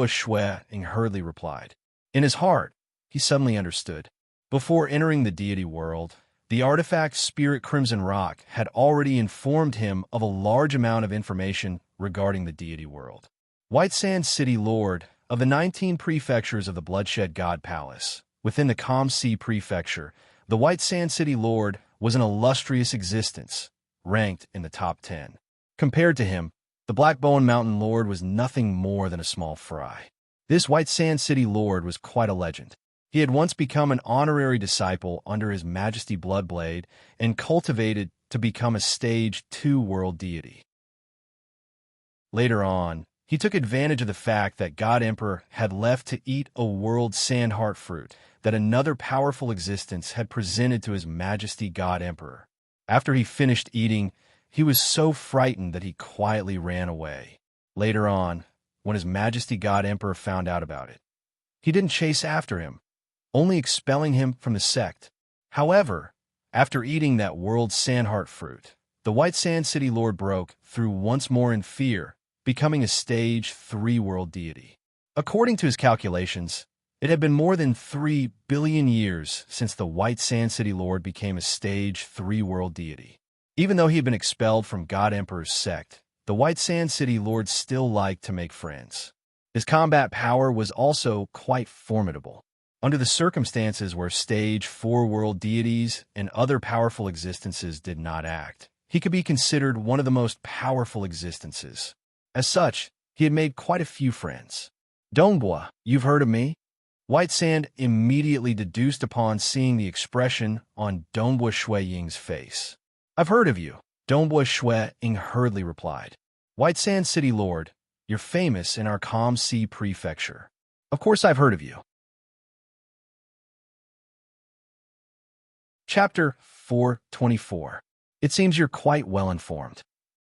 Shui Ying hurriedly replied. In his heart, he suddenly understood. Before entering the deity world, the artifact Spirit Crimson Rock had already informed him of a large amount of information regarding the deity world. White Sand City Lord of the 19 prefectures of the Bloodshed God Palace. Within the Calm Sea Prefecture, the White Sand City Lord was an illustrious existence, ranked in the top 10. Compared to him, the Black Bowen Mountain Lord was nothing more than a small fry. This White Sand City Lord was quite a legend. He had once become an honorary disciple under His Majesty Bloodblade and cultivated to become a stage 2 world deity. Later on, he took advantage of the fact that God Emperor had left to eat a world sandheart fruit that another powerful existence had presented to His Majesty God Emperor. After he finished eating, he was so frightened that he quietly ran away. Later on, when His Majesty God Emperor found out about it, he didn't chase after him, only expelling him from the sect. However, after eating that world sandheart fruit, the White Sand City Lord broke through once more in fear, becoming a stage 3 world deity. According to his calculations, it had been more than 3 billion years since the White Sand City Lord became a stage 3 world deity. Even though he had been expelled from God Emperor's sect, the White Sand City Lord still liked to make friends. His combat power was also quite formidable. Under the circumstances where stage 4 world deities and other powerful existences did not act, he could be considered one of the most powerful existences. As such, he had made quite a few friends. Dongbua, you've heard of me? White Sand immediately deduced upon seeing the expression on Dongbua Shui Ying's face. I've heard of you, Dongbua Shui Ying hurriedly replied. White Sand City Lord, you're famous in our Calm Sea Prefecture. Of course I've heard of you. Chapter 424. It seems you're quite well informed.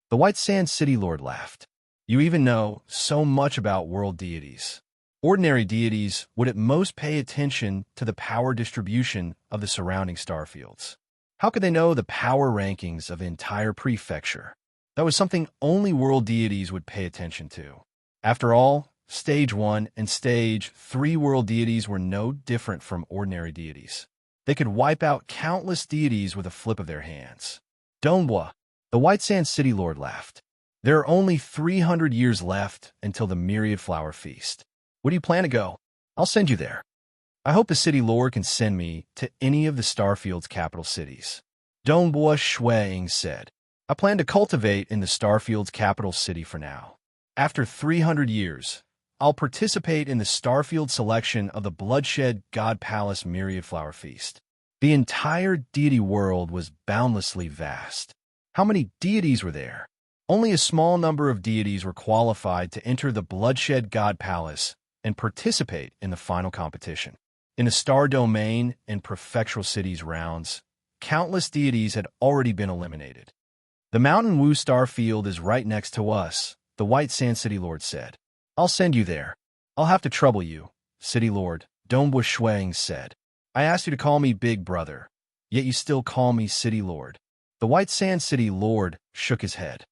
The White Sand City Lord laughed. You even know so much about world deities. Ordinary deities would at most pay attention to the power distribution of the surrounding starfields. How could they know the power rankings of an entire prefecture? That was something only world deities would pay attention to. After all, Stage 1 and Stage 3 world deities were no different from ordinary deities. They could wipe out countless deities with a flip of their hands. Dongbua, the White Sand City Lord laughed. There are only 300 years left until the Myriad Flower Feast. Where do you plan to go? I'll send you there. I hope the City Lord can send me to any of the Starfield's capital cities. Dongbua Shui Ying said. I plan to cultivate in the Starfield's capital city for now. After 300 years, I'll participate in the Starfield selection of the Bloodshed God Palace Myriad Flower Feast. The entire deity world was boundlessly vast. How many deities were there? Only a small number of deities were qualified to enter the Bloodshed God Palace and participate in the final competition. In the Star Domain and Prefectural Cities rounds, countless deities had already been eliminated. The Mountain Wu Starfield is right next to us, the White Sand City Lord said. I'll send you there. I'll have to trouble you, City Lord, Dongbua Shui Ying said. I asked you to call me Big Brother, yet you still call me City Lord. The White Sand City Lord shook his head.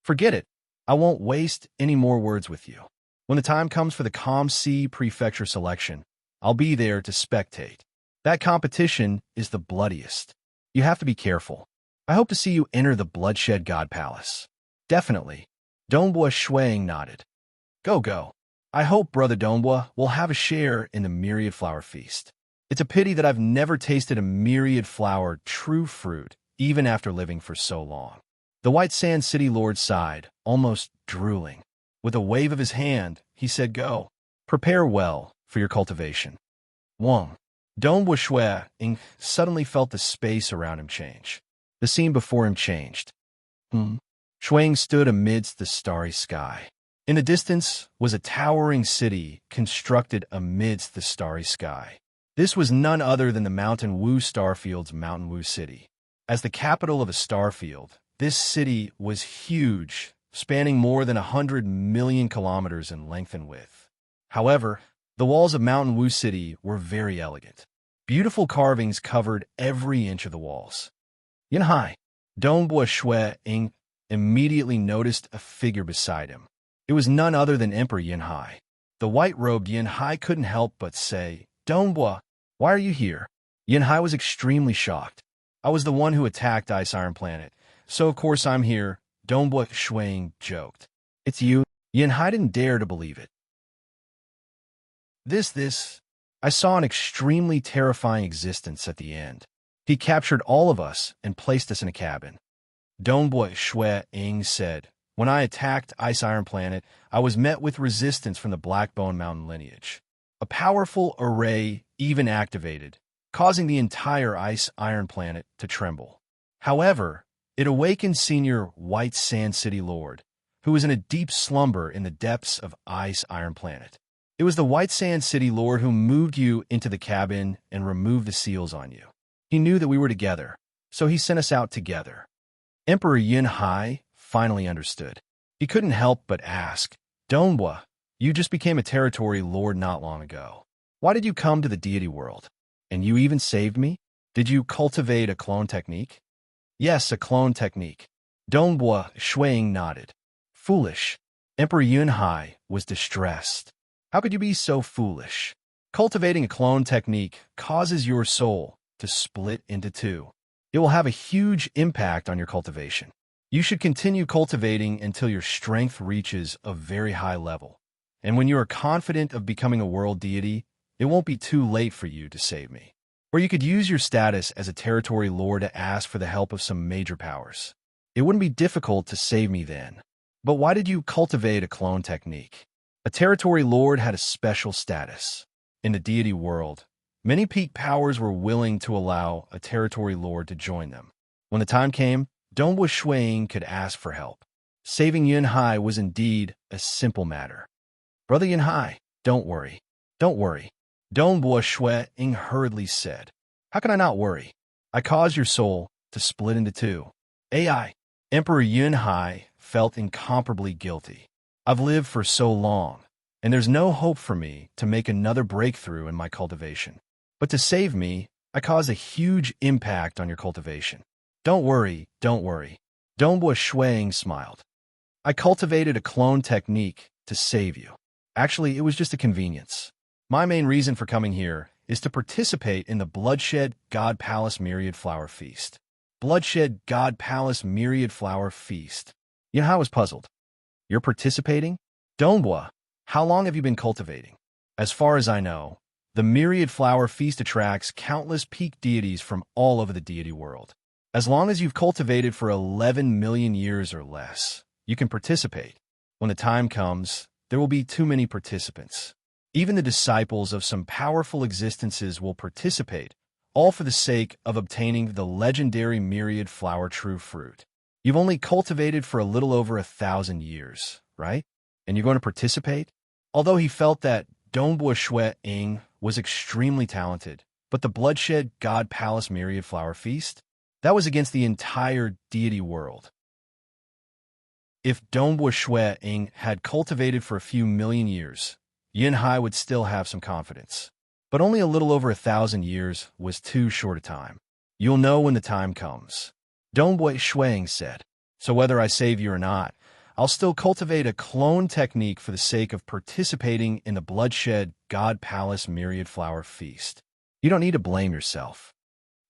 Forget it. I won't waste any more words with you. When the time comes for the Calm Sea Prefecture selection, I'll be there to spectate. That competition is the bloodiest. You have to be careful. I hope to see you enter the Bloodshed God Palace. Definitely. Dongbua Shui Ying nodded. Go. I hope Brother Dongbua will have a share in the Myriad Flower Feast. It's a pity that I've never tasted a Myriad Flower true fruit, even after living for so long. The White Sand City Lord sighed, almost drooling. With a wave of his hand, he said, Go. Prepare well for your cultivation. Wong. Dongbua Shui Ying suddenly felt the space around him change. The scene before him changed. Shui Ying stood amidst the starry sky. In the distance was a towering city constructed amidst the starry sky. This was none other than the Mountain Wu Starfield's Mountain Wu City. As the capital of a starfield, this city was huge, spanning more than 100 million kilometers in length and width. However, the walls of Mountain Wu City were very elegant. Beautiful carvings covered every inch of the walls. Yanhai, Dongbua Shui Ying immediately noticed a figure beside him. It was none other than Emperor Yanhai. The white-robed Yanhai couldn't help but say, Dongbua, why are you here? Yanhai was extremely shocked. I was the one who attacked Ice Iron Planet, so of course I'm here, Dongbua Shui Ying joked. It's you? Yanhai didn't dare to believe it. I saw an extremely terrifying existence at the end. He captured all of us and placed us in a cabin. Dongbua Shui Ying said, When I attacked Ice Iron Planet, I was met with resistance from the Blackbone Mountain lineage. A powerful array even activated, causing the entire Ice Iron Planet to tremble. However, it awakened Senior White Sand City Lord, who was in a deep slumber in the depths of Ice Iron Planet. It was the White Sand City Lord who moved you into the cabin and removed the seals on you. He knew that we were together, so he sent us out together. Emperor Yanhai finally understood. He couldn't help but ask, Dongbua, you just became a territory lord not long ago. Why did you come to the deity world? And you even saved me? Did you cultivate a clone technique? Yes, a clone technique. Dongbua Shui Ying nodded. Foolish. Emperor Yanhai was distressed. How could you be so foolish? Cultivating a clone technique causes your soul to split into two. It will have a huge impact on your cultivation. You should continue cultivating until your strength reaches a very high level. And when you are confident of becoming a world deity, it won't be too late for you to save me. Or you could use your status as a territory lord to ask for the help of some major powers. It wouldn't be difficult to save me then. But why did you cultivate a clone technique? A territory lord had a special status. In the deity world, many peak powers were willing to allow a territory lord to join them. When the time came, Dongwu Shuiying could ask for help. Saving Yunhai was indeed a simple matter. Brother Yunhai, don't worry. Don't worry. Dongwu Shuiying hurriedly said. How can I not worry? I caused your soul to split into two. AI. Emperor Yunhai felt incomparably guilty. I've lived for so long, and there's no hope for me to make another breakthrough in my cultivation. But to save me, I caused a huge impact on your cultivation. Don't worry, don't worry. Dongwu Shuiying smiled. I cultivated a clone technique to save you. Actually, it was just a convenience. My main reason for coming here is to participate in the Bloodshed God Palace Myriad Flower Feast. Bloodshed God Palace Myriad Flower Feast. I was puzzled. You're participating? Dongwu, how long have you been cultivating? As far as I know, the Myriad Flower Feast attracts countless peak deities from all over the deity world. As long as you've cultivated for 11 million years or less, you can participate. When the time comes, there will be too many participants. Even the disciples of some powerful existences will participate, all for the sake of obtaining the legendary Myriad Flower True Fruit. You've only cultivated for a little over 1,000 years, right? And you're going to participate? Although he felt that Dongwu Shuiying was extremely talented, but the Bloodshed God Palace Myriad Flower Feast? That was against the entire deity world. If Dongwu Shuiying had cultivated for a few million years, Yunhai would still have some confidence. But only a little over 1,000 years was too short a time. You'll know when the time comes. Dongwu Shuiying said. So whether I save you or not, I'll still cultivate a clone technique for the sake of participating in the Bloodshed God Palace Myriad Flower Feast. You don't need to blame yourself.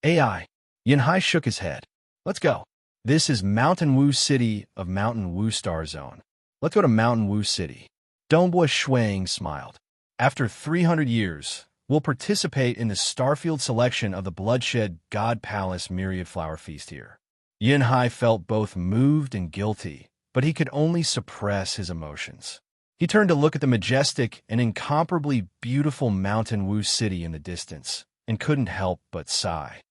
AI. Yunhai shook his head. Let's go. This is Mountain Wu City of Mountain Wu Star Zone. Let's go to Mountain Wu City. Dongwu Shuiying smiled. After 300 years, we'll participate in the Starfield selection of the Bloodshed God Palace Myriad Flower Feast here. Yunhai felt both moved and guilty, but he could only suppress his emotions. He turned to look at the majestic and incomparably beautiful Mountain Wu City in the distance, and couldn't help but sigh.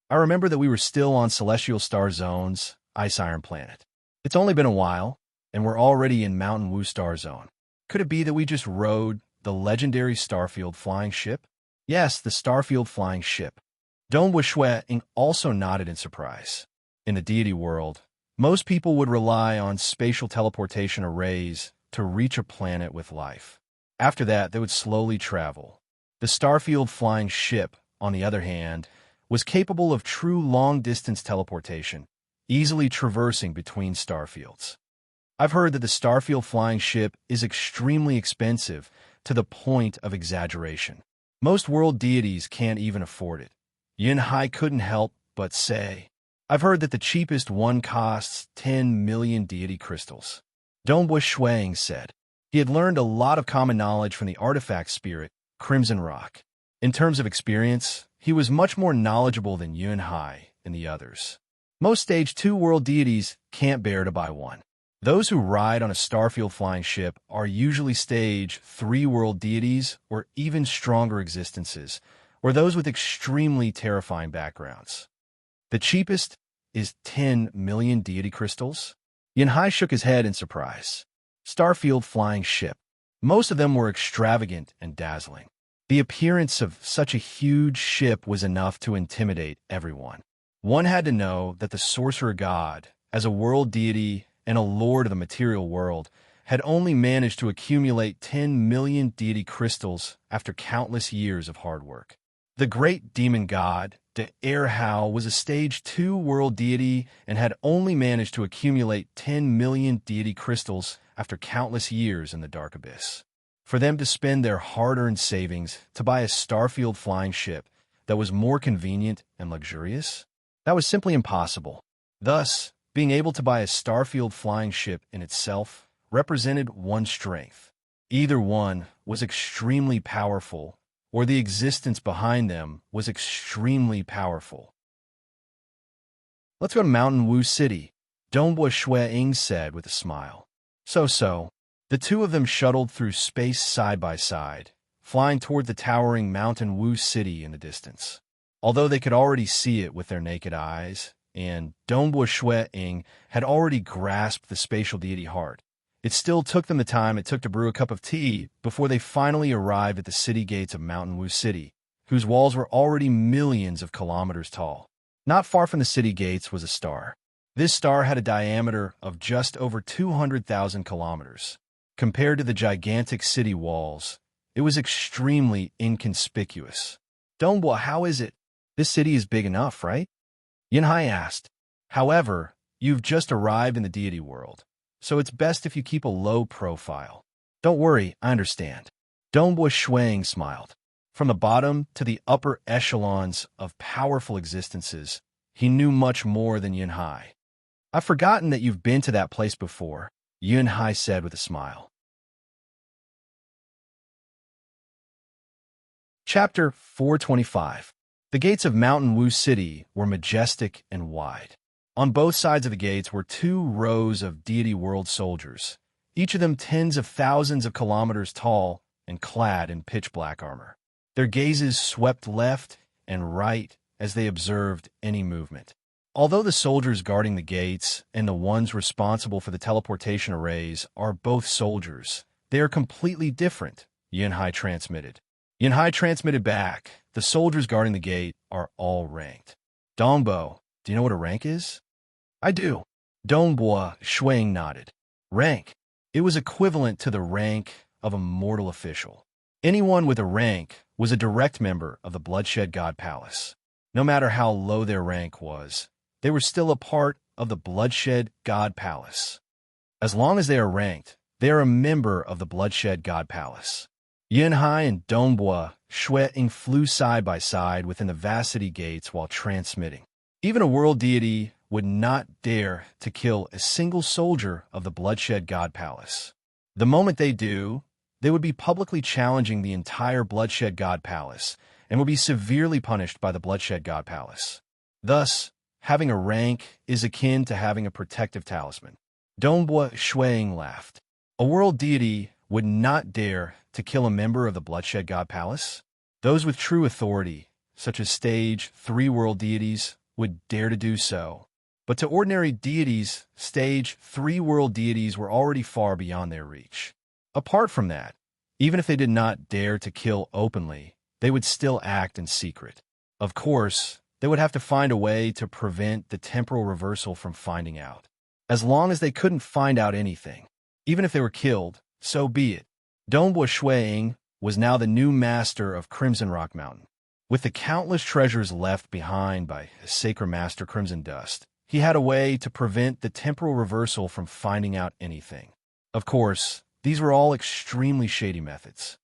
I remember that we were still on Celestial Star Zone's Ice Iron Planet. It's only been a while, and we're already in Mountain Wu Star Zone. Could it be that we just rode the legendary Starfield flying ship? Yes, the Starfield flying ship. Dongwu Shuiying also nodded in surprise. In the deity world, most people would rely on spatial teleportation arrays to reach a planet with life. After that, they would slowly travel. The Starfield flying ship, on the other hand, was capable of true long-distance teleportation, easily traversing between starfields. I've heard that the Starfield flying ship is extremely expensive to the point of exaggeration. Most world deities can't even afford it. Yunhai couldn't help but say, I've heard that the cheapest one costs 10 million deity crystals. Dongwu Shuiying said. He had learned a lot of common knowledge from the artifact spirit, Crimson Rock. In terms of experience, he was much more knowledgeable than Yunhai and the others. Most Stage 2 world deities can't bear to buy one. Those who ride on a Starfield flying ship are usually Stage 3 world deities or even stronger existences, or those with extremely terrifying backgrounds. The cheapest is 10 million deity crystals? Yunhai shook his head in surprise. Starfield flying ship. Most of them were extravagant and dazzling. The appearance of such a huge ship was enough to intimidate everyone. One had to know that the sorcerer god, as a world deity and a lord of the material world, had only managed to accumulate 10 million deity crystals after countless years of hard work. The great demon god, De Erhao, was a Stage 2 world deity and had only managed to accumulate 10 million deity crystals after countless years in the dark abyss. For them to spend their hard-earned savings to buy a Starfield flying ship that was more convenient and luxurious, that was simply impossible. Thus, being able to buy a Starfield flying ship in itself represented one strength. Either one was extremely powerful, or the existence behind them was extremely powerful. Let's go to Mountain Wu City, Dongwu Shuiying said with a smile. So, The two of them shuttled through space side by side, flying toward the towering Mountain Wu city in the distance. Although they could already see it with their naked eyes, and Dongbo Shui Ying had already grasped the spatial deity heart, it still took them the time it took to brew a cup of tea before they finally arrived at the city gates of Mountain Wu City, whose walls were already millions of kilometers tall. Not far from the city gates was a star. This star had a diameter of just over 200,000 kilometers. Compared to the gigantic city walls, it was extremely inconspicuous. Dongbo, how is it? This city is big enough, right? Yinhai asked. However, you've just arrived in the deity world, so it's best if you keep a low profile. Don't worry, I understand. Dongbo Shuang smiled. From the bottom to the upper echelons of powerful existences, he knew much more than Yinhai. I've forgotten that you've been to that place before, Yinhai said with a smile. Chapter 425. The gates of Mountain Wu City were majestic and wide. On both sides of the gates were 2 rows of deity world soldiers, each of them tens of thousands of kilometers tall and clad in pitch-black armor. Their gazes swept left and right as they observed any movement. Although the soldiers guarding the gates and the ones responsible for the teleportation arrays are both soldiers, they are completely different, Yinhai transmitted. Yinhai transmitted back, the soldiers guarding the gate are all ranked. Dongbo, do you know what a rank is? I do. Dongbo Shuang nodded. Rank. It was equivalent to the rank of a mortal official. Anyone with a rank was a direct member of the Bloodshed God Palace. No matter how low their rank was, they were still a part of the Bloodshed God Palace. As long as they are ranked, they are a member of the Bloodshed God Palace. Yinhai and Dongbo Shui flew side by side within the vast city gates while transmitting. Even a world deity would not dare to kill a single soldier of the Bloodshed God Palace. The moment they do, they would be publicly challenging the entire Bloodshed God Palace and would be severely punished by the Bloodshed God Palace. Thus, having a rank is akin to having a protective talisman. Dongbo Shuang laughed. A world deity would not dare to kill a member of the Bloodshed God Palace? Those with true authority, such as Stage 3 world deities, would dare to do so. But to ordinary deities, Stage 3 world deities were already far beyond their reach. Apart from that, even if they did not dare to kill openly, they would still act in secret. Of course, they would have to find a way to prevent the temporal reversal from finding out. As long as they couldn't find out anything, even if they were killed, so be it. Dongbo Shuang was now the new master of Crimson Rock Mountain. With the countless treasures left behind by his sacred master Crimson Dust, he had a way to prevent the temporal reversal from finding out anything. Of course, these were all extremely shady methods.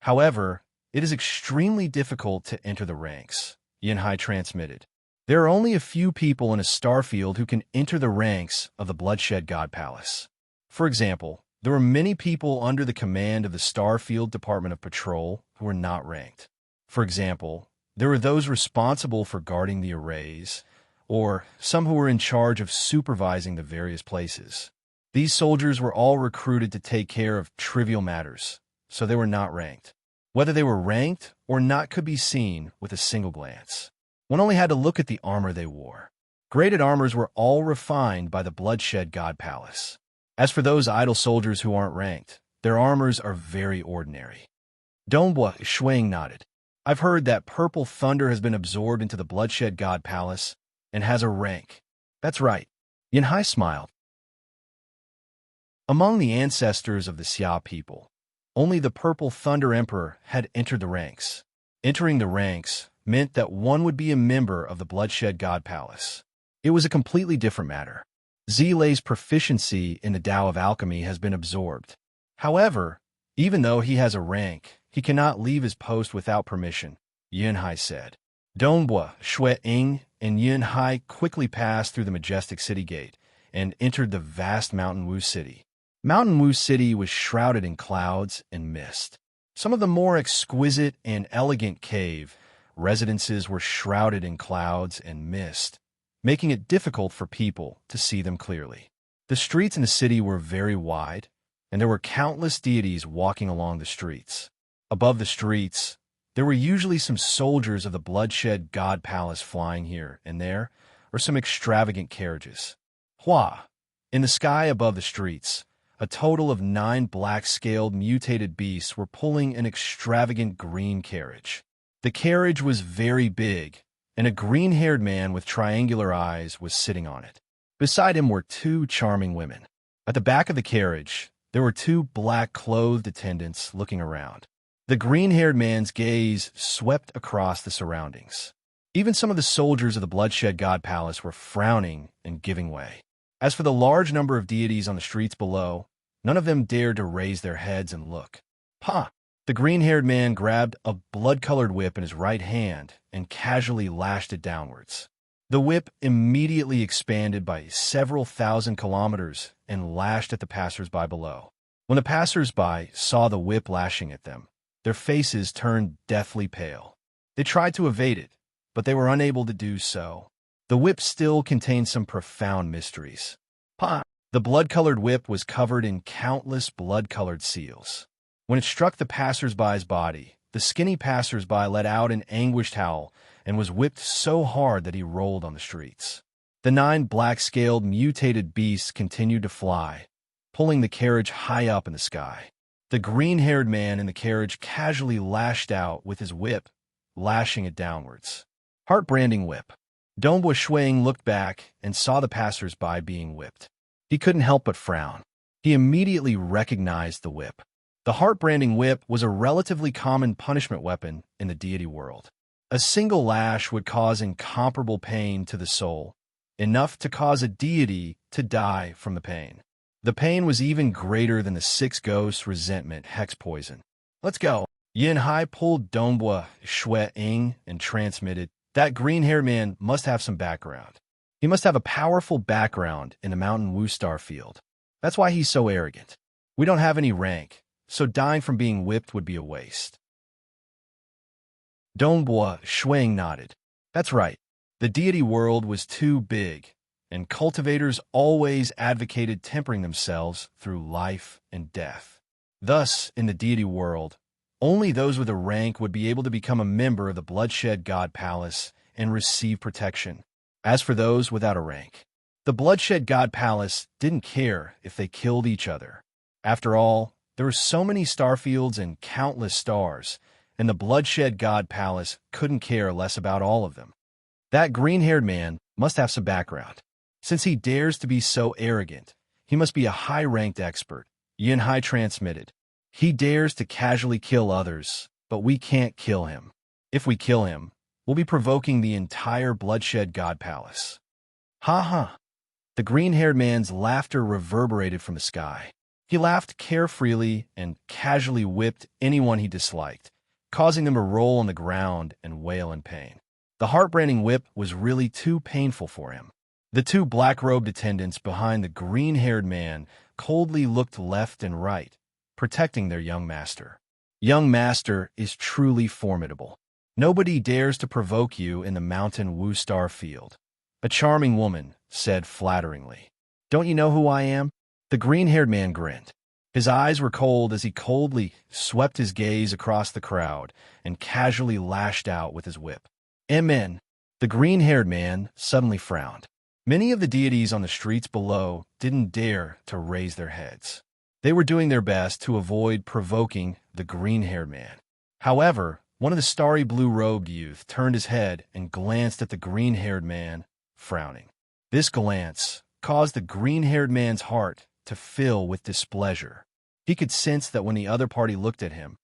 However, it is extremely difficult to enter the ranks, Yinhai transmitted. There are only a few people in a starfield who can enter the ranks of the Bloodshed God Palace. For example, there were many people under the command of the Starfield Department of Patrol who were not ranked. For example, there were those responsible for guarding the arrays, or some who were in charge of supervising the various places. These soldiers were all recruited to take care of trivial matters, so they were not ranked. Whether they were ranked or not could be seen with a single glance. One only had to look at the armor they wore. Graded armors were all refined by the Bloodshed God Palace. As for those idle soldiers who aren't ranked, their armors are very ordinary. Dongbo Shuang nodded. I've heard that Purple Thunder has been absorbed into the Bloodshed God Palace and has a rank. That's right. Yinhai smiled. Among the ancestors of the Xia people, only the Purple Thunder Emperor had entered the ranks. Entering the ranks meant that one would be a member of the Bloodshed God Palace. It was a completely different matter. Zilei's proficiency in the Tao of Alchemy has been absorbed. However, even though he has a rank, he cannot leave his post without permission, Yinhai said. Dongbo Shui Ying and Yinhai quickly passed through the majestic city gate and entered the vast Mountain Wu City. Mountain Wu City was shrouded in clouds and mist. Some of the more exquisite and elegant cave residences were shrouded in clouds and mist, making it difficult for people to see them clearly. The streets in the city were very wide, and there were countless deities walking along the streets. Above the streets, there were usually some soldiers of the bloodshed god palace flying here and there, or some extravagant carriages. Hua! In the sky above the streets, a total of 9 black-scaled mutated beasts were pulling an extravagant green carriage. The carriage was very big, and a green-haired man with triangular eyes was sitting on it. Beside him were 2 charming women. At the back of the carriage, there were 2 black-clothed attendants looking around. The green-haired man's gaze swept across the surroundings. Even some of the soldiers of the bloodshed god palace were frowning and giving way. As for the large number of deities on the streets below, none of them dared to raise their heads and look. Ha! The green-haired man grabbed a blood-colored whip in his right hand and casually lashed it downwards. The whip immediately expanded by several thousand kilometers and lashed at the passers-by below. When the passers-by saw the whip lashing at them, their faces turned deathly pale. They tried to evade it, but they were unable to do so. The whip still contained some profound mysteries. Ha! The blood-colored whip was covered in countless blood-colored seals. When it struck the passers-by's body, the skinny passers-by let out an anguished howl and was whipped so hard that he rolled on the streets. The 9 black-scaled mutated beasts continued to fly, pulling the carriage high up in the sky. The green-haired man in the carriage casually lashed out with his whip, lashing it downwards. Heart-branding whip. Donghua Shuang looked back and saw the passers-by being whipped. He couldn't help but frown. He immediately recognized the whip. The heart-branding whip was a relatively common punishment weapon in the deity world. A single lash would cause incomparable pain to the soul, enough to cause a deity to die from the pain. The pain was even greater than the 6 ghosts' resentment hex poison. Let's go. Yin Hai pulled Donghua Shuang and transmitted, "That green-haired man must have some background. He must have a powerful background in the Mountain Wu Star field. That's why he's so arrogant. We don't have any rank, so dying from being whipped would be a waste." Donghua Shuang nodded. That's right. The deity world was too big, and cultivators always advocated tempering themselves through life and death. Thus, in the deity world, only those with a rank would be able to become a member of the Bloodshed God Palace and receive protection. As for those without a rank, the Bloodshed God Palace didn't care if they killed each other. After all, there were so many starfields and countless stars, and the Bloodshed God Palace couldn't care less about all of them. That green-haired man must have some background. Since he dares to be so arrogant, he must be a high-ranked expert. Yin Hai transmitted. He dares to casually kill others, but we can't kill him. If we kill him, we'll be provoking the entire Bloodshed God Palace. Ha ha. The green-haired man's laughter reverberated from the sky. He laughed carefreely and casually whipped anyone he disliked, causing them to roll on the ground and wail in pain. The heart-branding whip was really too painful for him. The 2 black-robed attendants behind the green-haired man coldly looked left and right, protecting their young master. Young master is truly formidable. Nobody dares to provoke you in the Mountain Wu Star field. A charming woman said flatteringly. Don't you know who I am? The green-haired man grinned. His eyes were cold as he coldly swept his gaze across the crowd and casually lashed out with his whip. Amen. The green-haired man suddenly frowned. Many of the deities on the streets below didn't dare to raise their heads. They were doing their best to avoid provoking the green-haired man. However, one of the starry blue-robed youth turned his head and glanced at the green-haired man, frowning. This glance caused the green-haired man's heart to fill with displeasure. He could sense that when the other party looked at him,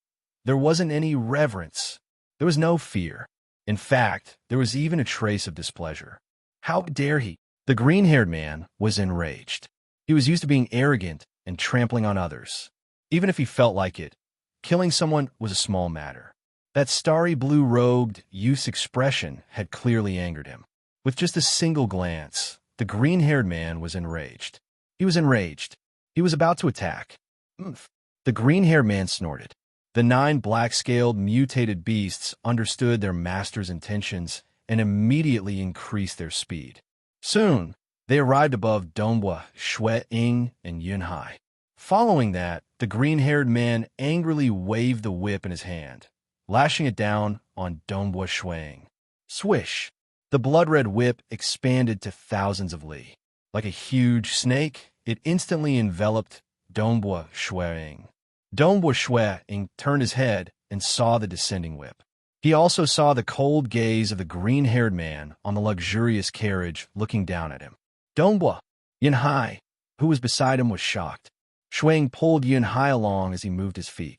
there wasn't any reverence. There was no fear. In fact, there was even a trace of displeasure. How dare he? The green-haired man was enraged. He was used to being arrogant and trampling on others. Even if he felt like it, killing someone was a small matter. That starry blue-robed youth's expression had clearly angered him. With just a single glance, the green-haired man was enraged. He was enraged. He was about to attack. Oomph. The green-haired man snorted. The 9 black-scaled mutated beasts understood their master's intentions and immediately increased their speed. Soon, they arrived above Donghua Shuang and Yin Hai. Following that, the green-haired man angrily waved the whip in his hand, lashing it down on Dongbua Shuang. Swish! The blood-red whip expanded to thousands of li. Like a huge snake, it instantly enveloped Dongbua Shuang. Dongbua Shuang turned his head and saw the descending whip. He also saw the cold gaze of the green-haired man on the luxurious carriage looking down at him. Dongbua! Yunhai, who was beside him, was shocked. Shuang pulled Yunhai along as he moved his feet.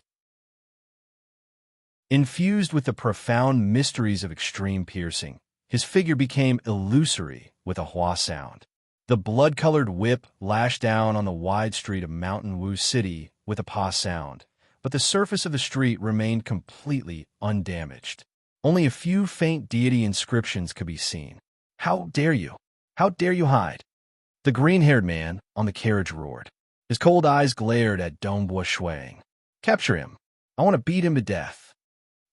Infused with the profound mysteries of extreme piercing, his figure became illusory with a hua sound. The blood-colored whip lashed down on the wide street of Mountain Wu City with a pa sound, but the surface of the street remained completely undamaged. Only a few faint deity inscriptions could be seen. How dare you? How dare you hide? The green-haired man on the carriage roared. His cold eyes glared at Dongbua Shuang. Capture him. I want to beat him to death.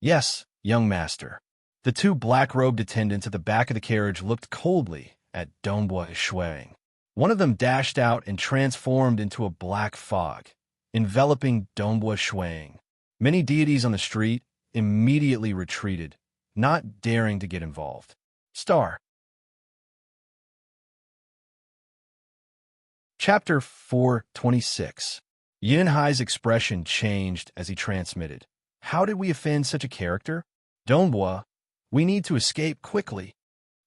Yes, young master. The two black-robed attendants at the back of the carriage looked coldly at Dongbua Shuang. One of them dashed out and transformed into a black fog, enveloping Dongbua Shuang. Many deities on the street immediately retreated, not daring to get involved. Star. Chapter 426. Yunhai's expression changed as he transmitted. How did we offend such a character? Dongbua, we need to escape quickly.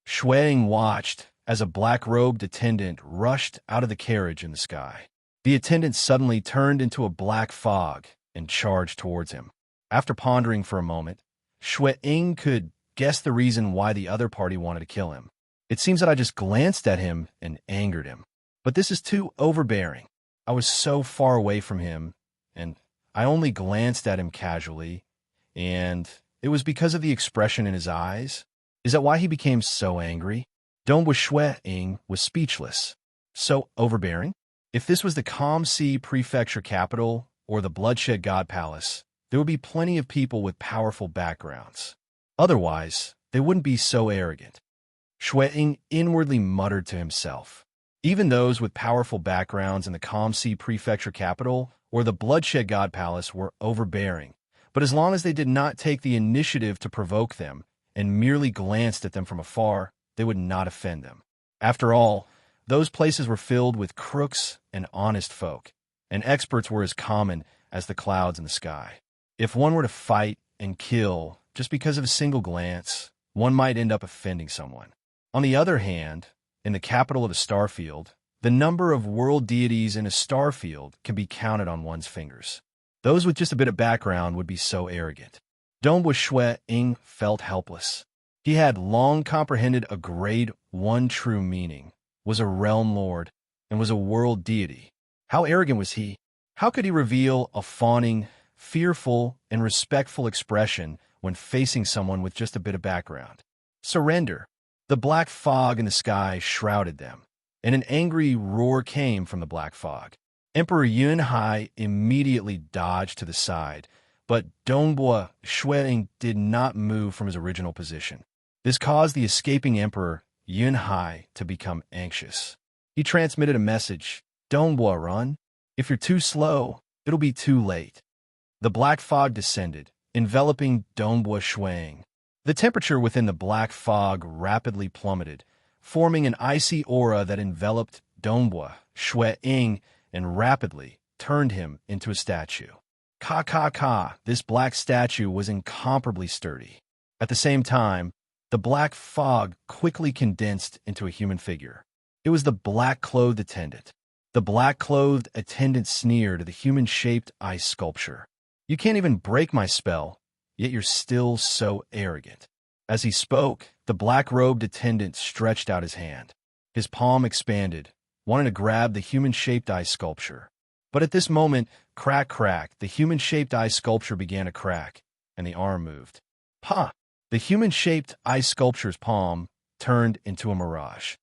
Shuang watched as a black-robed attendant rushed out of the carriage in the sky. The attendant suddenly turned into a black fog and charged towards him. After pondering for a moment, Shuang could guess the reason why the other party wanted to kill him. It seems that I just glanced at him and angered him. But this is too overbearing. I was so far away from him, and I only glanced at him casually, and it was because of the expression in his eyes. Is that why he became so angry? Dongbua Shuang was speechless. So overbearing? If this was the Calm Sea Prefecture capital or the Bloodshed God Palace, there would be plenty of people with powerful backgrounds. Otherwise, they wouldn't be so arrogant. Shuang inwardly muttered to himself. Even those with powerful backgrounds in the Calm Sea Prefecture capital or the Bloodshed God Palace were overbearing, but as long as they did not take the initiative to provoke them and merely glanced at them from afar, they would not offend them. After all, those places were filled with crooks and honest folk, and experts were as common as the clouds in the sky. If one were to fight and kill just because of a single glance, one might end up offending someone. On the other hand, in the capital of a star field, the number of world deities in a star field can be counted on one's fingers. Those with just a bit of background would be so arrogant. Dongbua Shuang felt helpless. He had long comprehended a grade 1 true meaning, was a realm lord, and was a world deity. How arrogant was he? How could he reveal a fawning, fearful, and respectful expression when facing someone with just a bit of background? Surrender. The black fog in the sky shrouded them, and an angry roar came from the black fog. Emperor Yunhai immediately dodged to the side, but Dongbua Shuang did not move from his original position. This caused the escaping Emperor Yunhai to become anxious. He transmitted a message, Dongbua, run. If you're too slow, it'll be too late. The black fog descended, enveloping Dongbua Shuang. The temperature within the black fog rapidly plummeted, forming an icy aura that enveloped Dongbua Shuang and rapidly turned him into a statue. This black statue was incomparably sturdy. At the same time, the black fog quickly condensed into a human figure. It was the black-clothed attendant. The black-clothed attendant sneered at the human-shaped ice sculpture. You can't even break my spell, yet you're still so arrogant. As he spoke, the black-robed attendant stretched out his hand. His palm expanded, wanting to grab the human-shaped ice sculpture. But at this moment, crack, crack, the human-shaped ice sculpture began to crack, and the arm moved. Pa! The human-shaped ice sculpture's palm turned into a mirage.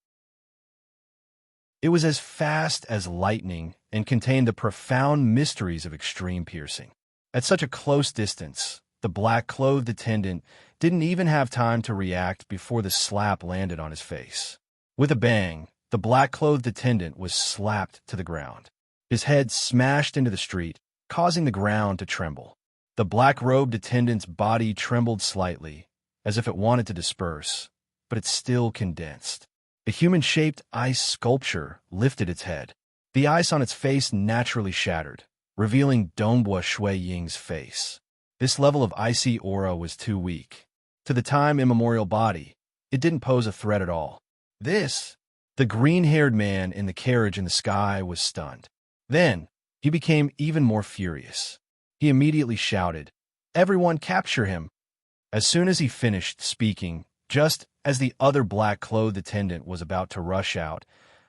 It was as fast as lightning and contained the profound mysteries of extreme piercing. At such a close distance, the black-clothed attendant didn't even have time to react before the slap landed on his face. With a bang, the black-clothed attendant was slapped to the ground. His head smashed into the street, causing the ground to tremble. The black-robed attendant's body trembled slightly, as if it wanted to disperse, but it still condensed. A human-shaped ice sculpture lifted its head. The ice on its face naturally shattered, revealing Dongbua Shui Ying's face. This level of icy aura was too weak. To the time-immemorial body, it didn't pose a threat at all. The green-haired man in the carriage in the sky was stunned. Then, he became even more furious. He immediately shouted, "Everyone capture him!" As soon as he finished speaking, just as the other black-clothed attendant was about to rush out,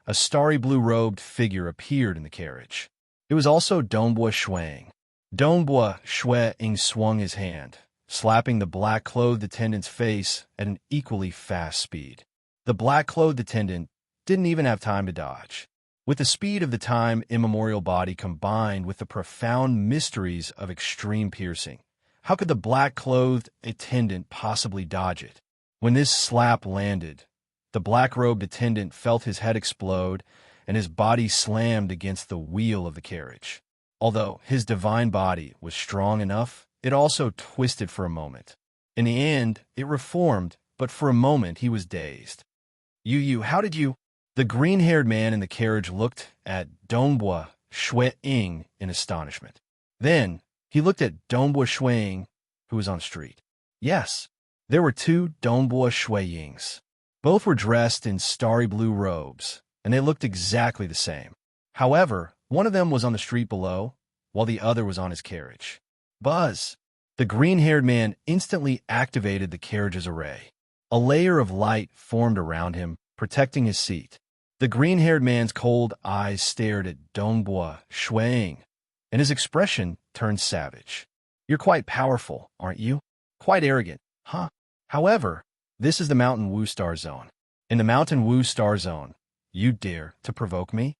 a starry blue-robed figure appeared in the carriage. It was also Dongbua Shuang. Dongbua Shuang swung his hand, slapping the black-clothed attendant's face at an equally fast speed. The black-clothed attendant didn't even have time to dodge. With the speed of the time-immemorial body combined with the profound mysteries of extreme piercing, how could the black-clothed attendant possibly dodge it? When this slap landed, the black-robed attendant felt his head explode and his body slammed against the wheel of the carriage. Although his divine body was strong enough, it also twisted for a moment. In the end, it reformed, but for a moment he was dazed. How did you? The green-haired man in the carriage looked at Dongbua Shuang in astonishment. Then, he looked at Dongbua Shuang, who was on the street. Yes, there were two Dongbua Shuangs. Both were dressed in starry blue robes, and they looked exactly the same. However, one of them was on the street below, while the other was on his carriage. Buzz! The green-haired man instantly activated the carriage's array. A layer of light formed around him, protecting his seat. The green-haired man's cold eyes stared at Dongbua Shuang, and his expression turned savage. You're quite powerful, aren't you? Quite arrogant, huh? However, this is the Mountain Wu Star Zone. In the Mountain Wu Star Zone, you dare to provoke me?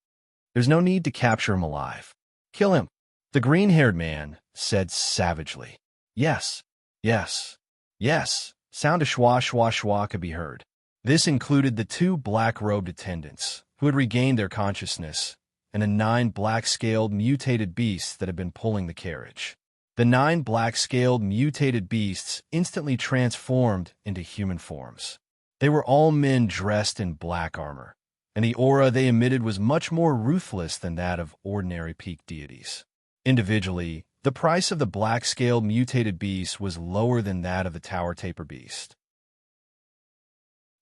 There's no need to capture him alive. Kill him, the green-haired man said savagely. Yes, yes, yes. Sound of schwa schwa schwa could be heard. This included the two black-robed attendants, who had regained their consciousness, and the 9 black-scaled mutated beasts that had been pulling the carriage. The 9 black-scaled mutated beasts instantly transformed into human forms. They were all men dressed in black armor, and the aura they emitted was much more ruthless than that of ordinary peak deities. Individually, the price of the black-scaled mutated beast was lower than that of the Tower Taper beast.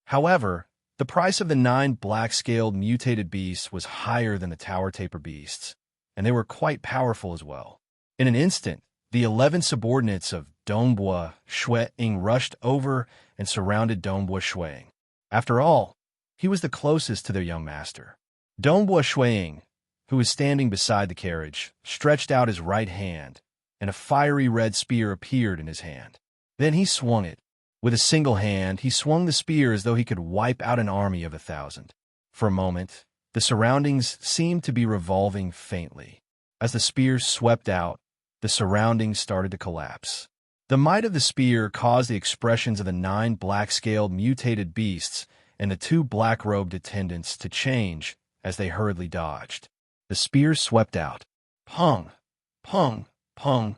However, the price of the 9 black-scaled mutated beasts was higher than the Tower Taper beasts, and they were quite powerful as well. In an instant, the 11 subordinates of Dongbua Shuang rushed over and surrounded Dongbua Shuang. After all, he was the closest to their young master. Dongbua Shuang, who was standing beside the carriage, stretched out his right hand, and a fiery red spear appeared in his hand. Then he swung it. With a single hand, he swung the spear as though he could wipe out an army of 1,000. For a moment, the surroundings seemed to be revolving faintly. As the spear swept out, the surroundings started to collapse. The might of the spear caused the expressions of the 9 black-scaled mutated beasts and the 2 black-robed attendants to change as they hurriedly dodged. The spear swept out. Pung! Pung! Pung!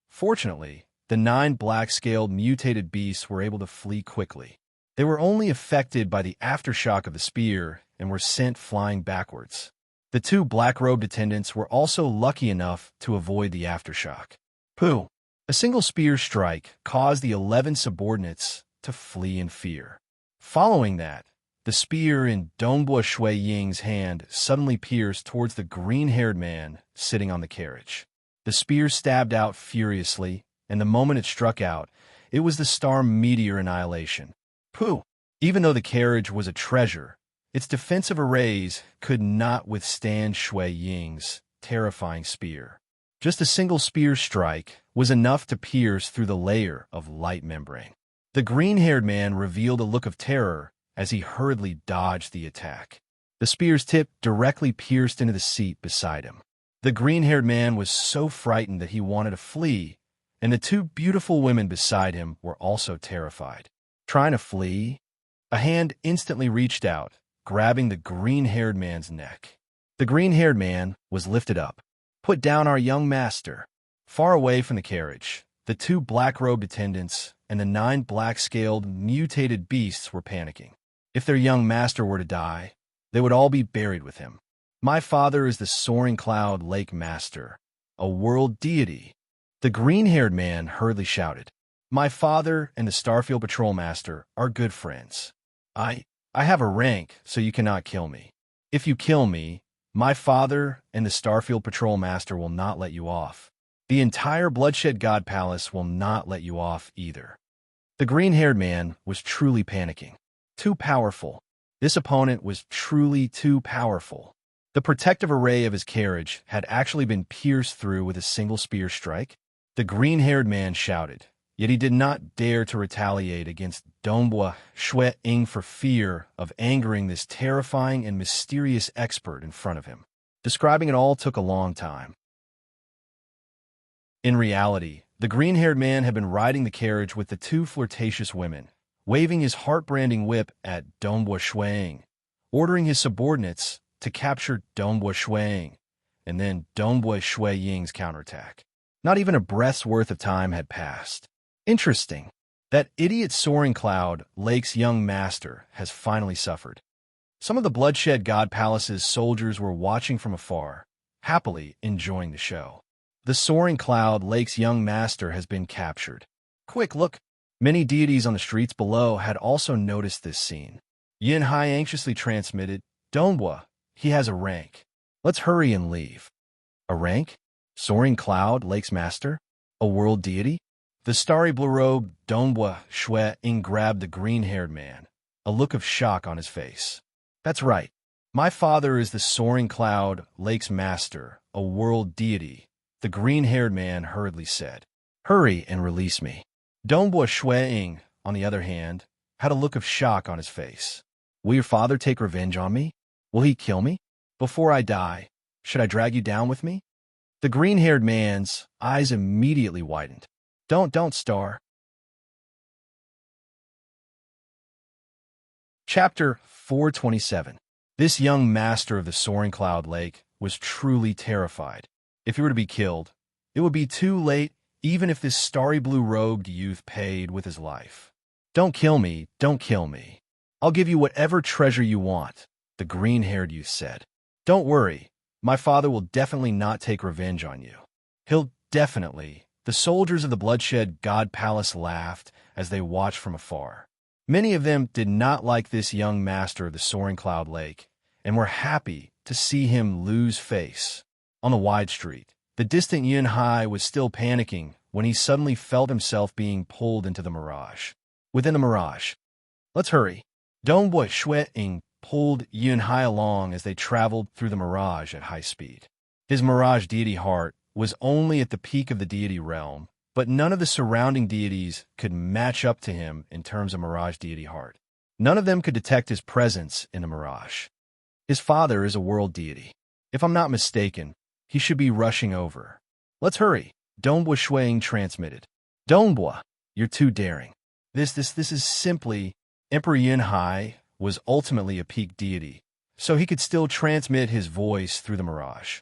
Fortunately, the 9 black-scaled mutated beasts were able to flee quickly. They were only affected by the aftershock of the spear and were sent flying backwards. The 2 black-robed attendants were also lucky enough to avoid the aftershock. Pooh! A single spear strike caused the 11 subordinates to flee in fear. Following that, the spear in Dongbua Shuang's hand suddenly pierced towards the green-haired man sitting on the carriage. The spear stabbed out furiously, and the moment it struck out, it was the star meteor annihilation. Pooh! Even though the carriage was a treasure, its defensive arrays could not withstand Shui Ying's terrifying spear. Just a single spear strike was enough to pierce through the layer of light membrane. The green-haired man revealed a look of terror as he hurriedly dodged the attack. The spear's tip directly pierced into the seat beside him. The green-haired man was so frightened that he wanted to flee, and the 2 beautiful women beside him were also terrified. Trying to flee, a hand instantly reached out, grabbing the green-haired man's neck. The green-haired man was lifted up. Put down our young master. Far away from the carriage, the 2 black-robed attendants and the 9 black-scaled, mutated beasts were panicking. If their young master were to die, they would all be buried with him. My father is the soaring cloud lake master, a world deity. The green-haired man hurriedly shouted. My father and the Starfield Patrol Master are good friends. I have a rank, so you cannot kill me. If you kill me, my father and the Starfield Patrol Master will not let you off. The entire Bloodshed God Palace will not let you off either. The green-haired man was truly panicking. Too powerful. This opponent was truly too powerful. The protective array of his carriage had actually been pierced through with a single spear strike. The green-haired man shouted, yet he did not dare to retaliate against Dongbua Shui Ying for fear of angering this terrifying and mysterious expert in front of him. Describing it all took a long time. In reality, the green-haired man had been riding the carriage with the 2 flirtatious women, waving his heart-branding whip at Dongbua Shui Ying, ordering his subordinates to capture Dongbua Shui Ying, and then Dongbua Shui Ying's counterattack. Not even a breath's worth of time had passed. Interesting. That idiot soaring cloud, Lake's young master, has finally suffered. Some of the Bloodshed God Palace's soldiers were watching from afar, happily enjoying the show. The soaring cloud, Lake's young master, has been captured. Quick, look! Many deities on the streets below had also noticed this scene. Yin Hai anxiously transmitted, Dongbua, he has a rank. Let's hurry and leave. A rank? Soaring cloud, Lake's master? A world deity? The starry blue-robed Dongbua Shui Ying grabbed the green-haired man, a look of shock on his face. That's right. My father is the soaring cloud, Lake's master, a world deity, the green-haired man hurriedly said. Hurry and release me. Dongbua Shui Ying, on the other hand, had a look of shock on his face. Will your father take revenge on me? Will he kill me? Before I die, should I drag you down with me? The green-haired man's eyes immediately widened. Don't, Star. Chapter 427. This young master of the Soaring Cloud Lake was truly terrified. If he were to be killed, it would be too late, even if this starry blue-robed youth paid with his life. Don't kill me, don't kill me. I'll give you whatever treasure you want, the green-haired youth said. Don't worry, my father will definitely not take revenge on you. He'll definitely. The soldiers of the Bloodshed God Palace laughed as they watched from afar. Many of them did not like this young master of the Soaring Cloud Lake and were happy to see him lose face. On the wide street, the distant Yin Hai was still panicking when he suddenly felt himself being pulled into the mirage. Within the mirage. Let's hurry. Dongbua Shui Ying pulled Yin Hai along as they traveled through the mirage at high speed. His mirage deity heart was only at the peak of the deity realm, but none of the surrounding deities could match up to him in terms of mirage deity heart. None of them could detect his presence in the mirage. His father is a world deity. If I'm not mistaken, he should be rushing over. Let's hurry, Dongbua Shui Ying transmitted. Dongbua, you're too daring. This is simply... Emperor Yin Hai was ultimately a peak deity, so he could still transmit his voice through the mirage.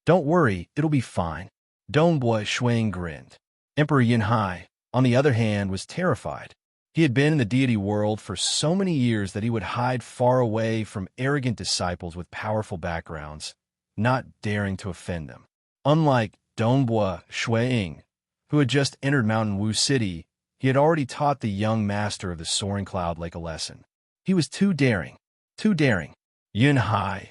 Don't worry, it'll be fine. Dongbua Shui Ying grinned. Emperor Yin Hai, on the other hand, was terrified. He had been in the deity world for so many years that he would hide far away from arrogant disciples with powerful backgrounds, not daring to offend them. Unlike Dongbua Shui Ying, who had just entered Mountain Wu City, he had already taught the young master of the Soaring Cloud Lake a lesson. He was too daring. Too daring. Yin Hai,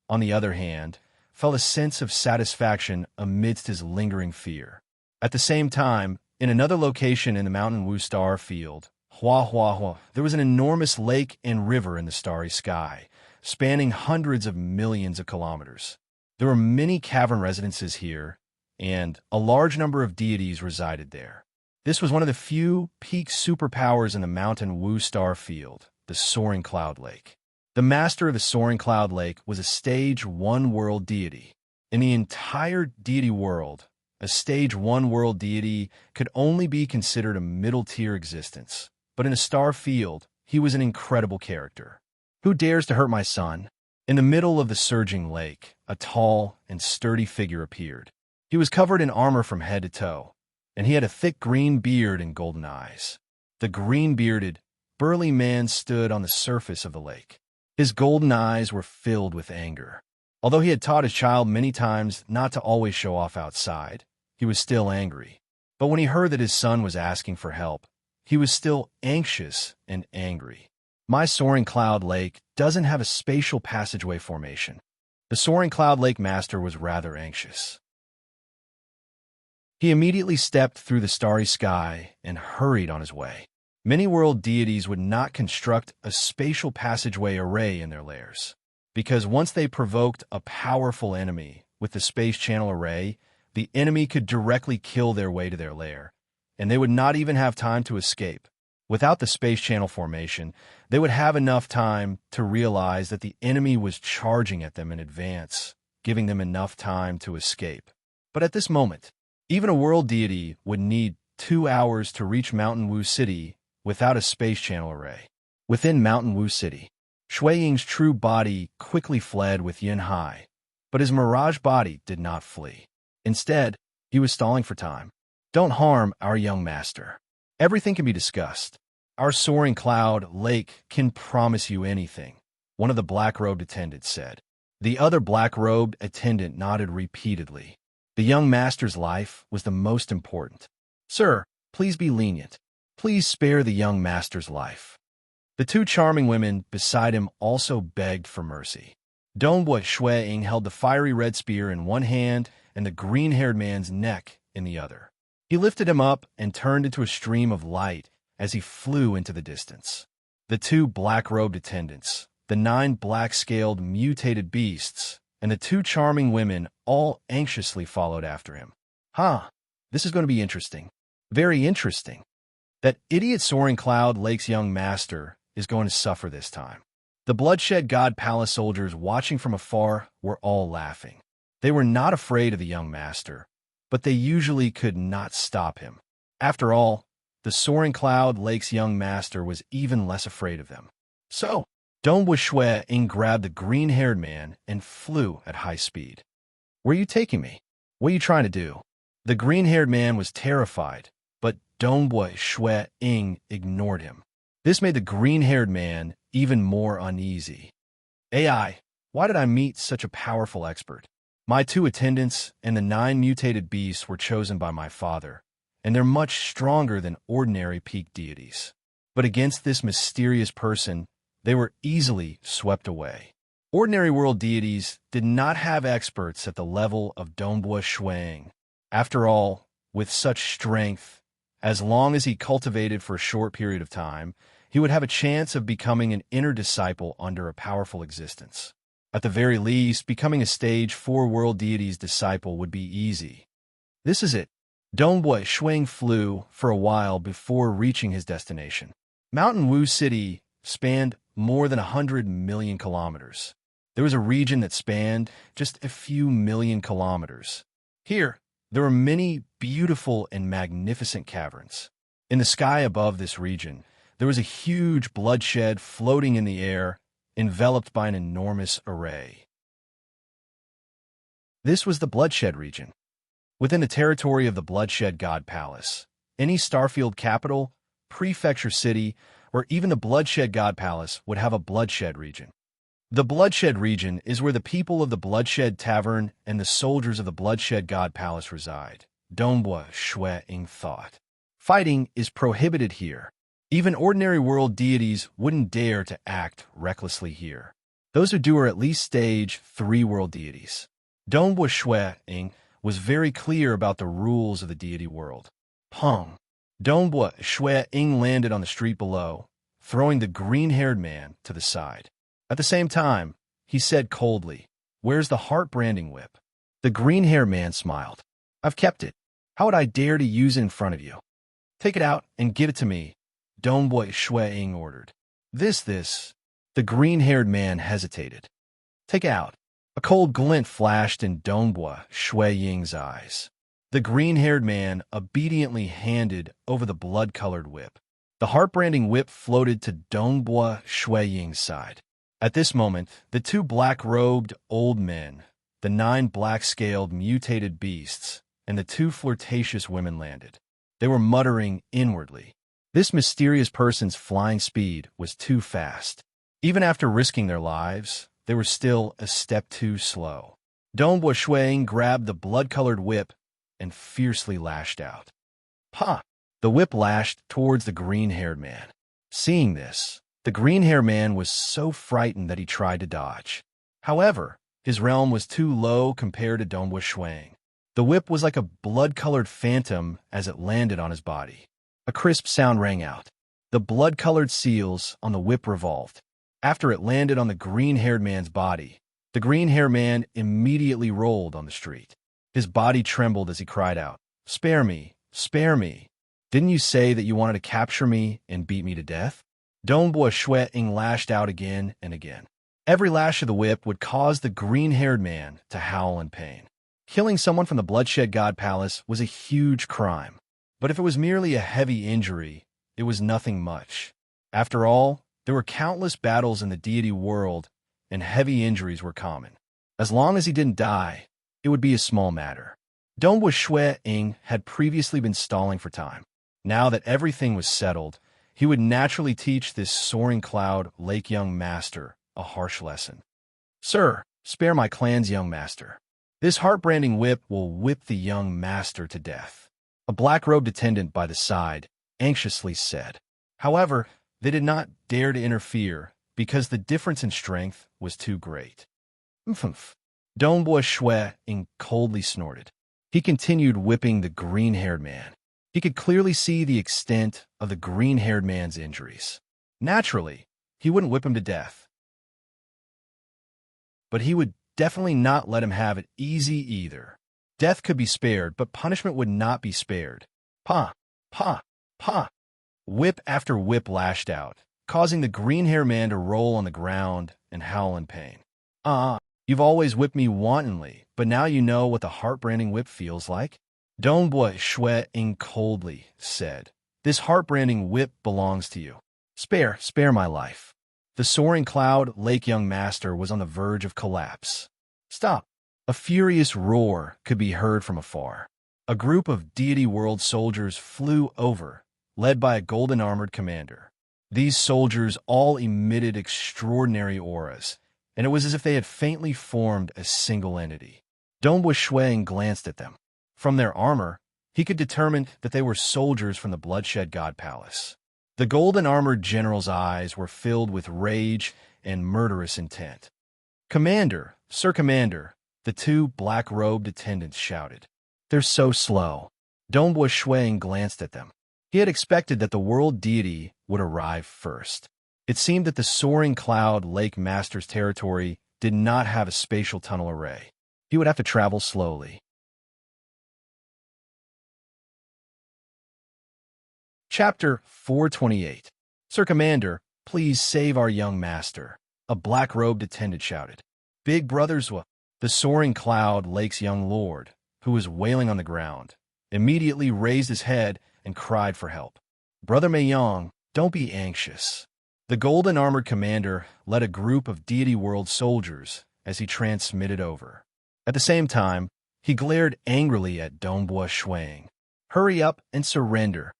on the other hand, felt a sense of satisfaction amidst his lingering fear. At the same time, in another location in the Mountain Wu Star Field, Hua, there was an enormous lake and river in the starry sky, spanning hundreds of millions of kilometers. There were many cavern residences here, and a large number of deities resided there. This was one of the few peak superpowers in the Mountain Wu Star Field, the Soaring Cloud Lake. The master of the Soaring Cloud Lake was a Stage 1 world deity. In the entire deity world, a Stage 1 world deity could only be considered a middle-tier existence. But in a star field, he was an incredible character. Who dares to hurt my son? In the middle of the surging lake, a tall and sturdy figure appeared. He was covered in armor from head to toe, and he had a thick green beard and golden eyes. The green-bearded, burly man stood on the surface of the lake. His golden eyes were filled with anger. Although he had taught his child many times not to always show off outside, he was still angry. But when he heard that his son was asking for help, he was still anxious and angry. My soaring cloud lake doesn't have a spatial passageway formation. The soaring cloud lake master was rather anxious. He immediately stepped through the starry sky and hurried on his way. Many world deities would not construct a spatial passageway array in their lairs, because once they provoked a powerful enemy with the space channel array, the enemy could directly kill their way to their lair, and they would not even have time to escape. Without the space channel formation, they would have enough time to realize that the enemy was charging at them in advance, giving them enough time to escape. But at this moment, even a world deity would need 2 hours to reach Mountain Wu City without a space channel array. Within Mountain Wu City, Shui Ying's true body quickly fled with Yin Hai, but his mirage body did not flee. Instead, he was stalling for time. Don't harm our young master. Everything can be discussed. Our soaring cloud lake can promise you anything, one of the black-robed attendants said. The other black-robed attendant nodded repeatedly. The young master's life was the most important. Sir, please be lenient. Please spare the young master's life. The 2 charming women beside him also begged for mercy. Dongbua Shui Ying held the fiery red spear in one hand and the green-haired man's neck in the other. He lifted him up and turned into a stream of light as he flew into the distance. The 2 black-robed attendants, the 9 black-scaled mutated beasts, and the 2 charming women all anxiously followed after him. This is going to be interesting. Very interesting. That idiot soaring cloud lake's young master is going to suffer this time. The bloodshed god palace soldiers watching from afar were all laughing. They were not afraid of the young master, but they usually could not stop him. After all, the soaring cloud lake's young master was even less afraid of them. So, Dongbua Shui Ying grabbed the green-haired man and flew at high speed. Where are you taking me? What are you trying to do? The green-haired man was terrified, but Dongbua Shui Ying ignored him. This made the green-haired man even more uneasy. AI, why did I meet such a powerful expert? My 2 attendants and the 9 mutated beasts were chosen by my father, and they're much stronger than ordinary peak deities. But against this mysterious person, they were easily swept away. Ordinary world deities did not have experts at the level of Dongbua Shui Ying. After all, with such strength, as long as he cultivated for a short period of time, he would have a chance of becoming an inner disciple under a powerful existence. At the very least, becoming a stage 4 world deity's disciple would be easy. This is it. Dongbua Shui Ying flew for a while before reaching his destination. Mountain Wu City spanned more than 100 million kilometers. There was a region that spanned just a few million kilometers. Here, there were many beautiful and magnificent caverns. In the sky above this region, there was a huge bloodshed floating in the air, enveloped by an enormous array. This was the bloodshed region. Within the territory of the bloodshed god palace, any Starfield capital, prefecture city, or even the bloodshed god palace would have a bloodshed region. The bloodshed region is where the people of the bloodshed tavern and the soldiers of the bloodshed god palace reside. Dongbua Shui Ying thought. Fighting is prohibited here. Even ordinary world deities wouldn't dare to act recklessly here. Those who do are at least stage 3 world deities. Dongbua Shui Ying was very clear about the rules of the deity world. Pong. Dongbua Shui Ying landed on the street below, throwing the green-haired man to the side. At the same time, he said coldly, "Where's the heart-branding whip?" The green-haired man smiled. "I've kept it. How would I dare to use it in front of you?" "Take it out and give it to me," Dongbua Shui Ying ordered. This. The green-haired man hesitated. "Take it out." A cold glint flashed in Dongbua Shui Ying's eyes. The green-haired man obediently handed over the blood-colored whip. The heart-branding whip floated to Dongbua Shui Ying's side. At this moment, the two black-robed old men, the 9 black-scaled mutated beasts, and the 2 flirtatious women landed. They were muttering inwardly. This mysterious person's flying speed was too fast. Even after risking their lives, they were still a step too slow. Donghua Shuang grabbed the blood-colored whip and fiercely lashed out. Pa! The whip lashed towards the green-haired man. Seeing this, the green-haired man was so frightened that he tried to dodge. However, his realm was too low compared to Donghua Shuang. The whip was like a blood-colored phantom as it landed on his body. A crisp sound rang out. The blood-colored seals on the whip revolved. After it landed on the green-haired man's body, the green-haired man immediately rolled on the street. His body trembled as he cried out, "Spare me! Spare me! Didn't you say that you wanted to capture me and beat me to death?" Donghua Shuang lashed out again and again. Every lash of the whip would cause the green-haired man to howl in pain. Killing someone from the Bloodshed God Palace was a huge crime. But if it was merely a heavy injury, it was nothing much. After all, there were countless battles in the deity world, and heavy injuries were common. As long as he didn't die, it would be a small matter. Donghua Shuang had previously been stalling for time. Now that everything was settled, he would naturally teach this soaring cloud lake young master a harsh lesson. "Sir, spare my clan's young master. This heart-branding whip will whip the young master to death," a black-robed attendant by the side anxiously said. However, they did not dare to interfere because the difference in strength was too great. "Mph." Donghua Shuang coldly snorted. He continued whipping the green-haired man. He could clearly see the extent of the green-haired man's injuries. Naturally, he wouldn't whip him to death. But he would definitely not let him have it easy either. Death could be spared, but punishment would not be spared. Pa! Pa! Pa! Whip after whip lashed out, causing the green-haired man to roll on the ground and howl in pain. You've always whipped me wantonly, but now you know what the heart-branding whip feels like?" Donghua Shuang coldly said. "This heart-branding whip belongs to you. Spare my life." The soaring cloud lake young master was on the verge of collapse. "Stop!" A furious roar could be heard from afar. A group of deity world soldiers flew over, led by a golden-armored commander. These soldiers all emitted extraordinary auras, and it was as if they had faintly formed a single entity. Donghua Shuang glanced at them. From their armor, he could determine that they were soldiers from the Bloodshed God Palace. The golden-armored general's eyes were filled with rage and murderous intent. "Commander, Sir Commander," the 2 black-robed attendants shouted. "They're so slow." Donghua Shuang glanced at them. He had expected that the world deity would arrive first. It seemed that the soaring cloud lake master's territory did not have a spatial tunnel array. He would have to travel slowly. Chapter 428. "Sir Commander, please save our young master," a black-robed attendant shouted. "Big Brother's The soaring cloud lake's young lord, who was wailing on the ground, immediately raised his head and cried for help. "Brother Meiyong, don't be anxious." The golden-armored commander led a group of deity world soldiers as he transmitted over. At the same time, he glared angrily at Donghua Shuang. "Hurry up and surrender."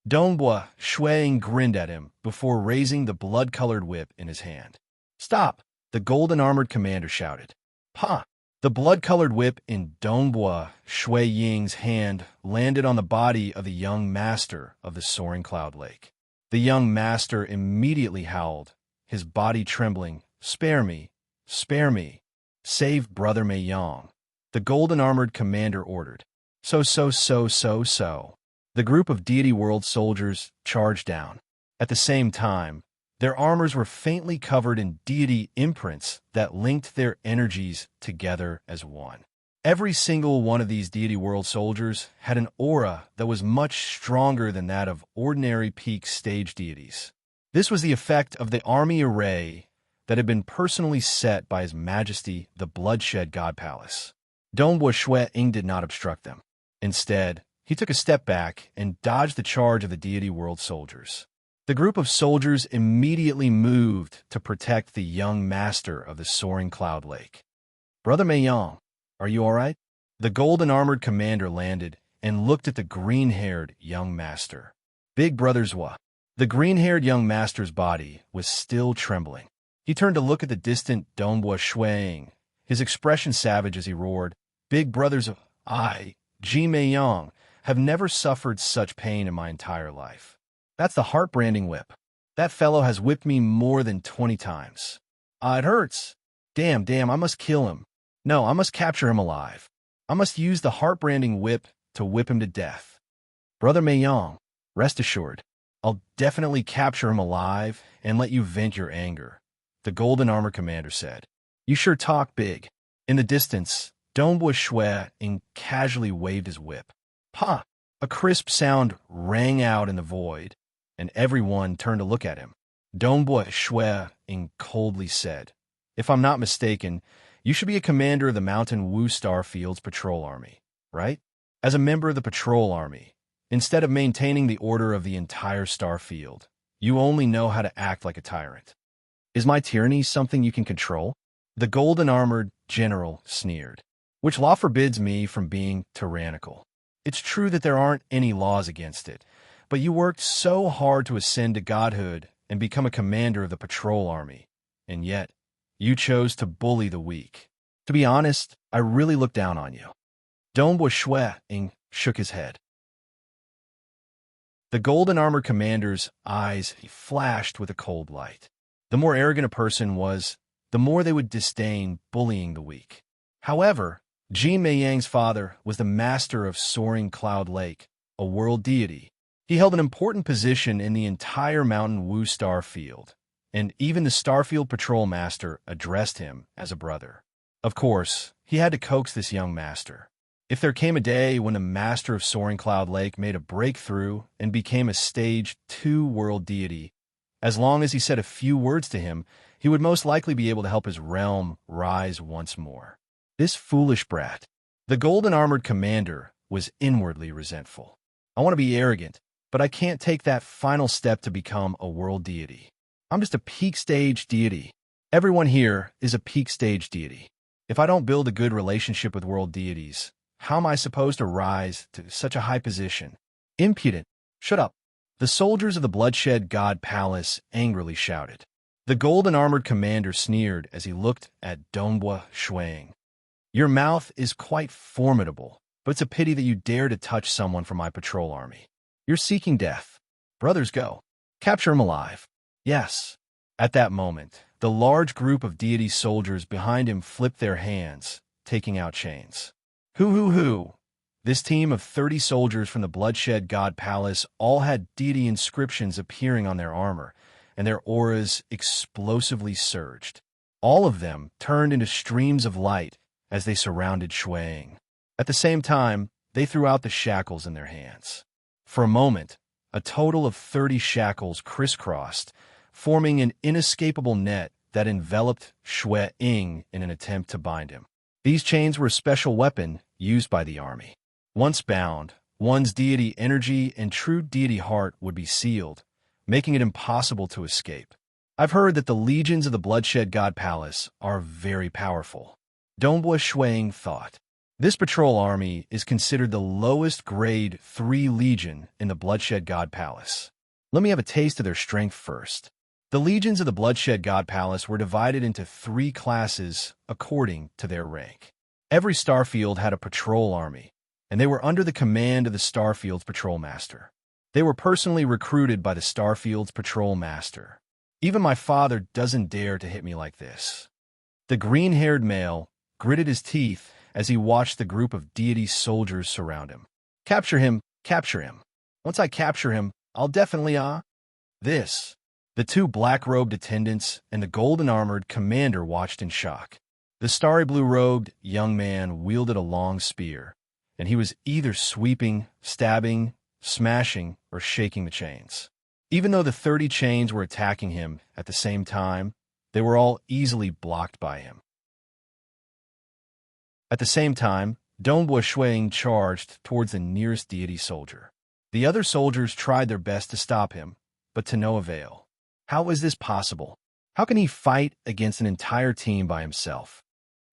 Donghua Shuang grinned at him before raising the blood-colored whip in his hand. "Stop!" the golden-armored commander shouted. "Pa!" The blood-colored whip in Donghua Shuang's hand landed on the body of the young master of the soaring cloud lake. The young master immediately howled, his body trembling, "Spare me! Spare me! Save Brother Meiyong!" The golden-armored commander ordered. So. The group of deity world soldiers charged down. At the same time, their armors were faintly covered in deity imprints that linked their energies together as one. Every single one of these deity world soldiers had an aura that was much stronger than that of ordinary peak stage deities. This was the effect of the army array that had been personally set by His Majesty the Bloodshed God Palace. Donghua Shuang did not obstruct them. Instead, he took a step back and dodged the charge of the deity world soldiers. The group of soldiers immediately moved to protect the young master of the soaring cloud lake. Brother Meiyang, are you all right? The golden-armored commander landed and looked at the green-haired young master. Big brother Zhua. The green-haired young master's body was still trembling. He turned to look at the distant Dongbua Shuang, his expression savage as he roared, Big brothers, I, Ji Meiyang, have never suffered such pain in my entire life. That's the heart-branding whip. That fellow has whipped me more than 20 times. It hurts. Damn, I must kill him. No, I must capture him alive. I must use the heart-branding whip to whip him to death. Brother Meiyang, rest assured, I'll definitely capture him alive and let you vent your anger, the golden armor commander said. You sure talk big. In the distance, Dongbua Shuang casually waved his whip. Pa! A crisp sound rang out in the void, and everyone turned to look at him. Dongbua Shuang coldly said, If I'm not mistaken, you should be a commander of the Mountain Wu Starfield's patrol army, right? As a member of the patrol army, instead of maintaining the order of the entire Starfield, you only know how to act like a tyrant. Is my tyranny something you can control? The golden-armored general sneered. Which law forbids me from being tyrannical? It's true that there aren't any laws against it, but you worked so hard to ascend to godhood and become a commander of the patrol army, and yet you chose to bully the weak. To be honest, I really look down on you. Dongbua Shuang shook his head. The golden-armored commander's eyes flashed with a cold light. The more arrogant a person was, the more they would disdain bullying the weak. However, Ji Meiyang's father was the master of Soaring Cloud Lake, a world deity. He held an important position in the entire Mountain Wu Starfield, and even the Starfield Patrol Master addressed him as a brother. Of course, he had to coax this young master. If there came a day when the master of Soaring Cloud Lake made a breakthrough and became a Stage 2 world deity, as long as he said a few words to him, he would most likely be able to help his realm rise once more. This foolish brat. The golden-armored commander was inwardly resentful. I want to be arrogant, but I can't take that final step to become a world deity. I'm just a peak stage deity. Everyone here is a peak stage deity. If I don't build a good relationship with world deities, how am I supposed to rise to such a high position? Impudent! Shut up! The soldiers of the Bloodshed God Palace angrily shouted. The golden-armored commander sneered as he looked at Dongbua Shuang. Your mouth is quite formidable, but it's a pity that you dare to touch someone from my patrol army. You're seeking death. Brothers, go. Capture him alive. Yes. At that moment, the large group of deity soldiers behind him flipped their hands, taking out chains. Hoo. This team of 30 soldiers from the Bloodshed God Palace all had deity inscriptions appearing on their armor, and their auras explosively surged. All of them turned into streams of light as they surrounded Shuang. At the same time, they threw out the shackles in their hands. For a moment, a total of 30 shackles crisscrossed, forming an inescapable net that enveloped Shuang in an attempt to bind him. These chains were a special weapon used by the army. Once bound, one's deity energy and true deity heart would be sealed, making it impossible to escape. I've heard that the legions of the Bloodshed God Palace are very powerful. Dongbua Shuang thought. This patrol army is considered the lowest grade 3 legion in the Bloodshed God Palace. Let me have a taste of their strength first. The legions of the Bloodshed God Palace were divided into 3 classes according to their rank. Every Starfield had a patrol army, and they were under the command of the Starfield's patrol master. They were personally recruited by the Starfield's patrol master. Even my father doesn't dare to hit me like this. The green-haired male gritted his teeth as he watched the group of deity soldiers surround him. Capture him, capture him. Once I capture him, I'll definitely, this. The 2 black-robed attendants and the golden-armored commander watched in shock. The starry blue-robed young man wielded a long spear, and he was either sweeping, stabbing, smashing, or shaking the chains. Even though the 30 chains were attacking him at the same time, they were all easily blocked by him. At the same time, Dongbua Shuang charged towards the nearest deity soldier. The other soldiers tried their best to stop him, but to no avail. How is this possible? How can he fight against an entire team by himself?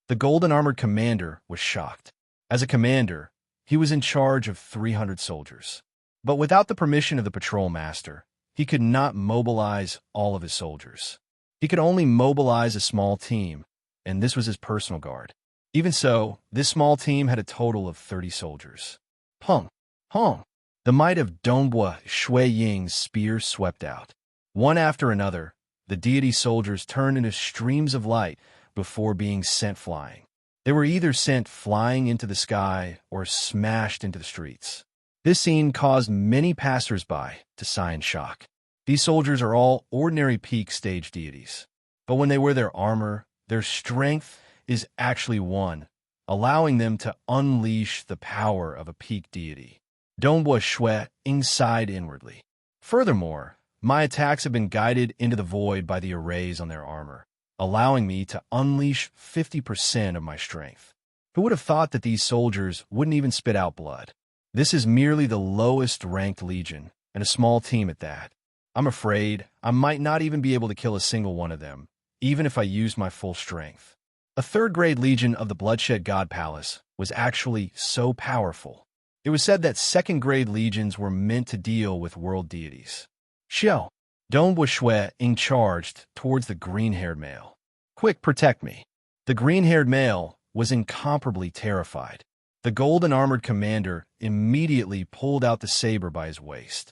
The golden armored commander was shocked. As a commander, he was in charge of 300 soldiers. But without the permission of the patrol master, he could not mobilize all of his soldiers. He could only mobilize a small team, and this was his personal guard. Even so, this small team had a total of 30 soldiers. Hung, hung. The might of Dongbua Shui Ying's spear swept out. One after another, the deity soldiers turned into streams of light before being sent flying. They were either sent flying into the sky or smashed into the streets. This scene caused many passers-by to sigh in shock. These soldiers are all ordinary peak stage deities. But when they wear their armor, their strength is actually one, allowing them to unleash the power of a peak deity. Dongbua Shui Ying sighed inwardly. Furthermore, my attacks have been guided into the void by the arrays on their armor, allowing me to unleash 50% of my strength. Who would have thought that these soldiers wouldn't even spit out blood? This is merely the lowest ranked legion, and a small team at that. I'm afraid I might not even be able to kill a single one of them, even if I used my full strength. A third-grade legion of the Bloodshed God Palace was actually so powerful. It was said that second-grade legions were meant to deal with world deities. Xiao, Dongbua Shui Ying charged towards the green-haired male. Quick, protect me. The green-haired male was incomparably terrified. The golden-armored commander immediately pulled out the saber by his waist.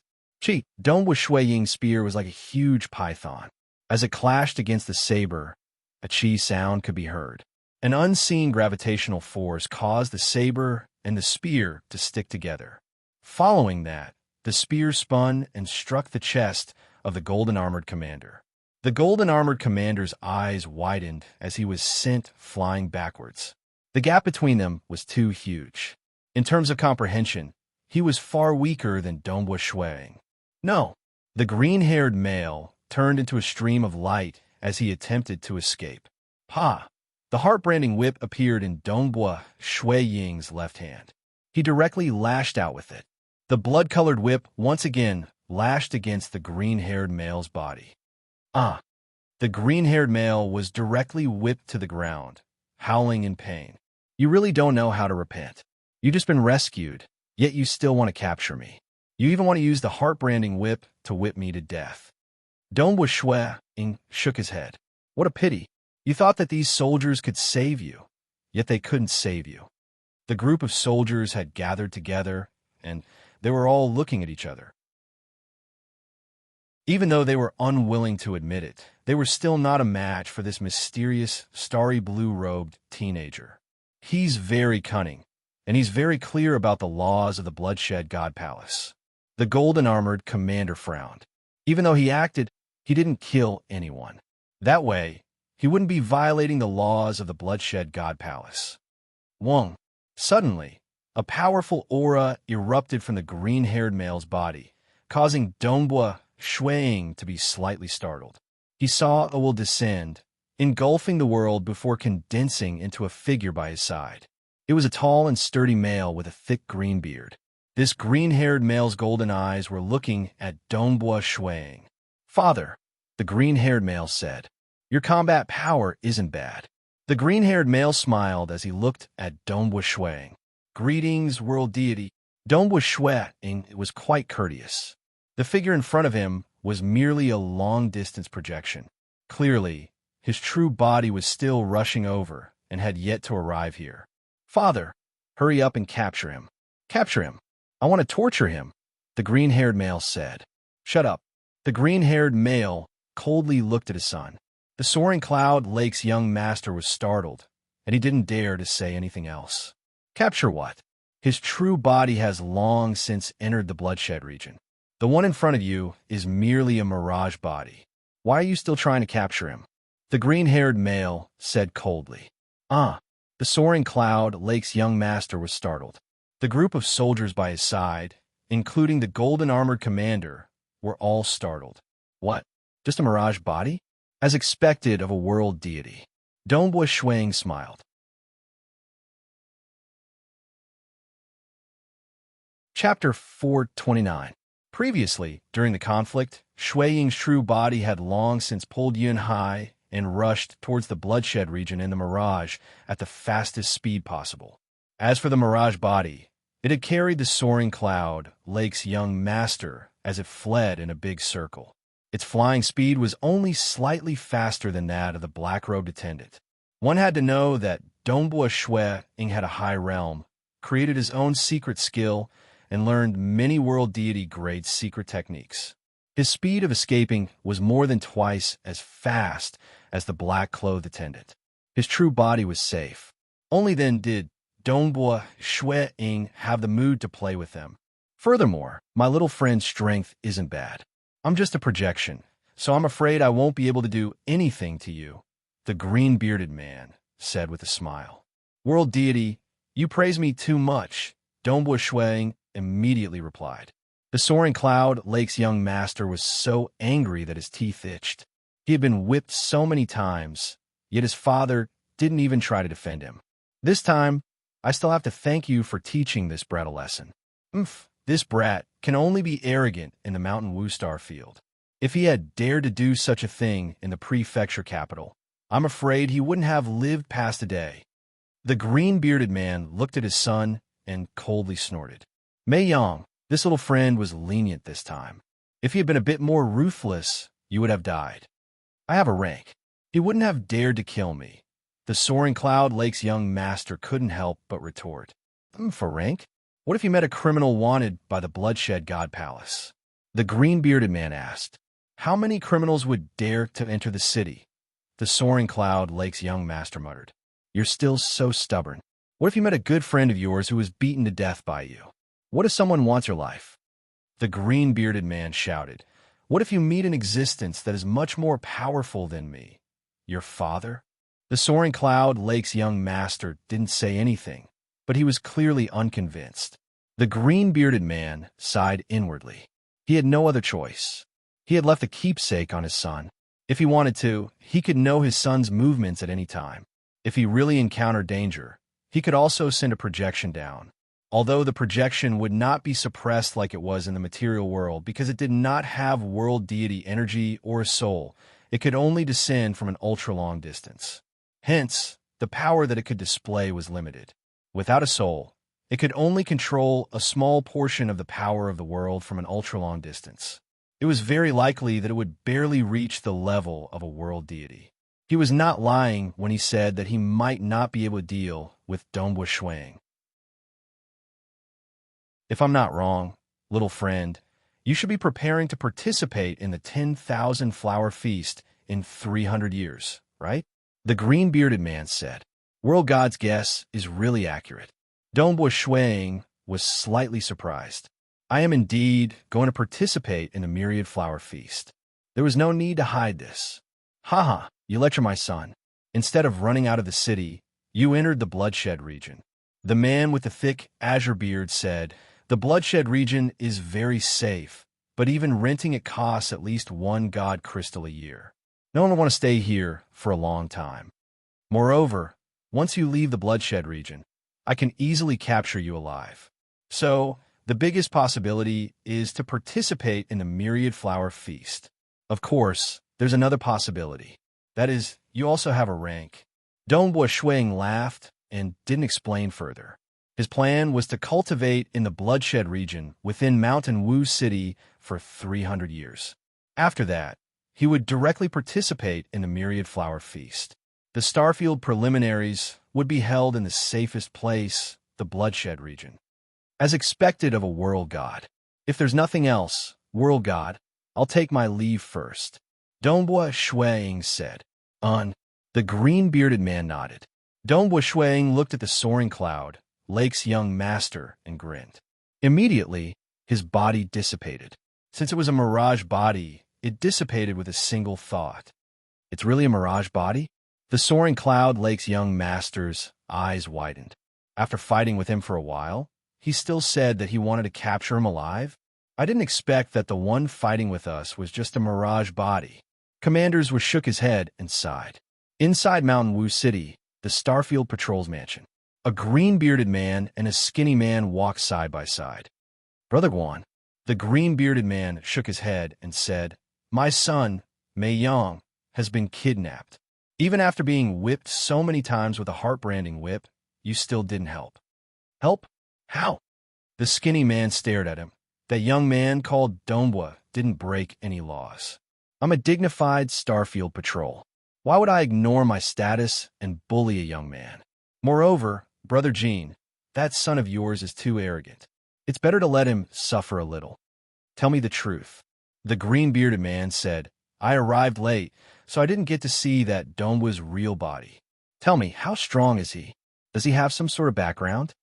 Dongbua Shui Ying's spear was like a huge python. As it clashed against the saber, a chi sound could be heard. An unseen gravitational force caused the saber and the spear to stick together. Following that, the spear spun and struck the chest of the golden-armored commander. The golden-armored commander's eyes widened as he was sent flying backwards. The gap between them was too huge. In terms of comprehension, he was far weaker than Dongbua Shui Ying. No, the green-haired male turned into a stream of light as he attempted to escape. Ha! The heart-branding whip appeared in Dongbua Shui Ying's left hand. He directly lashed out with it. The blood-colored whip once again lashed against the green-haired male's body. The green-haired male was directly whipped to the ground, howling in pain. You really don't know how to repent. You've just been rescued, yet you still want to capture me. You even want to use the heart-branding whip to whip me to death. Dongbua Shui Ying shook his head. What a pity. You thought that these soldiers could save you, yet they couldn't save you. The group of soldiers had gathered together, and they were all looking at each other. Even though they were unwilling to admit it, they were still not a match for this mysterious, starry blue-robed teenager. He's very cunning, and he's very clear about the laws of the Bloodshed God Palace. The golden-armored commander frowned. Even though he acted, he didn't kill anyone. That way, he wouldn't be violating the laws of the Bloodshed God Palace. Wong. Suddenly, a powerful aura erupted from the green-haired male's body, causing Dongbua Shui Ying to be slightly startled. He saw a will descend, engulfing the world before condensing into a figure by his side. It was a tall and sturdy male with a thick green beard. This green-haired male's golden eyes were looking at Dongbua Shui Ying. Father, the green-haired male said, your combat power isn't bad. The green-haired male smiled as he looked at Dongbua Shui Ying. Greetings, world deity. Dongbua Shui Ying was quite courteous. The figure in front of him was merely a long-distance projection. Clearly, his true body was still rushing over and had yet to arrive here. Father, hurry up and capture him. Capture him. I want to torture him, the green-haired male said. Shut up. The green-haired male coldly looked at his son. The soaring cloud lake's young master was startled, and he didn't dare to say anything else. Capture what? His true body has long since entered the Bloodshed region. The one in front of you is merely a mirage body. Why are you still trying to capture him? The green-haired male said coldly. The soaring cloud lake's young master was startled. The group of soldiers by his side, including the golden-armored commander, were all startled. What? Just a mirage body? As expected of a world deity. Dongbua Shui Ying smiled. Chapter 429. Previously, during the conflict, Shui Ying's true body had long since pulled Yun high and rushed towards the bloodshed region in the mirage at the fastest speed possible. As for the mirage body, it had carried the soaring cloud, Lake's young master, as it fled in a big circle. Its flying speed was only slightly faster than that of the black-robed attendant. One had to know that Dongbua Shui Ying had a high realm, created his own secret skill, and learned many world deity-grade secret techniques. His speed of escaping was more than twice as fast as the black-clothed attendant. His true body was safe. Only then did Dongbua Shui Ying have the mood to play with them. Furthermore, my little friend's strength isn't bad. I'm just a projection, so I'm afraid I won't be able to do anything to you, the green-bearded man said with a smile. World deity, you praise me too much, Dongbua Shui Ying immediately replied. The soaring cloud, Lake's young master, was so angry that his teeth itched. He had been whipped so many times, yet his father didn't even try to defend him. This time, I still have to thank you for teaching this brat a lesson. This brat can only be arrogant in the Mountain Wu Star field. If he had dared to do such a thing in the prefecture capital, I'm afraid he wouldn't have lived past a day. The green-bearded man looked at his son and coldly snorted. Mei Yang, this little friend was lenient this time. If he had been a bit more ruthless, you would have died. I have a rank. He wouldn't have dared to kill me. The soaring cloud, Lake's young master, couldn't help but retort. For rank? What if you met a criminal wanted by the Bloodshed God Palace? The green-bearded man asked. How many criminals would dare to enter the city? The soaring cloud, Lake's young master, muttered. You're still so stubborn. What if you met a good friend of yours who was beaten to death by you? What if someone wants your life? The green-bearded man shouted. What if you meet an existence that is much more powerful than me? Your father? The soaring cloud, Lake's young master, didn't say anything, but he was clearly unconvinced. The green-bearded man sighed inwardly. He had no other choice. He had left a keepsake on his son. If he wanted to, he could know his son's movements at any time. If he really encountered danger, he could also send a projection down. Although the projection would not be suppressed like it was in the material world because it did not have world deity energy or a soul, it could only descend from an ultra-long distance. Hence, the power that it could display was limited. Without a soul, it could only control a small portion of the power of the world from an ultra-long distance. It was very likely that it would barely reach the level of a world deity. He was not lying when he said that he might not be able to deal with Dongbua Shui Ying. If I'm not wrong, little friend, you should be preparing to participate in the 10,000 flower feast in 300 years, right? The green-bearded man said. World God's guess is really accurate. Dongbua Shui Ying was slightly surprised. I am indeed going to participate in the myriad flower feast. There was no need to hide this. Haha, you lecture my son. Instead of running out of the city, you entered the bloodshed region. The man with the thick azure beard said, the bloodshed region is very safe, but even renting it costs at least 1 god crystal a year. No one will want to stay here for a long time. Moreover, once you leave the bloodshed region, I can easily capture you alive. So, the biggest possibility is to participate in the myriad flower feast. Of course, there's another possibility. That is, you also have a rank. Dongbua Shui Ying laughed and didn't explain further. His plan was to cultivate in the bloodshed region within Mountain Wu City for 300 years. After that, he would directly participate in the myriad flower feast. The Starfield preliminaries would be held in the safest place, the bloodshed region. As expected of a world god. If there's nothing else, world god, I'll take my leave first. Dongbua Shui Ying said. The green-bearded man nodded. Dongbua Shui Ying looked at the soaring cloud, Lake's young master, and grinned. Immediately, his body dissipated. Since it was a mirage body, it dissipated with a single thought. It's really a mirage body? The soaring cloud, Lake's young master's eyes widened. After fighting with him for a while, he still said that he wanted to capture him alive? I didn't expect that the one fighting with us was just a mirage body. Commanders shook his head and sighed. Inside Mountain Wu City, the Starfield Patrol's mansion, a green-bearded man and a skinny man walked side by side. Brother Guan, The green-bearded man shook his head and said, "My son, Ying, has been kidnapped. Even after being whipped so many times with a heart-branding whip, you still didn't help." "Help? How?" The skinny man stared at him. "That young man called Donbwa didn't break any laws. I'm a dignified Starfield patrol. Why would I ignore my status and bully a young man? Moreover, Brother Gene, that son of yours is too arrogant. It's better to let him suffer a little. Tell me the truth." The green-bearded man said, "I arrived late, so I didn't get to see that Donbwa's real body. Tell me, how strong is he? Does he have some sort of background?"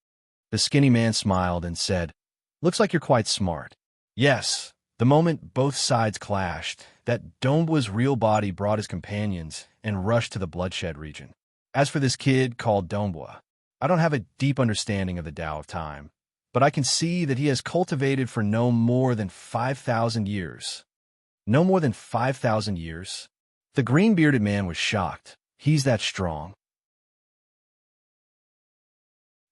The skinny man smiled and said, "Looks like you're quite smart." Yes, the moment both sides clashed, that Donbwa's real body brought his companions and rushed to the bloodshed region. As for this kid called Donbwa, I don't have a deep understanding of the Tao of time, but I can see that he has cultivated for no more than 5,000 years. No more than 5,000 years? The green-bearded man was shocked. He's that strong?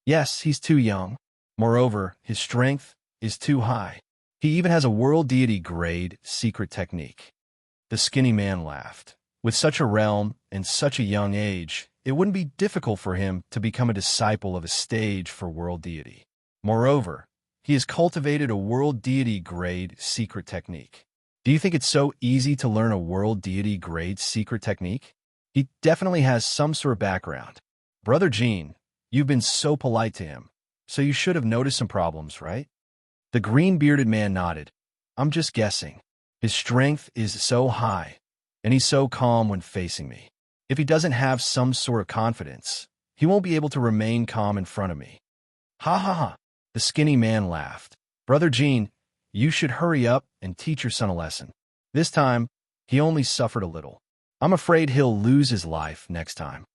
Yes, he's too young. Moreover, his strength is too high. He even has a world deity grade secret technique. The skinny man laughed. With such a realm and such a young age, it wouldn't be difficult for him to become a disciple of a stage for world deity. Moreover, he has cultivated a world deity grade secret technique. Do you think it's so easy to learn a world deity grade secret technique? He definitely has some sort of background. Brother Gene, you've been so polite to him, so you should have noticed some problems, right? The green-bearded man nodded. I'm just guessing. His strength is so high, and he's so calm when facing me. If he doesn't have some sort of confidence, he won't be able to remain calm in front of me. Ha ha ha. The skinny man laughed. Brother Gene, you should hurry up and teach your son a lesson. This time, he only suffered a little. I'm afraid he'll lose his life next time.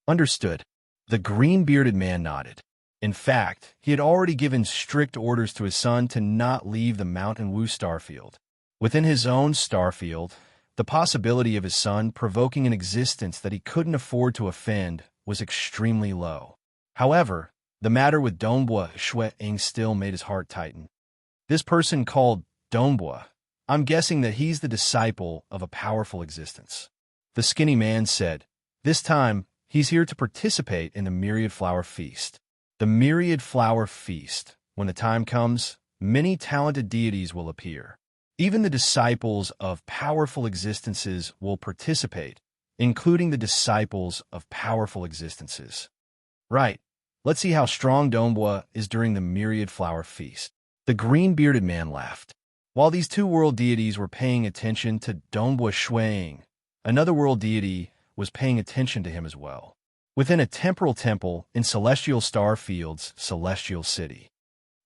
Understood. The green-bearded man nodded. In fact, he had already given strict orders to his son to not leave the Mountain Wu starfield. Within his own starfield, the possibility of his son provoking an existence that he couldn't afford to offend was extremely low. However, the matter with Donbwa Ying still made his heart tighten. This person called Donbwa, I'm guessing that he's the disciple of a powerful existence. The skinny man said, this time, he's here to participate in the Myriad Flower Feast. The Myriad Flower Feast. When the time comes, many talented deities will appear. Even the disciples of powerful existences will participate, including the disciples of powerful existences. Right. Let's see how strong Donbwa is during the Myriad Flower Feast. The green-bearded man laughed. While these two world deities were paying attention to Donbwa Ying, another world deity was paying attention to him as well. Within a temporal temple in Celestial Star Field's Celestial City.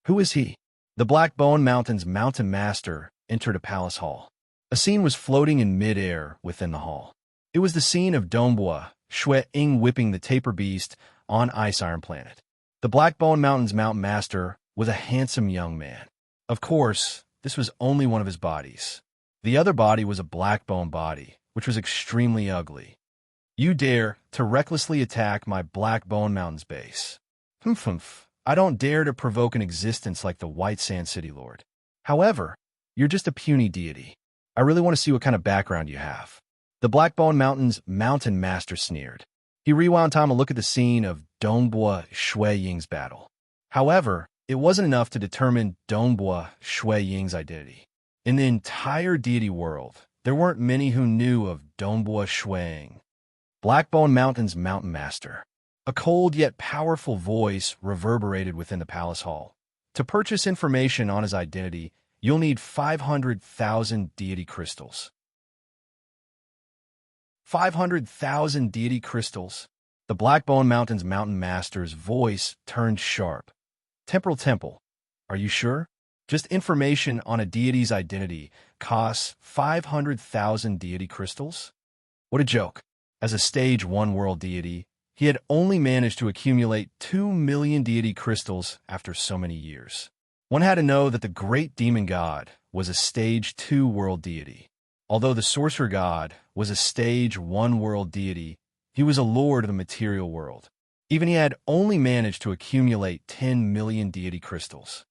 Who is he? The Blackbone Mountain's Mountain Master entered a palace hall. A scene was floating in mid-air within the hall. It was the scene of Donbwa Ying whipping the Taper Beast on Ice Iron Planet. The Blackbone Mountain's Mountain Master was a handsome young man. Of course, this was only one of his bodies. The other body was a Blackbone body, which was extremely ugly. You dare to recklessly attack my Blackbone Mountain's base. Humph. I don't dare to provoke an existence like the White Sand City Lord. However, you're just a puny deity. I really want to see what kind of background you have. The Blackbone Mountain's Mountain Master sneered. He rewound time to look at the scene of Donbwa Ying's battle. However, it wasn't enough to determine Donbwa Ying's identity. In the entire deity world, there weren't many who knew of Donbwa Ying. Blackbone Mountain's Mountain Master. A cold yet powerful voice reverberated within the palace hall. To purchase information on his identity, you'll need 500,000 deity crystals. 500,000 deity crystals. The Blackbone Mountain's Mountain Master's voice turned sharp. Temporal Temple. Are you sure? Just information on a deity's identity costs 500,000 deity crystals? What a joke. As a Stage 1 world deity, he had only managed to accumulate 2 million deity crystals after so many years. One had to know that the great demon god was a Stage 2 world deity. Although the sorcerer god was a Stage 1 world deity, he was a lord of the material world. Even he had only managed to accumulate 10 million deity crystals.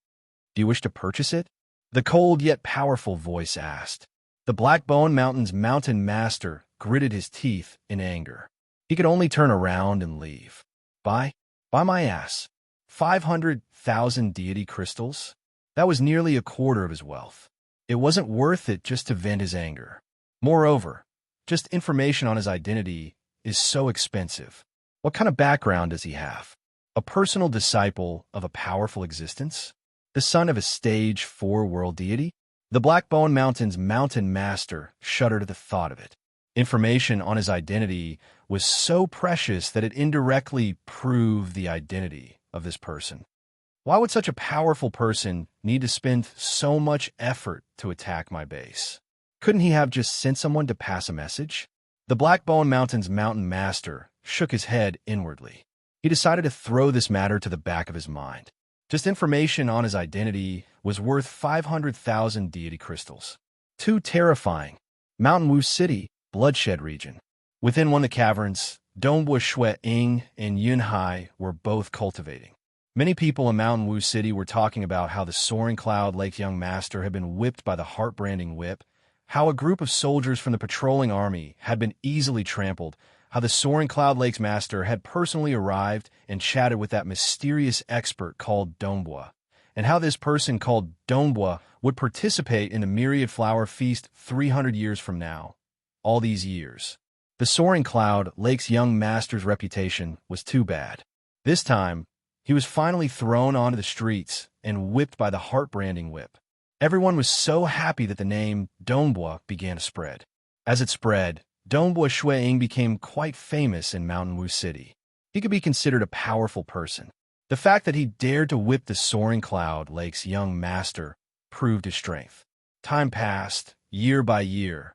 Do you wish to purchase it? The cold yet powerful voice asked. The Blackbone Mountain's mountain master gritted his teeth in anger. He could only turn around and leave. By my ass. 500,000 deity crystals? That was nearly a quarter of his wealth. It wasn't worth it just to vent his anger. Moreover, just information on his identity is so expensive. What kind of background does he have? A personal disciple of a powerful existence? The son of a stage 4 world deity? The Blackbone Mountain's mountain master shuddered at the thought of it. Information on his identity was so precious that it indirectly proved the identity of this person. Why would such a powerful person need to spend so much effort to attack my base? Couldn't he have just sent someone to pass a message? The Blackbone Mountain's mountain master shook his head inwardly. He decided to throw this matter to the back of his mind. Just information on his identity was worth 500,000 deity crystals. Too terrifying. Mountain Wu City, bloodshed region. Within one of the caverns, Dongbua Shui Ying and Yunhai were both cultivating. Many people in Mountain Wu City were talking about how the Soaring Cloud Lake's young master had been whipped by the heart-branding whip, how a group of soldiers from the patrolling army had been easily trampled, how the Soaring Cloud Lake's master had personally arrived and chatted with that mysterious expert called Dongbua, and how this person called Dongbua would participate in the Myriad Flower Feast 300 years from now. All these years. The Soaring Cloud Lake's young master's reputation was too bad. This time, he was finally thrown onto the streets and whipped by the heart-branding whip. Everyone was so happy that the name Dongbua began to spread. As it spread, Dongbua Shui Ying became quite famous in Mountain Wu City. He could be considered a powerful person. The fact that he dared to whip the Soaring Cloud Lake's young master proved his strength. Time passed, year by year.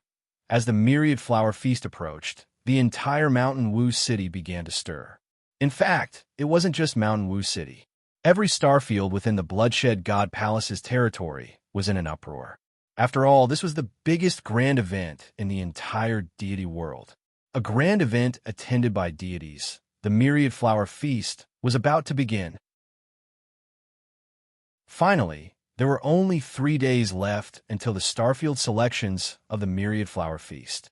As the Myriad Flower Feast approached, the entire Mountain Wu City began to stir. In fact, it wasn't just Mountain Wu City. Every starfield within the Bloodshed God Palace's territory was in an uproar. After all, this was the biggest grand event in the entire deity world. A grand event attended by deities. The Myriad Flower Feast was about to begin. Finally, there were only 3 days left until the starfield selections of the Myriad Flower Feast.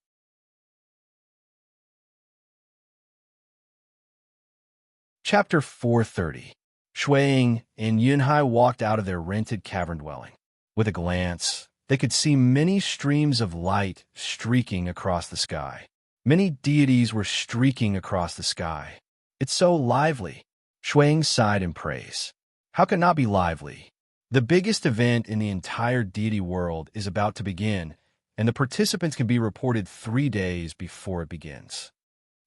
Chapter 430. Shui Ying and Yunhai walked out of their rented cavern dwelling. With a glance, they could see many streams of light streaking across the sky. Many deities were streaking across the sky. It's so lively. Shui Ying sighed in praise. How could it not be lively? The biggest event in the entire deity world is about to begin, and the participants can be reported 3 days before it begins.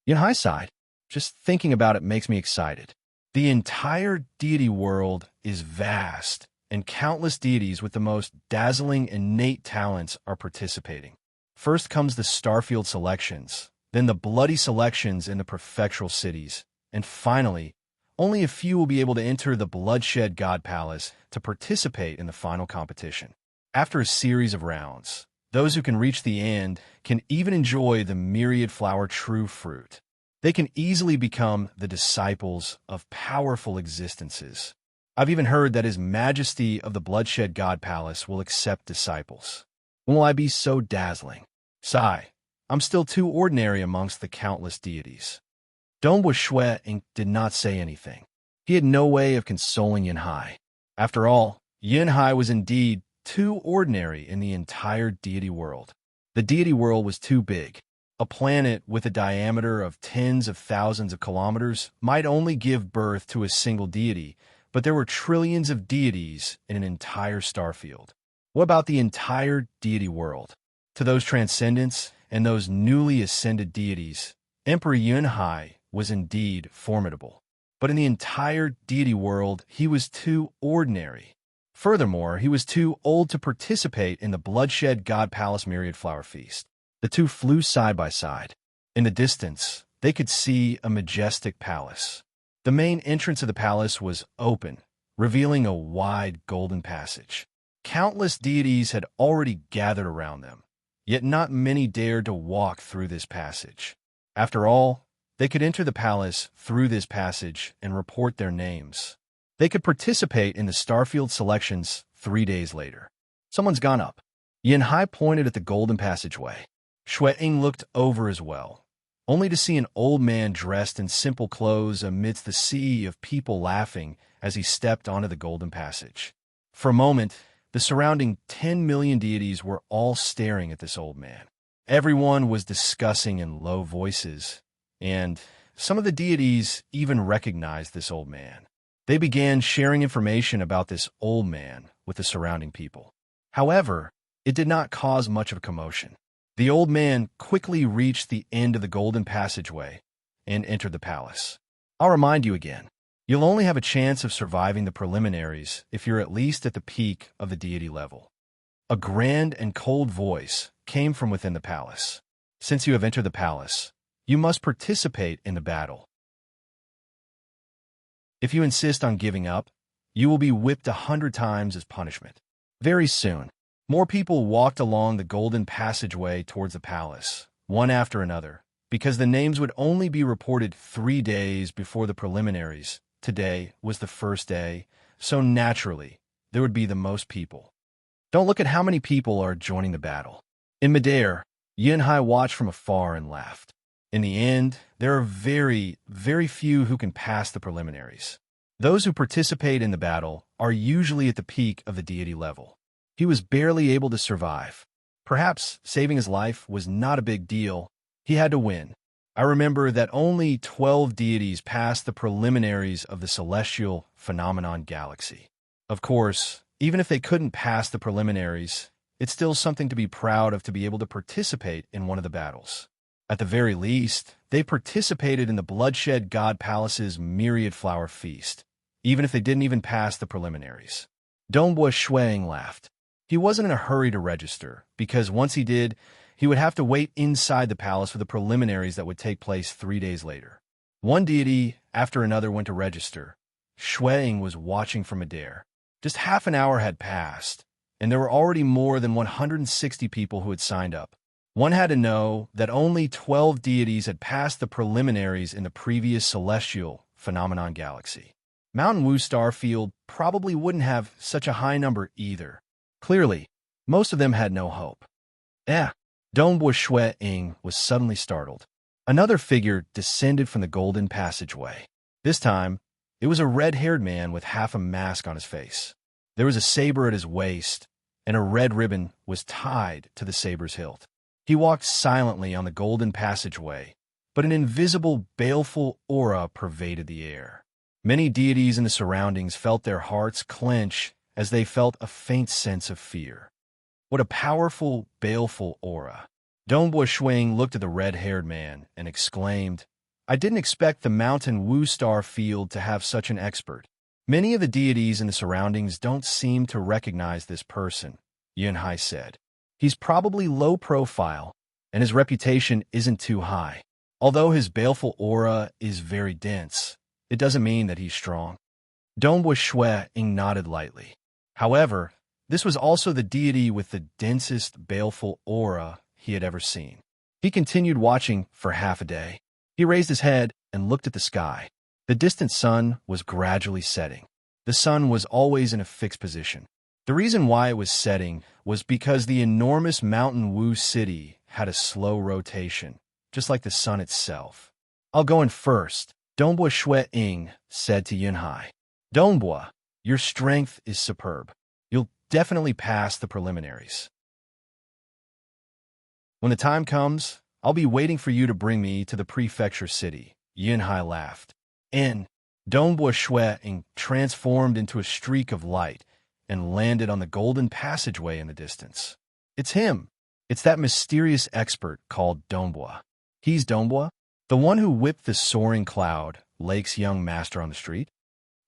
Yunhai sighed. Just thinking about it makes me excited. The entire deity world is vast, and countless deities with the most dazzling innate talents are participating. First comes the starfield selections, then the bloody selections in the prefectural cities, and finally, only a few will be able to enter the Bloodshed God Palace to participate in the final competition. After a series of rounds, those who can reach the end can even enjoy the Myriad Flower True Fruit. They can easily become the disciples of powerful existences. I've even heard that His Majesty of the Bloodshed God Palace will accept disciples. When will I be so dazzling? Sigh, I'm still too ordinary amongst the countless deities. Dongbua Shui did not say anything. He had no way of consoling Yunhai. After all, Yunhai was indeed too ordinary in the entire deity world. The deity world was too big. A planet with a diameter of tens of thousands of kilometers might only give birth to a single deity, but there were trillions of deities in an entire starfield. What about the entire deity world? To those transcendents and those newly ascended deities, Emperor Yunhai was indeed formidable. But in the entire deity world, he was too ordinary. Furthermore, he was too old to participate in the Bloodshed God Palace Myriad Flower Feast. The two flew side by side. In the distance, they could see a majestic palace. The main entrance of the palace was open, revealing a wide golden passage. Countless deities had already gathered around them, yet not many dared to walk through this passage. After all, they could enter the palace through this passage and report their names. They could participate in the Starfield selections 3 days later. Someone's gone up. Yin Hai pointed at the golden passageway. Shui Ying looked over as well, only to see an old man dressed in simple clothes amidst the sea of people laughing as he stepped onto the golden passage. For a moment, the surrounding 10 million deities were all staring at this old man. Everyone was discussing in low voices, and some of the deities even recognized this old man. They began sharing information about this old man with the surrounding people. However, it did not cause much of a commotion. The old man quickly reached the end of the golden passageway and entered the palace. I'll remind you again, you'll only have a chance of surviving the preliminaries if you're at least at the peak of the deity level. A grand and cold voice came from within the palace. Since you have entered the palace, you must participate in the battle. If you insist on giving up, you will be whipped 100 times as punishment. Very soon, more people walked along the golden passageway towards the palace, one after another, because the names would only be reported 3 days before the preliminaries. Today was the first day, so naturally, there would be the most people. Don't look at how many people are joining the battle. In midair, Yin Hai watched from afar and laughed. In the end, there are very, very few who can pass the preliminaries. Those who participate in the battle are usually at the peak of the deity level. He was barely able to survive. Perhaps saving his life was not a big deal. He had to win. I remember that only 12 deities passed the preliminaries of the celestial phenomenon galaxy. Of course, even if they couldn't pass the preliminaries, it's still something to be proud of to be able to participate in one of the battles. At the very least, they participated in the Bloodshed God Palace's myriad flower feast, even if they didn't even pass the preliminaries. Donghua Shuang laughed. He wasn't in a hurry to register, because once he did, he would have to wait inside the palace for the preliminaries that would take place 3 days later. One deity after another went to register. Shuang was watching from midair. Just half an hour had passed, and there were already more than 160 people who had signed up. One had to know that only 12 deities had passed the preliminaries in the previous celestial phenomenon galaxy. Mountain Wu Starfield probably wouldn't have such a high number either. Clearly, most of them had no hope. Donghua Shui Ying was suddenly startled. Another figure descended from the golden passageway. This time, it was a red-haired man with half a mask on his face. There was a saber at his waist, and a red ribbon was tied to the saber's hilt. He walked silently on the golden passageway, but an invisible, baleful aura pervaded the air. Many deities in the surroundings felt their hearts clench as they felt a faint sense of fear. What a powerful, baleful aura. Donghua Shuang looked at the red-haired man and exclaimed, I didn't expect the Mountain Wu Star Field to have such an expert. Many of the deities in the surroundings don't seem to recognize this person, Yin Hai said. He's probably low profile, and his reputation isn't too high. Although his baleful aura is very dense, it doesn't mean that he's strong. Donghua Shui Ying nodded lightly. However, this was also the deity with the densest baleful aura he had ever seen. He continued watching for half a day. He raised his head and looked at the sky. The distant sun was gradually setting. The sun was always in a fixed position. The reason why it was setting was because the enormous Mountain Wu city had a slow rotation, just like the sun itself. I'll go in first, Donghua Shui Ying said to Yin Hai. Donghua, your strength is superb. You'll definitely pass the preliminaries. When the time comes, I'll be waiting for you to bring me to the prefecture city, Yin Hai laughed. Donghua Shui Ying transformed into a streak of light and landed on the golden passageway in the distance. It's him. It's that mysterious expert called Donghua. He's Donghua, the one who whipped the soaring cloud, Lake's young master on the street?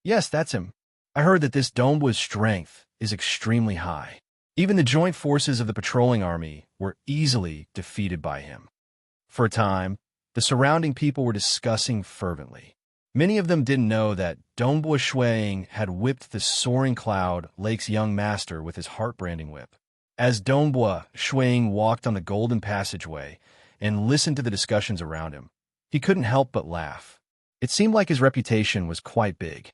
Yes, that's him. I heard that this Donghua's strength is extremely high. Even the joint forces of the patrolling army were easily defeated by him. For a time, the surrounding people were discussing fervently. Many of them didn't know that Donghua Shui Ying had whipped the soaring cloud, Lake's young master, with his heart-branding whip. As Donghua Shui Ying walked on the golden passageway and listened to the discussions around him, he couldn't help but laugh. It seemed like his reputation was quite big.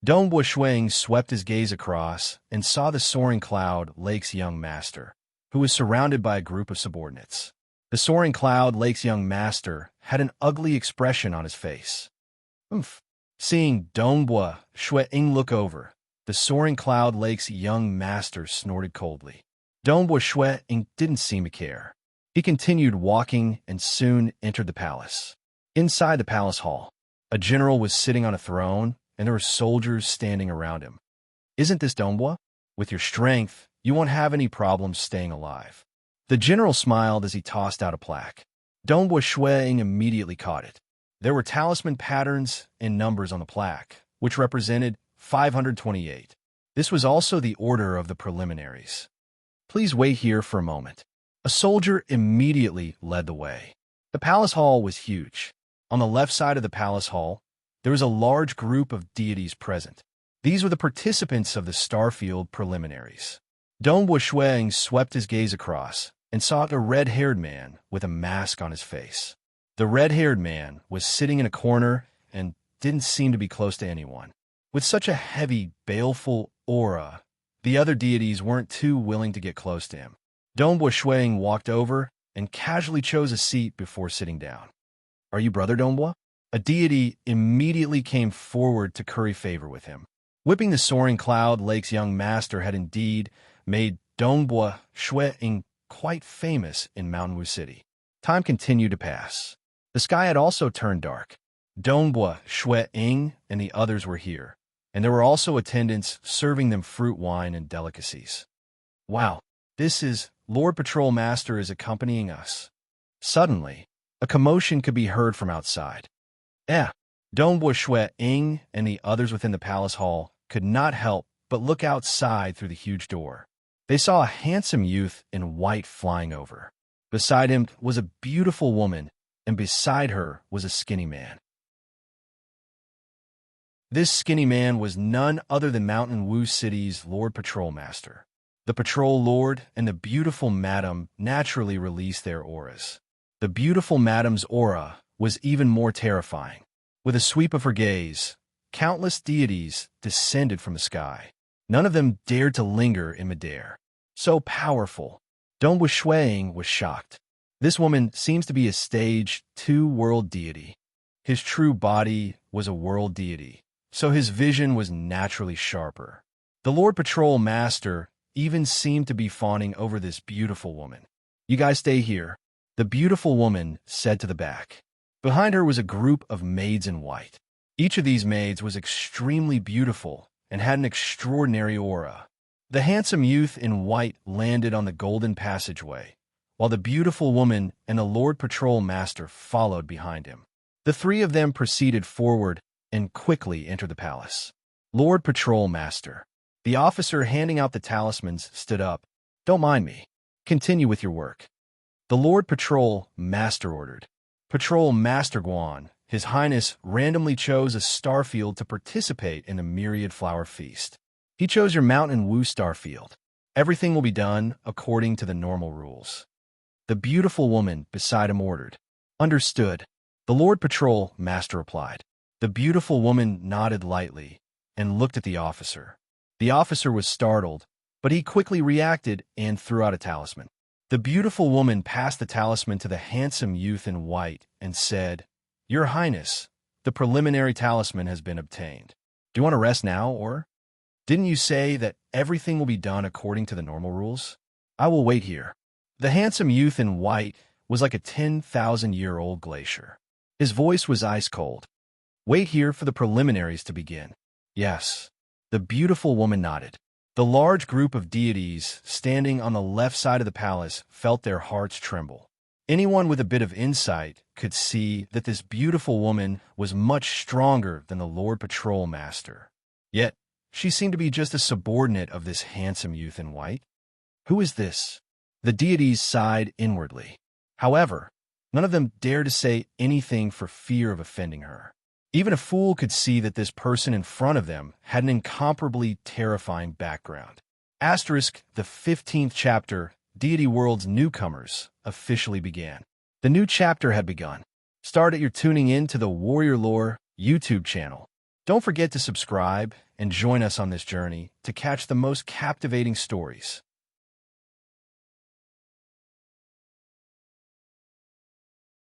Dongbua Shuang swept his gaze across and saw the soaring cloud Lake's young master, who was surrounded by a group of subordinates. The soaring cloud Lake's young master had an ugly expression on his face. Oomph. Seeing Dongbua Shuang look over, the soaring cloud Lake's young master snorted coldly. Dongbua Shuang didn't seem to care. He continued walking and soon entered the palace. Inside the palace hall, a general was sitting on a throne, and there were soldiers standing around him. Isn't this Dongbua? With your strength, you won't have any problems staying alive. The general smiled as he tossed out a plaque. Dongbua Shuang immediately caught it. There were talisman patterns and numbers on the plaque, which represented 528. This was also the order of the preliminaries. Please wait here for a moment. A soldier immediately led the way. The palace hall was huge. On the left side of the palace hall, there was a large group of deities present. These were the participants of the Starfield preliminaries. Dongbua Shuang swept his gaze across and saw a red-haired man with a mask on his face. The red-haired man was sitting in a corner and didn't seem to be close to anyone. With such a heavy, baleful aura, the other deities weren't too willing to get close to him. Dongbua Shuang walked over and casually chose a seat before sitting down. Are you Brother Dongbua? A deity immediately came forward to curry favor with him. Whipping the soaring cloud Lake's young master had indeed made Dongbua Shuang quite famous in Mountain Wu City. Time continued to pass. The sky had also turned dark. Dongbua Shuang and the others were here, and there were also attendants serving them fruit wine and delicacies. Wow, this is Lord Patrol Master is accompanying us. Suddenly, a commotion could be heard from outside. Dongbua Shuang and the others within the palace hall could not help but look outside through the huge door. They saw a handsome youth in white flying over. Beside him was a beautiful woman, and beside her was a skinny man. This skinny man was none other than Mountain Wu City's Lord Patrol Master. The Patrol Lord and the beautiful Madam naturally released their auras. The beautiful Madam's aura was even more terrifying. With a sweep of her gaze, countless deities descended from the sky. None of them dared to linger in midair. So powerful. Dongbua Shuang was shocked. This woman seems to be a stage 2 world deity. His true body was a world deity, so his vision was naturally sharper. The Lord Patrol Master even seemed to be fawning over this beautiful woman. You guys stay here, the beautiful woman said to the back. Behind her was a group of maids in white. Each of these maids was extremely beautiful and had an extraordinary aura. The handsome youth in white landed on the golden passageway, while the beautiful woman and the Lord Patrol Master followed behind him. The three of them proceeded forward and quickly entered the palace. Lord Patrol Master. The officer handing out the talismans stood up. Don't mind me. Continue with your work. The Lord Patrol Master ordered. Patrol Master Guan, His Highness, randomly chose a starfield to participate in the Myriad Flower Feast. He chose your Mountain Wu starfield. Everything will be done according to the normal rules. The beautiful woman beside him ordered. Understood. The Lord Patrol Master replied. The beautiful woman nodded lightly and looked at the officer. The officer was startled, but he quickly reacted and threw out a talisman. The beautiful woman passed the talisman to the handsome youth in white and said, Your Highness, the preliminary talisman has been obtained. Do you want to rest now, or? Didn't you say that everything will be done according to the normal rules? I will wait here. The handsome youth in white was like a 10,000-year-old glacier. His voice was ice cold. Wait here for the preliminaries to begin. Yes. The beautiful woman nodded. The large group of deities standing on the left side of the palace felt their hearts tremble. Anyone with a bit of insight could see that this beautiful woman was much stronger than the Lord Patrol Master. Yet, she seemed to be just a subordinate of this handsome youth in white. Who is this? The deities sighed inwardly. However, none of them dared to say anything for fear of offending her. Even a fool could see that this person in front of them had an incomparably terrifying background. Asterisk, the 15th chapter, Deity World's Newcomers, officially began. The new chapter had begun. Start at your tuning in to the Warrior Lore YouTube channel. Don't forget to subscribe and join us on this journey to catch the most captivating stories.